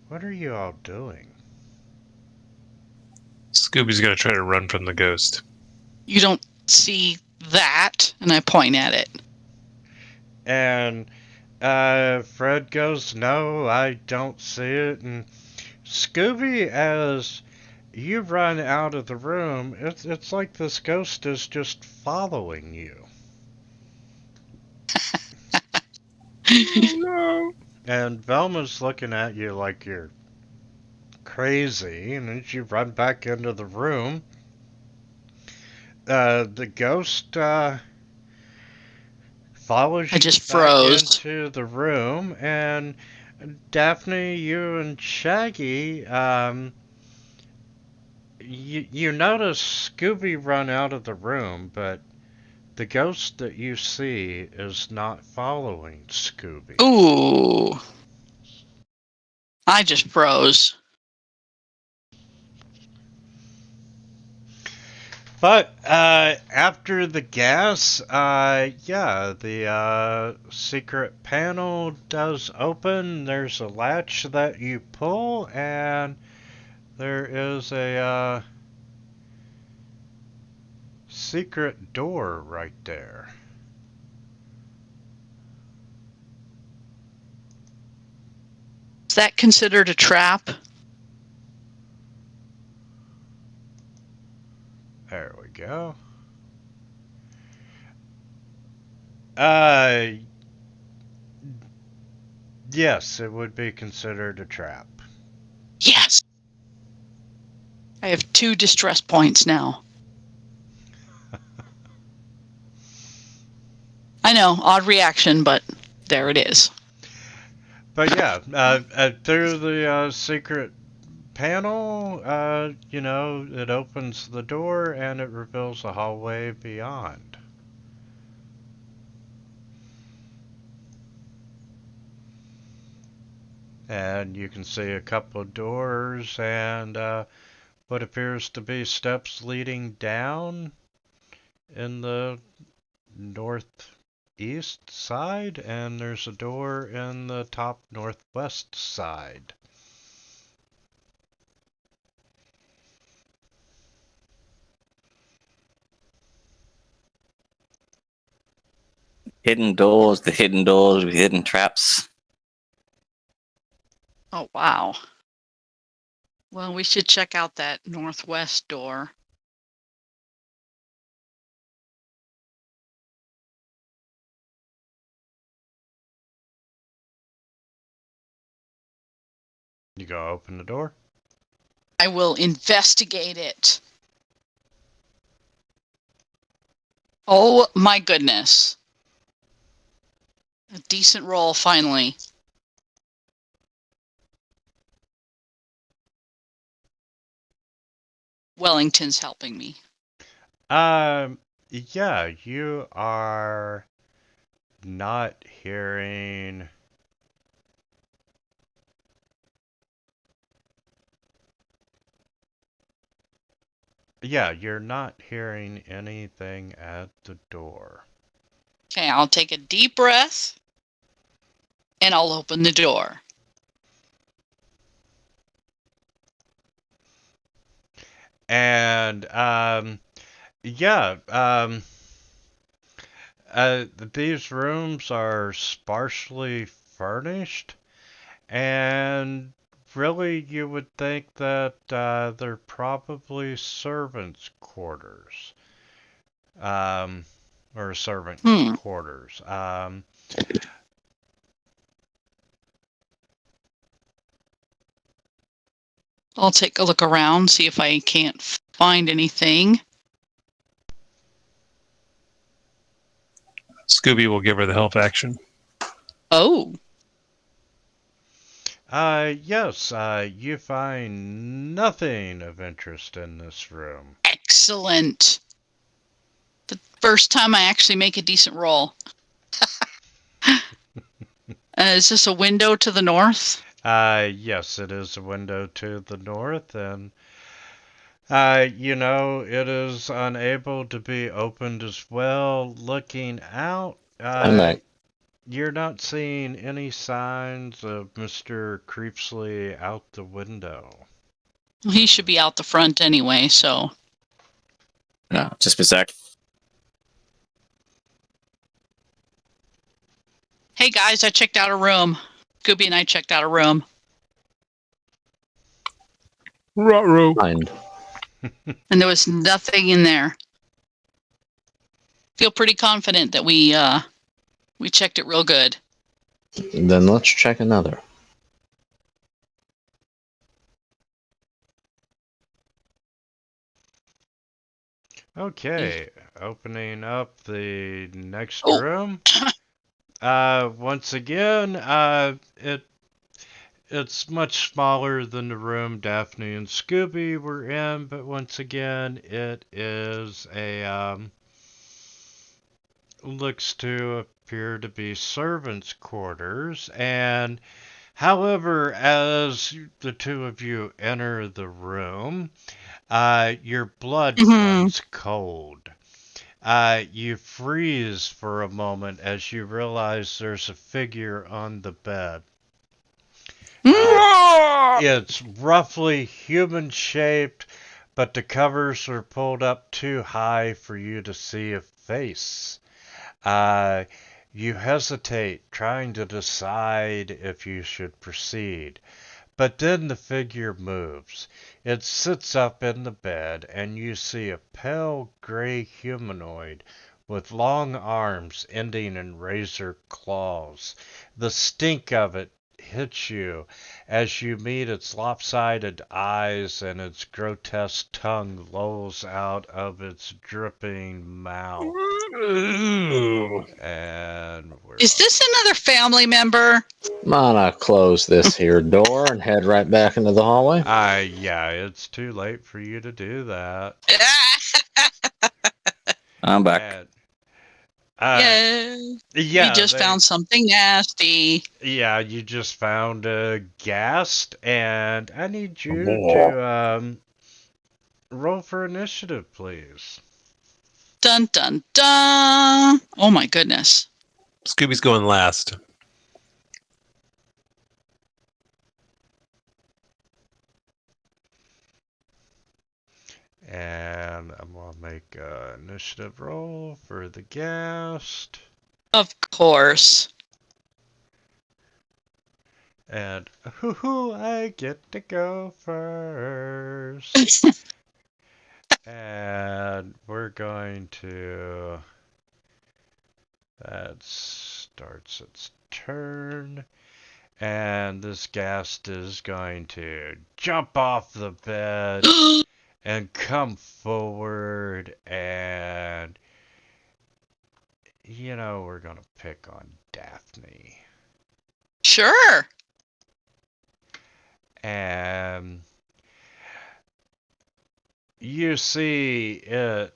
what are you all doing? Scooby's gonna try to run from the ghost. You don't see that, and I point at it. And Fred goes, no, I don't see it. And Scooby, as you run out of the room, it's like this ghost is just following you. Oh no! And Velma's looking at you like you're crazy, and as you run back into the room, the ghost follows I you just back froze. into the room, and Daphne, you and Shaggy, you notice Scooby run out of the room, but the ghost that you see is not following Scooby. Ooh. I just froze. But after the gas, the secret panel does open. There's a latch that you pull, and there is a secret door right there. Is that considered a trap? There we go. Uh, yes, it would be considered a trap. Yes. I have 2 distress points now. I know, odd reaction, but there it is. But yeah, through the secret panel, it opens the door and it reveals a hallway beyond. And you can see a couple of doors and what appears to be steps leading down in the northeast side, and there's a door in the top northwest side. Hidden doors, the hidden doors with hidden traps. Oh, wow. Well, we should check out that northwest door. You go open the door. I will investigate it. Oh my goodness. A decent roll, finally. Wellington's helping me. Yeah, you are not hearing. Yeah, you're not hearing anything at the door. Okay, I'll take a deep breath and I'll open the door. And these rooms are sparsely furnished, and really you would think that they're probably servants' quarters, or servant quarters. I'll take a look around, see if I can't find anything. Scooby will give her the help action. Oh, Yes, you find nothing of interest in this room. excellent. The first time I actually make a decent roll. Is this a window to the north? Yes, it is a window to the north, and it is unable to be opened as well. Looking out, I'm back. you're not seeing any signs of Mr. Creepsley out the window. He should be out the front anyway, so. No, just a sec. Hey guys, I checked out a room. Scooby and I checked out a room. Ruh-roh. Mind. And there was nothing in there. Feel pretty confident that we checked it real good. Then let's check another. Okay, opening up the next Oh. room. Once again, it's much smaller than the room Daphne and Scooby were in, but once again, it is looks to appear to be servants' quarters, and however, as the two of you enter the room, your blood runs cold. You freeze for a moment as you realize there's a figure on the bed. It's roughly human shaped, but the covers are pulled up too high for you to see a face. You hesitate, trying to decide if you should proceed. But then the figure moves. It sits up in the bed, and you see a pale gray humanoid with long arms ending in razor claws. The stink of it hits you as you meet its lopsided eyes, and its grotesque tongue lolls out of its dripping mouth. And Is this another family member? I'm gonna close this here door and head right back into the hallway. yeah, it's too late for you to do that. I'm back. And, Yeah. yeah, We just found something nasty. Yeah, you just found a ghast, and I need you to roll for initiative, please. Dun dun dun. Oh my goodness. Scooby's going last. And I'm gonna make an initiative roll for the ghast. Of course. And I get to go first. And we're going to... That starts its turn. And this ghast is going to jump off the bed and come forward, and we're gonna pick on Daphne. Sure. And you see it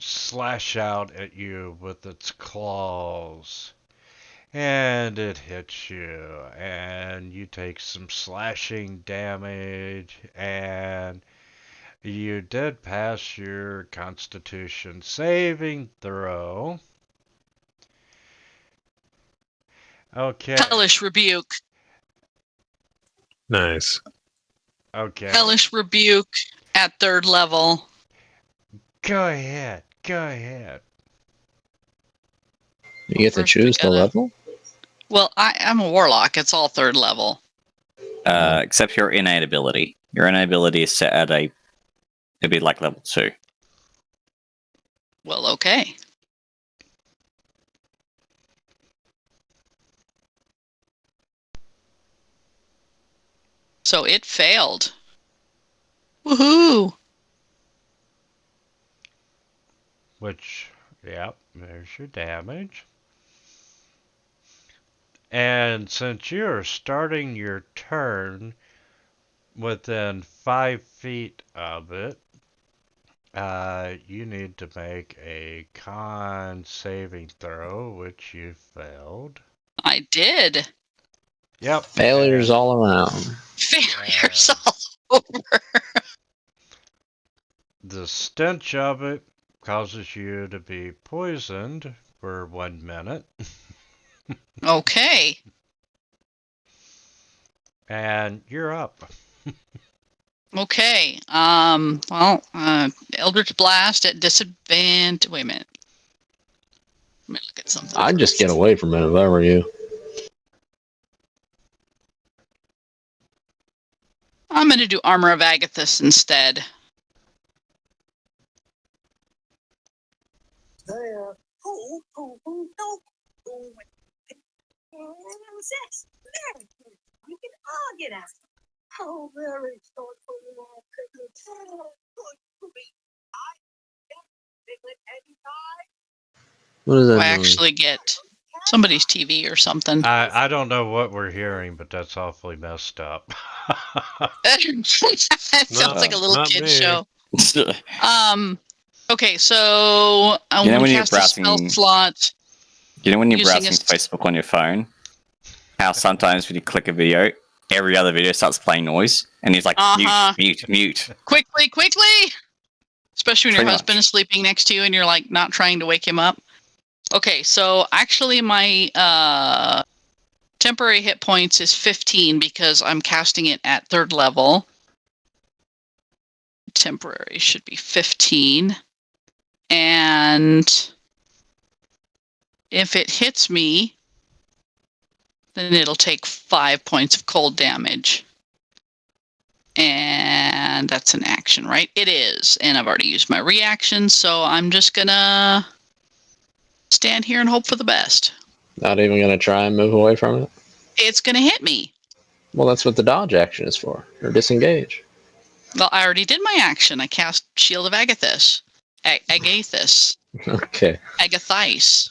slash out at you with its claws. And it hits you, and you take some slashing damage, and you did pass your Constitution saving throw. Okay. Hellish rebuke. Nice. Okay. Hellish rebuke at 3rd level. Go ahead. Go ahead. You get to First we choose the gotta- level? Well, I'm a warlock. It's all 3rd level. Except your innate ability. Your innate ability is set at it'd be like level 2. Well, okay. So it failed. Woohoo! Which, yep, there's your damage. And since you're starting your turn within 5 feet of it, you need to make a con saving throw, which you failed. I did. Yep. Failures and- all around. Failures all over. The stench of it causes you to be poisoned for 1 minute, Okay. and you're up. Okay. Well, Eldritch Blast at disadvantage. Wait a minute. Let me look at something. I'd just get away from it if I were you. I'm going to do Armor of Agathis instead. What does that I mean? actually get somebody's TV or something. I don't know what we're hearing, but that's awfully messed up. It sounds like a little Not kid me. show. Okay, so You know we when you're cast a spell browsing- slot. You know when you're Using browsing a- Facebook on your phone, how sometimes when you click a video, every other video starts playing noise, and he's like, Uh-huh. mute. Quickly! Especially when your Pretty husband much. is sleeping next to you and you're like not trying to wake him up. Okay, so actually my temporary hit points is 15 because I'm casting it at 3rd level. Temporary should be 15. And if it hits me, then it'll take 5 points of cold damage. And that's an action, right? It is. And I've already used my reaction, so I'm just gonna stand here and hope for the best. Not even going to try and move away from it? It's gonna hit me. Well, that's what the dodge action is for. Or disengage. Well, I already did my action. I cast Shield of Agathis. Agathis. Okay. Agathis.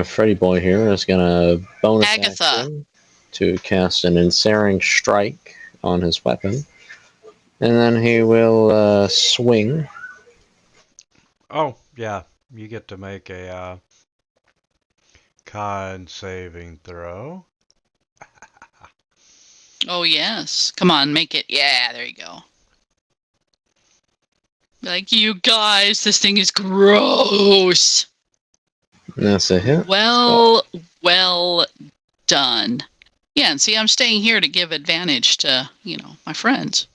Freddy Boy here is going to bonus Agatha. action to cast an ensnaring strike on his weapon. And then he will swing. Oh, yeah. You get to make a con saving throw. Oh, yes. Come on, make it. Yeah, there you go. Like, you guys, this thing is gross. That's a hit. Well done. Yeah, and see, I'm staying here to give advantage to, my friends.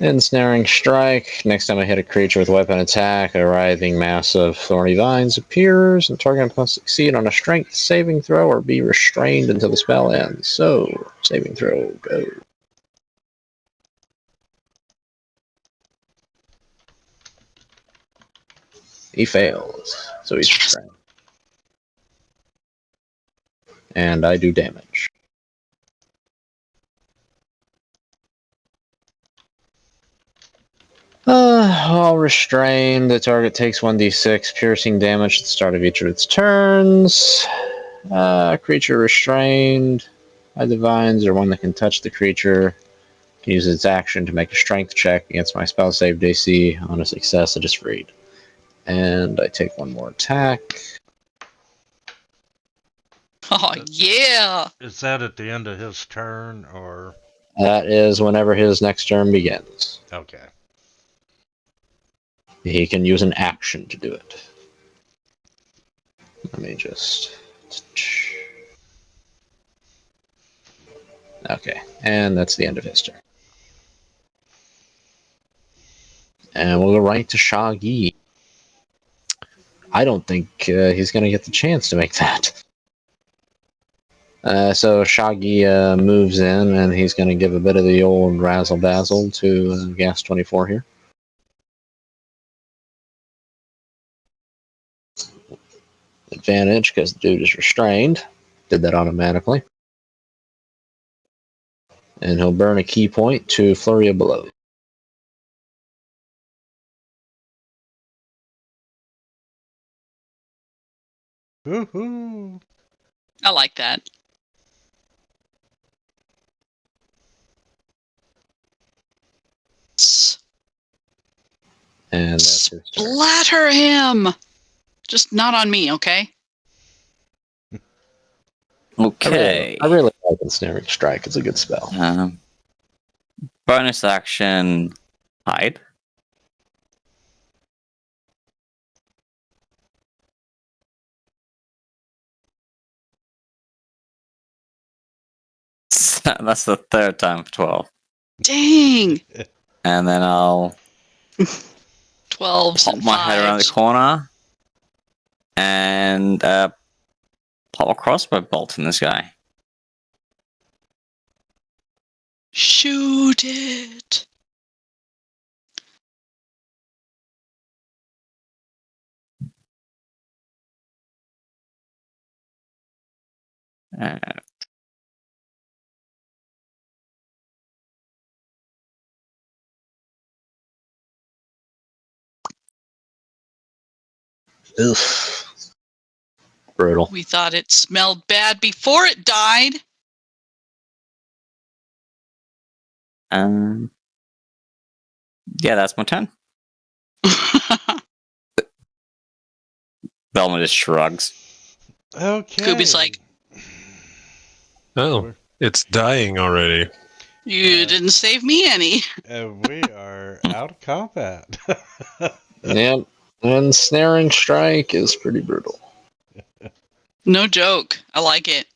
Ensnaring strike. Next time I hit a creature with weapon attack, a writhing mass of thorny vines appears, and target must succeed on a strength saving throw or be restrained until the spell ends. So, saving throw, go. He fails, so he's restrained. And I do damage. While restrained, the target takes 1d6 piercing damage at the start of each of its turns. Creature restrained by the vines or one that can touch the creature can use its action to make a strength check against my spell save DC. On a success, it is freed. And I take one more attack. Oh, yeah. Is that at the end of his turn, or? That is whenever his next turn begins. Okay. He can use an action to do it. Let me just... Okay, and that's the end of his turn. And we'll go right to Shaggy. I don't think he's going to get the chance to make that. So Shaggy moves in, and he's going to give a bit of the old razzle-dazzle to Gas 24 here. Advantage, because the dude is restrained. Did that automatically. And he'll burn a key point to Flurry of Blows. Woohoo! I like that. And that's his turn. Splatter him! Just not on me, okay? Okay. I really like Ensnaring Strike. It's a good spell. Bonus action, hide. That's the third time for 12. Dang. And then I'll 12s pop and my head around the 5s. corner and pop a crossbow bolt in this guy. Shoot it. Uh, Ugh. Brutal. We thought it smelled bad before it died. Yeah, that's my turn. Velma just shrugs. Okay. Scooby's like, Oh, it's dying already. you didn't save me any. We are out of combat. Yep. Ensnaring Strike is pretty brutal. No joke. I like it.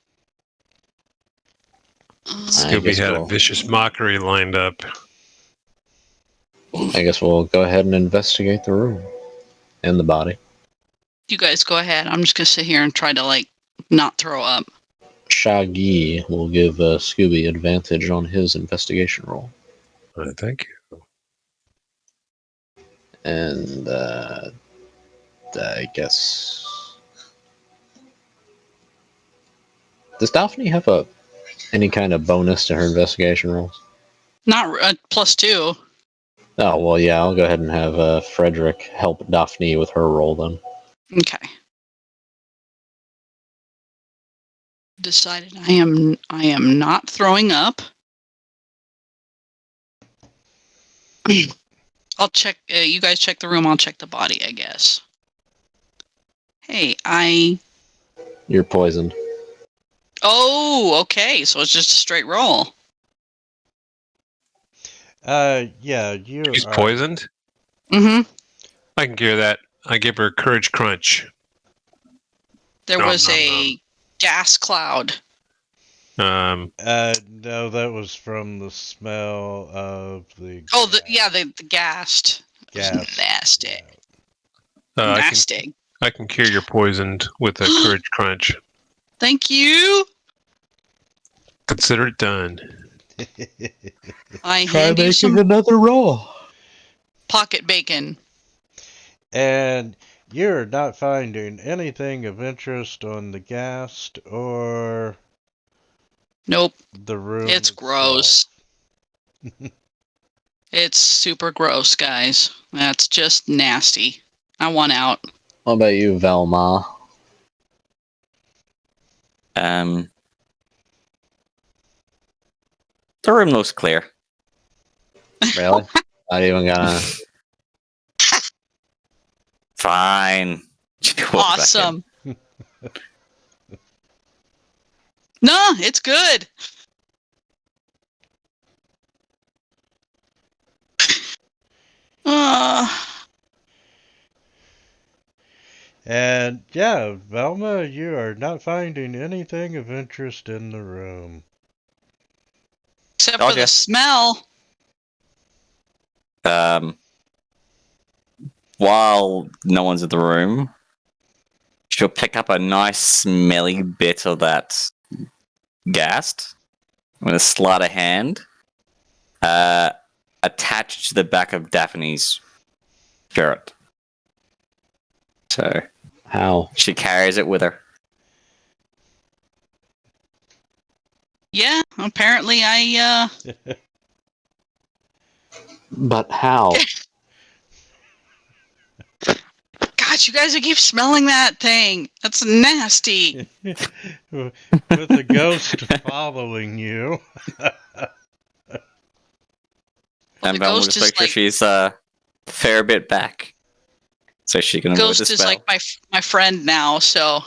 Scooby guess had we'll- a vicious mockery lined up. I guess we'll go ahead and investigate the room and the body. You guys go ahead. I'm just going to sit here and try to, like, not throw up. Shaggy will give Scooby advantage on his investigation roll. Thank you. And I guess... Does Daphne have any kind of bonus to her investigation rolls? Not +2. Oh, well, yeah, I'll go ahead and have Frederick help Daphne with her roll then. Okay. Decided I am not throwing up. I'll check. You guys check the room. I'll check the body, I guess. Hey, You're poisoned. Oh, okay. So it's just a straight roll. Yeah, you She's are... poisoned? Mm-hmm. I can cure that. I give her Courage Crunch. There Nom, was nom, a gas cloud. No, that was from the smell of the... Oh, the gassed. gas. Nasty. Yeah. Nasty. I can cure your poisoned with a Courage Crunch. Thank you. Consider it done. I hand you some another roll. pocket bacon. And you're not finding anything of interest on the ghast or Nope. the room. It's itself. gross. It's super gross, guys. That's just nasty. I want out. What about you, Velma? The room looks clear. Really? Not even gonna... Fine. She walks back in. Awesome. No, it's good. And yeah, Velma, you are not finding anything of interest in the room. Except Oh, for yeah. the smell. While no one's in the room, she'll pick up a nice smelly bit of that gas with a sleight of hand, attached to the back of Daphne's shirt. So How? she carries it with her. Yeah, apparently I But how? God, you guys keep smelling that thing. That's nasty. With the ghost following you. Well, And the Velma ghost just is make sure like she's a fair bit back, so she can avoid the ghost is spell. like my friend now, so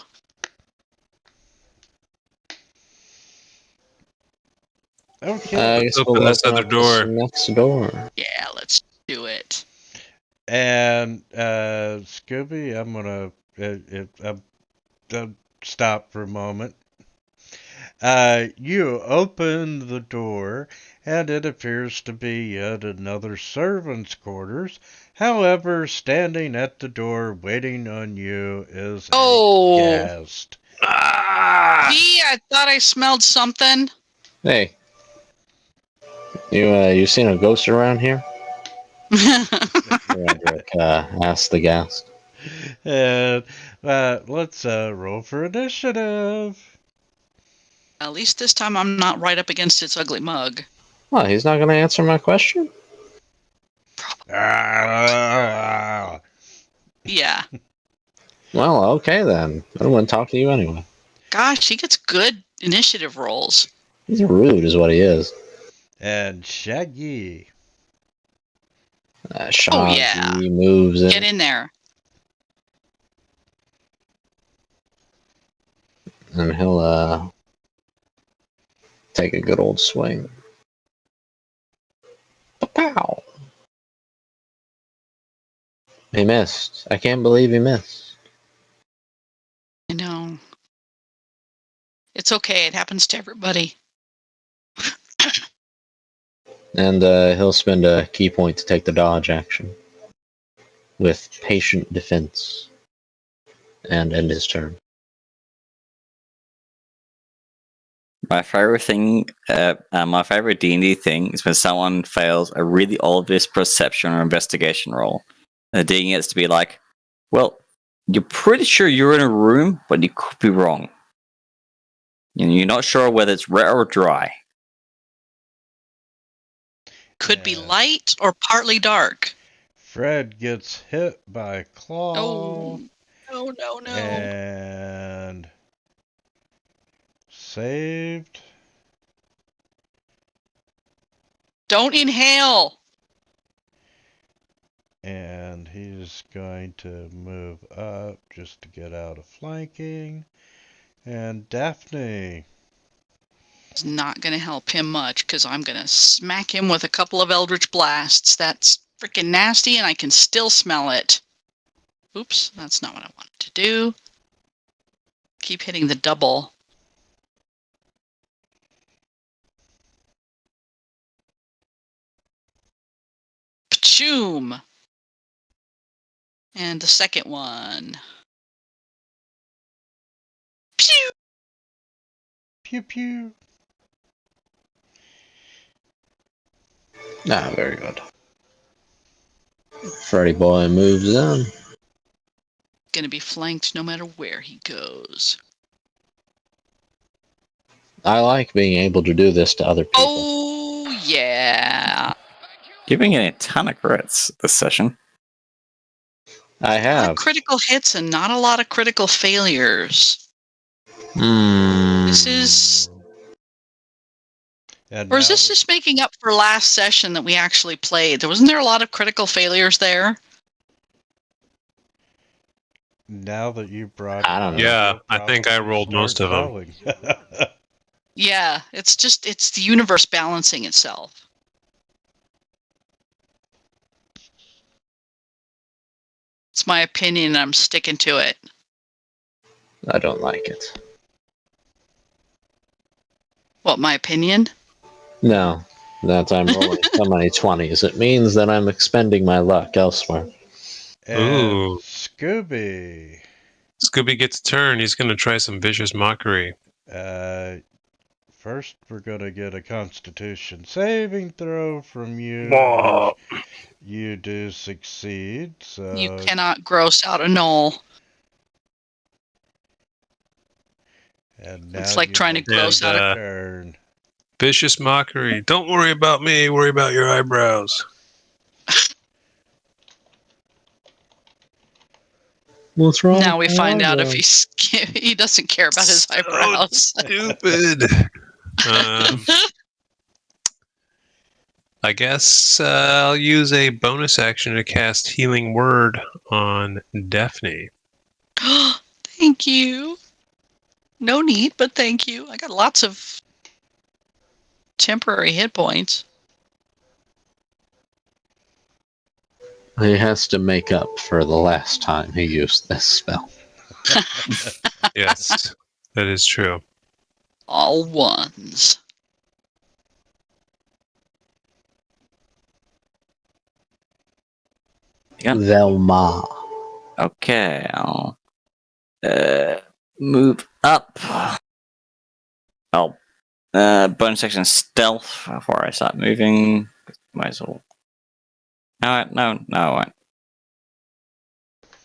Okay. I guess Open we'll this open other up door. this next door. Yeah, let's do it. And Scooby, I'm gonna stop for a moment. You open the door, and it appears to be yet another servant's quarters. However, standing at the door waiting on you is Oh. a guest. Ah! Gee, I thought I smelled something. Hey, you seen a ghost around here? Frederick asked the guest. And let's roll for initiative. At least this time I'm not right up against its ugly mug. Well, he's not going to answer my question? Ah. Yeah. Well, okay then. I don't want to talk to you anyway. Gosh, he gets good initiative rolls. He's rude, is what he is. And Shaggy. Shaggy yeah. moves in. Get in there. And he'll take a good old swing. Pow! He missed. I can't believe he missed. I know. It's okay. It happens to everybody. And he'll spend a key point to take the dodge action. With patient defense. And end his turn. My favorite thing, my favorite D&D thing is when someone fails a really obvious perception or investigation roll. And the D gets to be like, well, you're pretty sure you're in a room, but you could be wrong. And you're not sure whether it's wet or dry. Could be Yeah. light or partly dark. Fred gets hit by a claw. Oh, no. And saved. Don't inhale. And he's going to move up just to get out of flanking. And Daphne. It's not going to help him much because I'm going to smack him with a couple of Eldritch Blasts. That's freaking nasty and I can still smell it. Oops, that's not what I wanted to do. Keep hitting the double. Pachoom! And the second one. Pew! Pew pew. Ah, very good. Freddy boy moves in. Gonna be flanked no matter where he goes. I like being able to do this to other people. Oh, yeah. You've been getting a ton of crits this session. I A lot have. of critical hits and not a lot of critical failures. This is... And Or is now this just making up for last session that we actually played? Wasn't there a lot of critical failures there? Now that you brought I don't know. Yeah, I think I rolled most of them. them. Yeah, it's the universe balancing itself. It's my opinion and I'm sticking to it. I don't like it. What, my opinion? No, that I'm rolling so many 20s. It means that I'm expending my luck elsewhere. And Ooh. Scooby. Scooby gets a turn. He's going to try some vicious mockery. First, we're going to get a Constitution saving throw from you. Whoa. Which you do succeed. So You cannot gross out a null. And now It's like you trying to may gross take out your a... turn. Vicious mockery. Don't worry about me. Worry about your eyebrows. What's wrong? Now we find out if he doesn't care about his eyebrows. Stupid. I guess I'll use a bonus action to cast Healing Word on Daphne. Thank you. No need, but thank you. I got lots of temporary hit points. He has to make up for the last time he used this spell. Yes, that is true. All ones. Yeah. Velma. Okay, I'll move up. Oh, bonus section stealth before I start moving. Might as well. No, I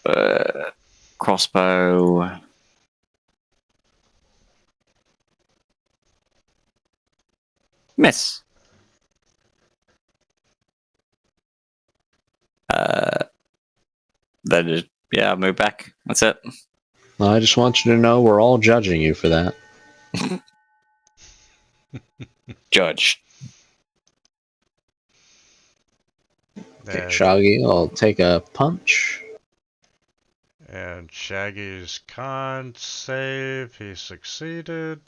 won't. Crossbow. Miss. Then just, yeah, move back. That's it. I just want you to know we're all judging you for that. Judge. Okay, And, Shaggy, I'll take a punch. and Shaggy's con save, he succeeded.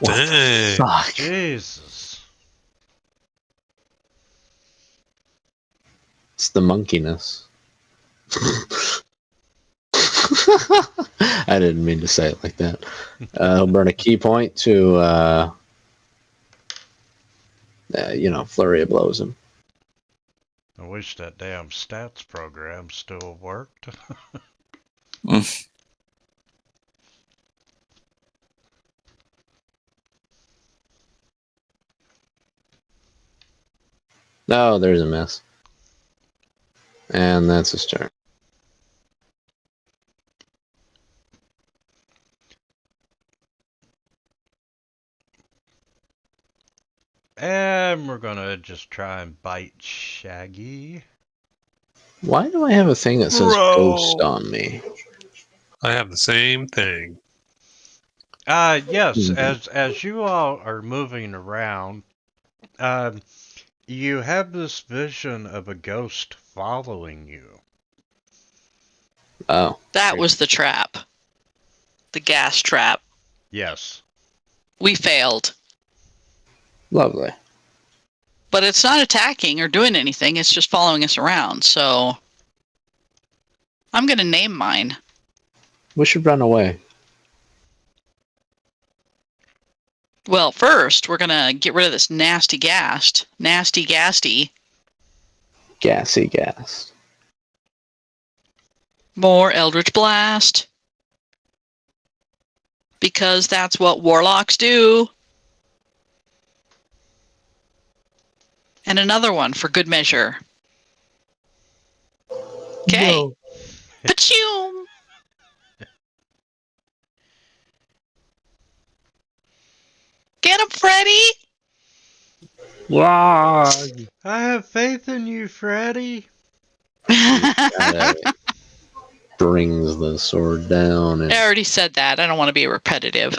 What the Dang. fuck? Jesus. It's the monkeyness. I didn't mean to say it like that. He'll burn a key point to, flurry of blows him. I wish that damn stats program still worked. Oh, there's a miss. And that's his turn. And we're gonna just try and bite Shaggy. Why do I have a thing that says Bro. ghost on me? I have the same thing. Yes, Hmm. as you all are moving around, you have this vision of a ghost following you. Oh, That was the trap. The gas trap. Yes. We failed. lovely. But it's not attacking or doing anything. It's just following us around. So I'm going to name mine. We should run away. Well, first, we're going to get rid of this nasty ghast. Nasty gasty. Gassy gas. More Eldritch Blast. Because that's what warlocks do. And another one for good measure. Okay. No. Pachoom! Get him, Freddy! Why? I have faith in you, Freddy. Brings the sword down and I already said that. I don't want to be repetitive.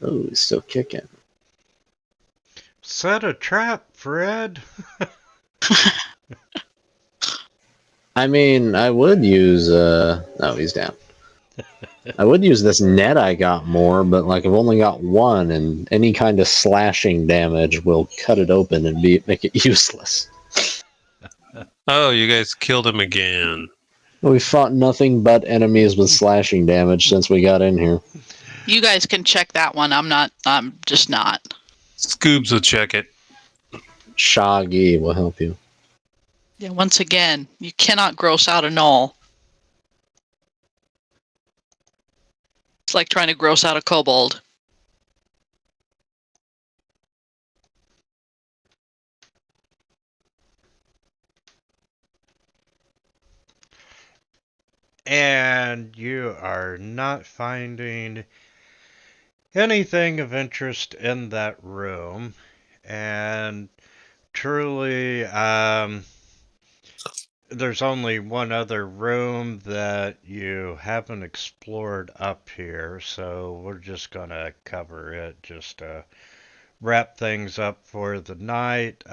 oh, he's still kicking. Set a trap, Fred. I mean, I would use oh, he's down. I would use this net I got more, but like I've only got one, and any kind of slashing damage will cut it open and make it useless. Oh, you guys killed him again. We fought nothing but enemies with slashing damage since we got in here. You guys can check that one. I'm just not. Scoobs will check it. Shaggy will help you. Yeah, once again, you cannot gross out a gnoll. It's like trying to gross out a kobold. And you are not finding anything of interest in that room. And truly, there's only one other room that you haven't explored up here, so we're just gonna cover it just to wrap things up for the night.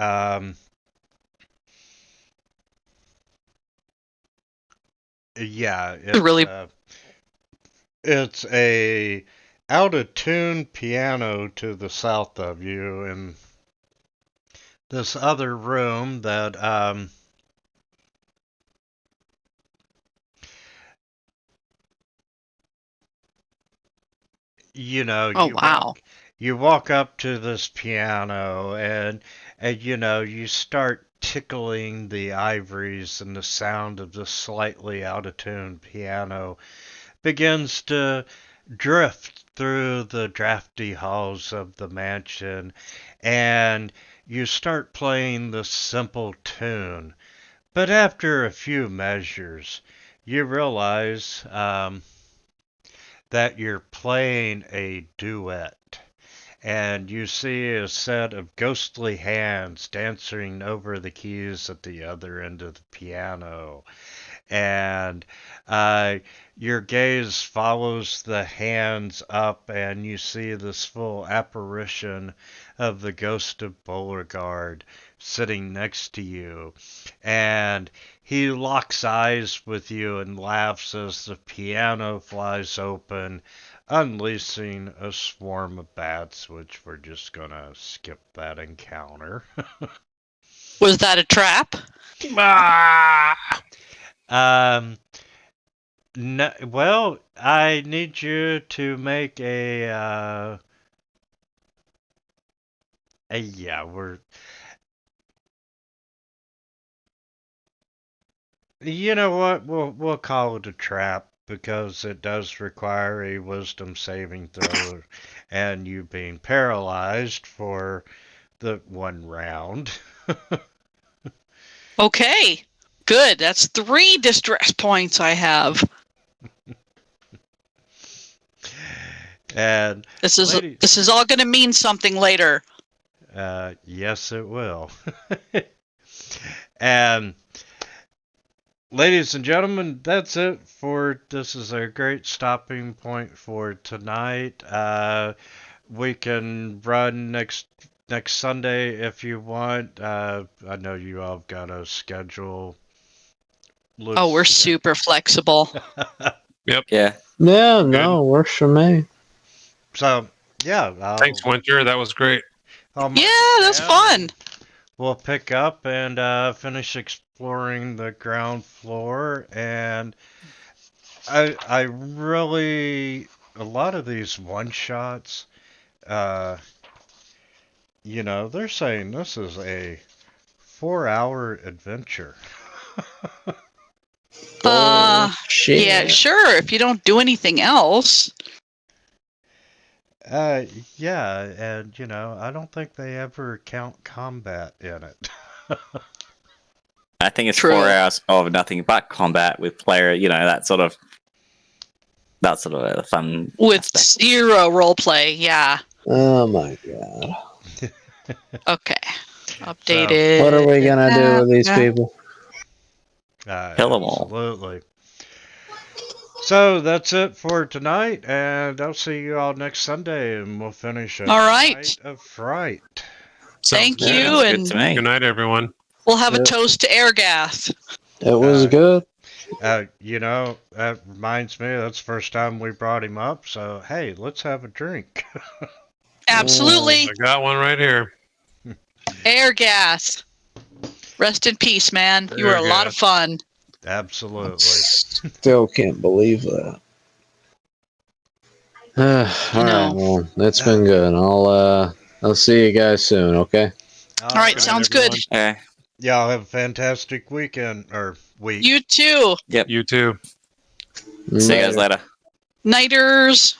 Yeah, it's Really- It's a out of tune piano to the south of you in this other room that Oh, you wow. walk up to this piano and you start tickling the ivories, and the sound of the slightly out of tune piano begins to drift through the drafty halls of the mansion, and you start playing the simple tune. But after a few measures, you realize that you're playing a duet. And you see a set of ghostly hands dancing over the keys at the other end of the piano. And uh, your gaze follows the hands up, and you see this full apparition of the ghost of Beauregard sitting next to you. And he locks eyes with you and laughs as the piano flies open, unleashing a swarm of bats, which we're just gonna skip that encounter. Was that a trap? um, No, well, I need you to make yeah, you know what? We'll call it a trap because it does require a wisdom saving throw and you being paralyzed for the one round. Okay. Good. That's 3 distress points I have. And This is ladies, this is all going to mean something later. yes, it will. And ladies and gentlemen, that's it for this is a great stopping point for tonight. We can run next Sunday if you want. I know you all got a schedule. Loose. Oh, we're super flexible. Yeah. Yeah, Good. no, works for me. So yeah, Thanks, Winter. That was great. I'll mark Yeah, it that's down, fun. and we'll pick up and finish exploring the ground floor. And I really a lot of these one shots. They're saying this is a 4-hour adventure. Shit. Yeah, sure, if you don't do anything else. Yeah, and I don't think they ever count combat in it. I think it's True. 4 hours of nothing but combat with player, that sort of a fun With aspect. 0 roleplay, yeah. Oh my god. Okay. Updated. What are we gonna do with these Yeah. people? Kill 'em all. Absolutely. So that's it for tonight, and I'll see you all next Sunday, and we'll finish a All right. night of Fright. Thank Sounds you, good. Sounds good and to me. Good night, everyone. we'll have a Yep. toast to Aegrath. It was good. That reminds me, that's the first time we brought him up, so hey, let's have a drink. Absolutely. I got one right here. Aegrath. Rest in peace, man. You were a lot of fun. Absolutely. Still can't believe that. All right, well, that's been good. I'll see you guys soon. Okay. All right, Good night, sounds good. everyone. Okay. Y'all have a fantastic weekend, or week. You too. You too. See you guys later. Nighters.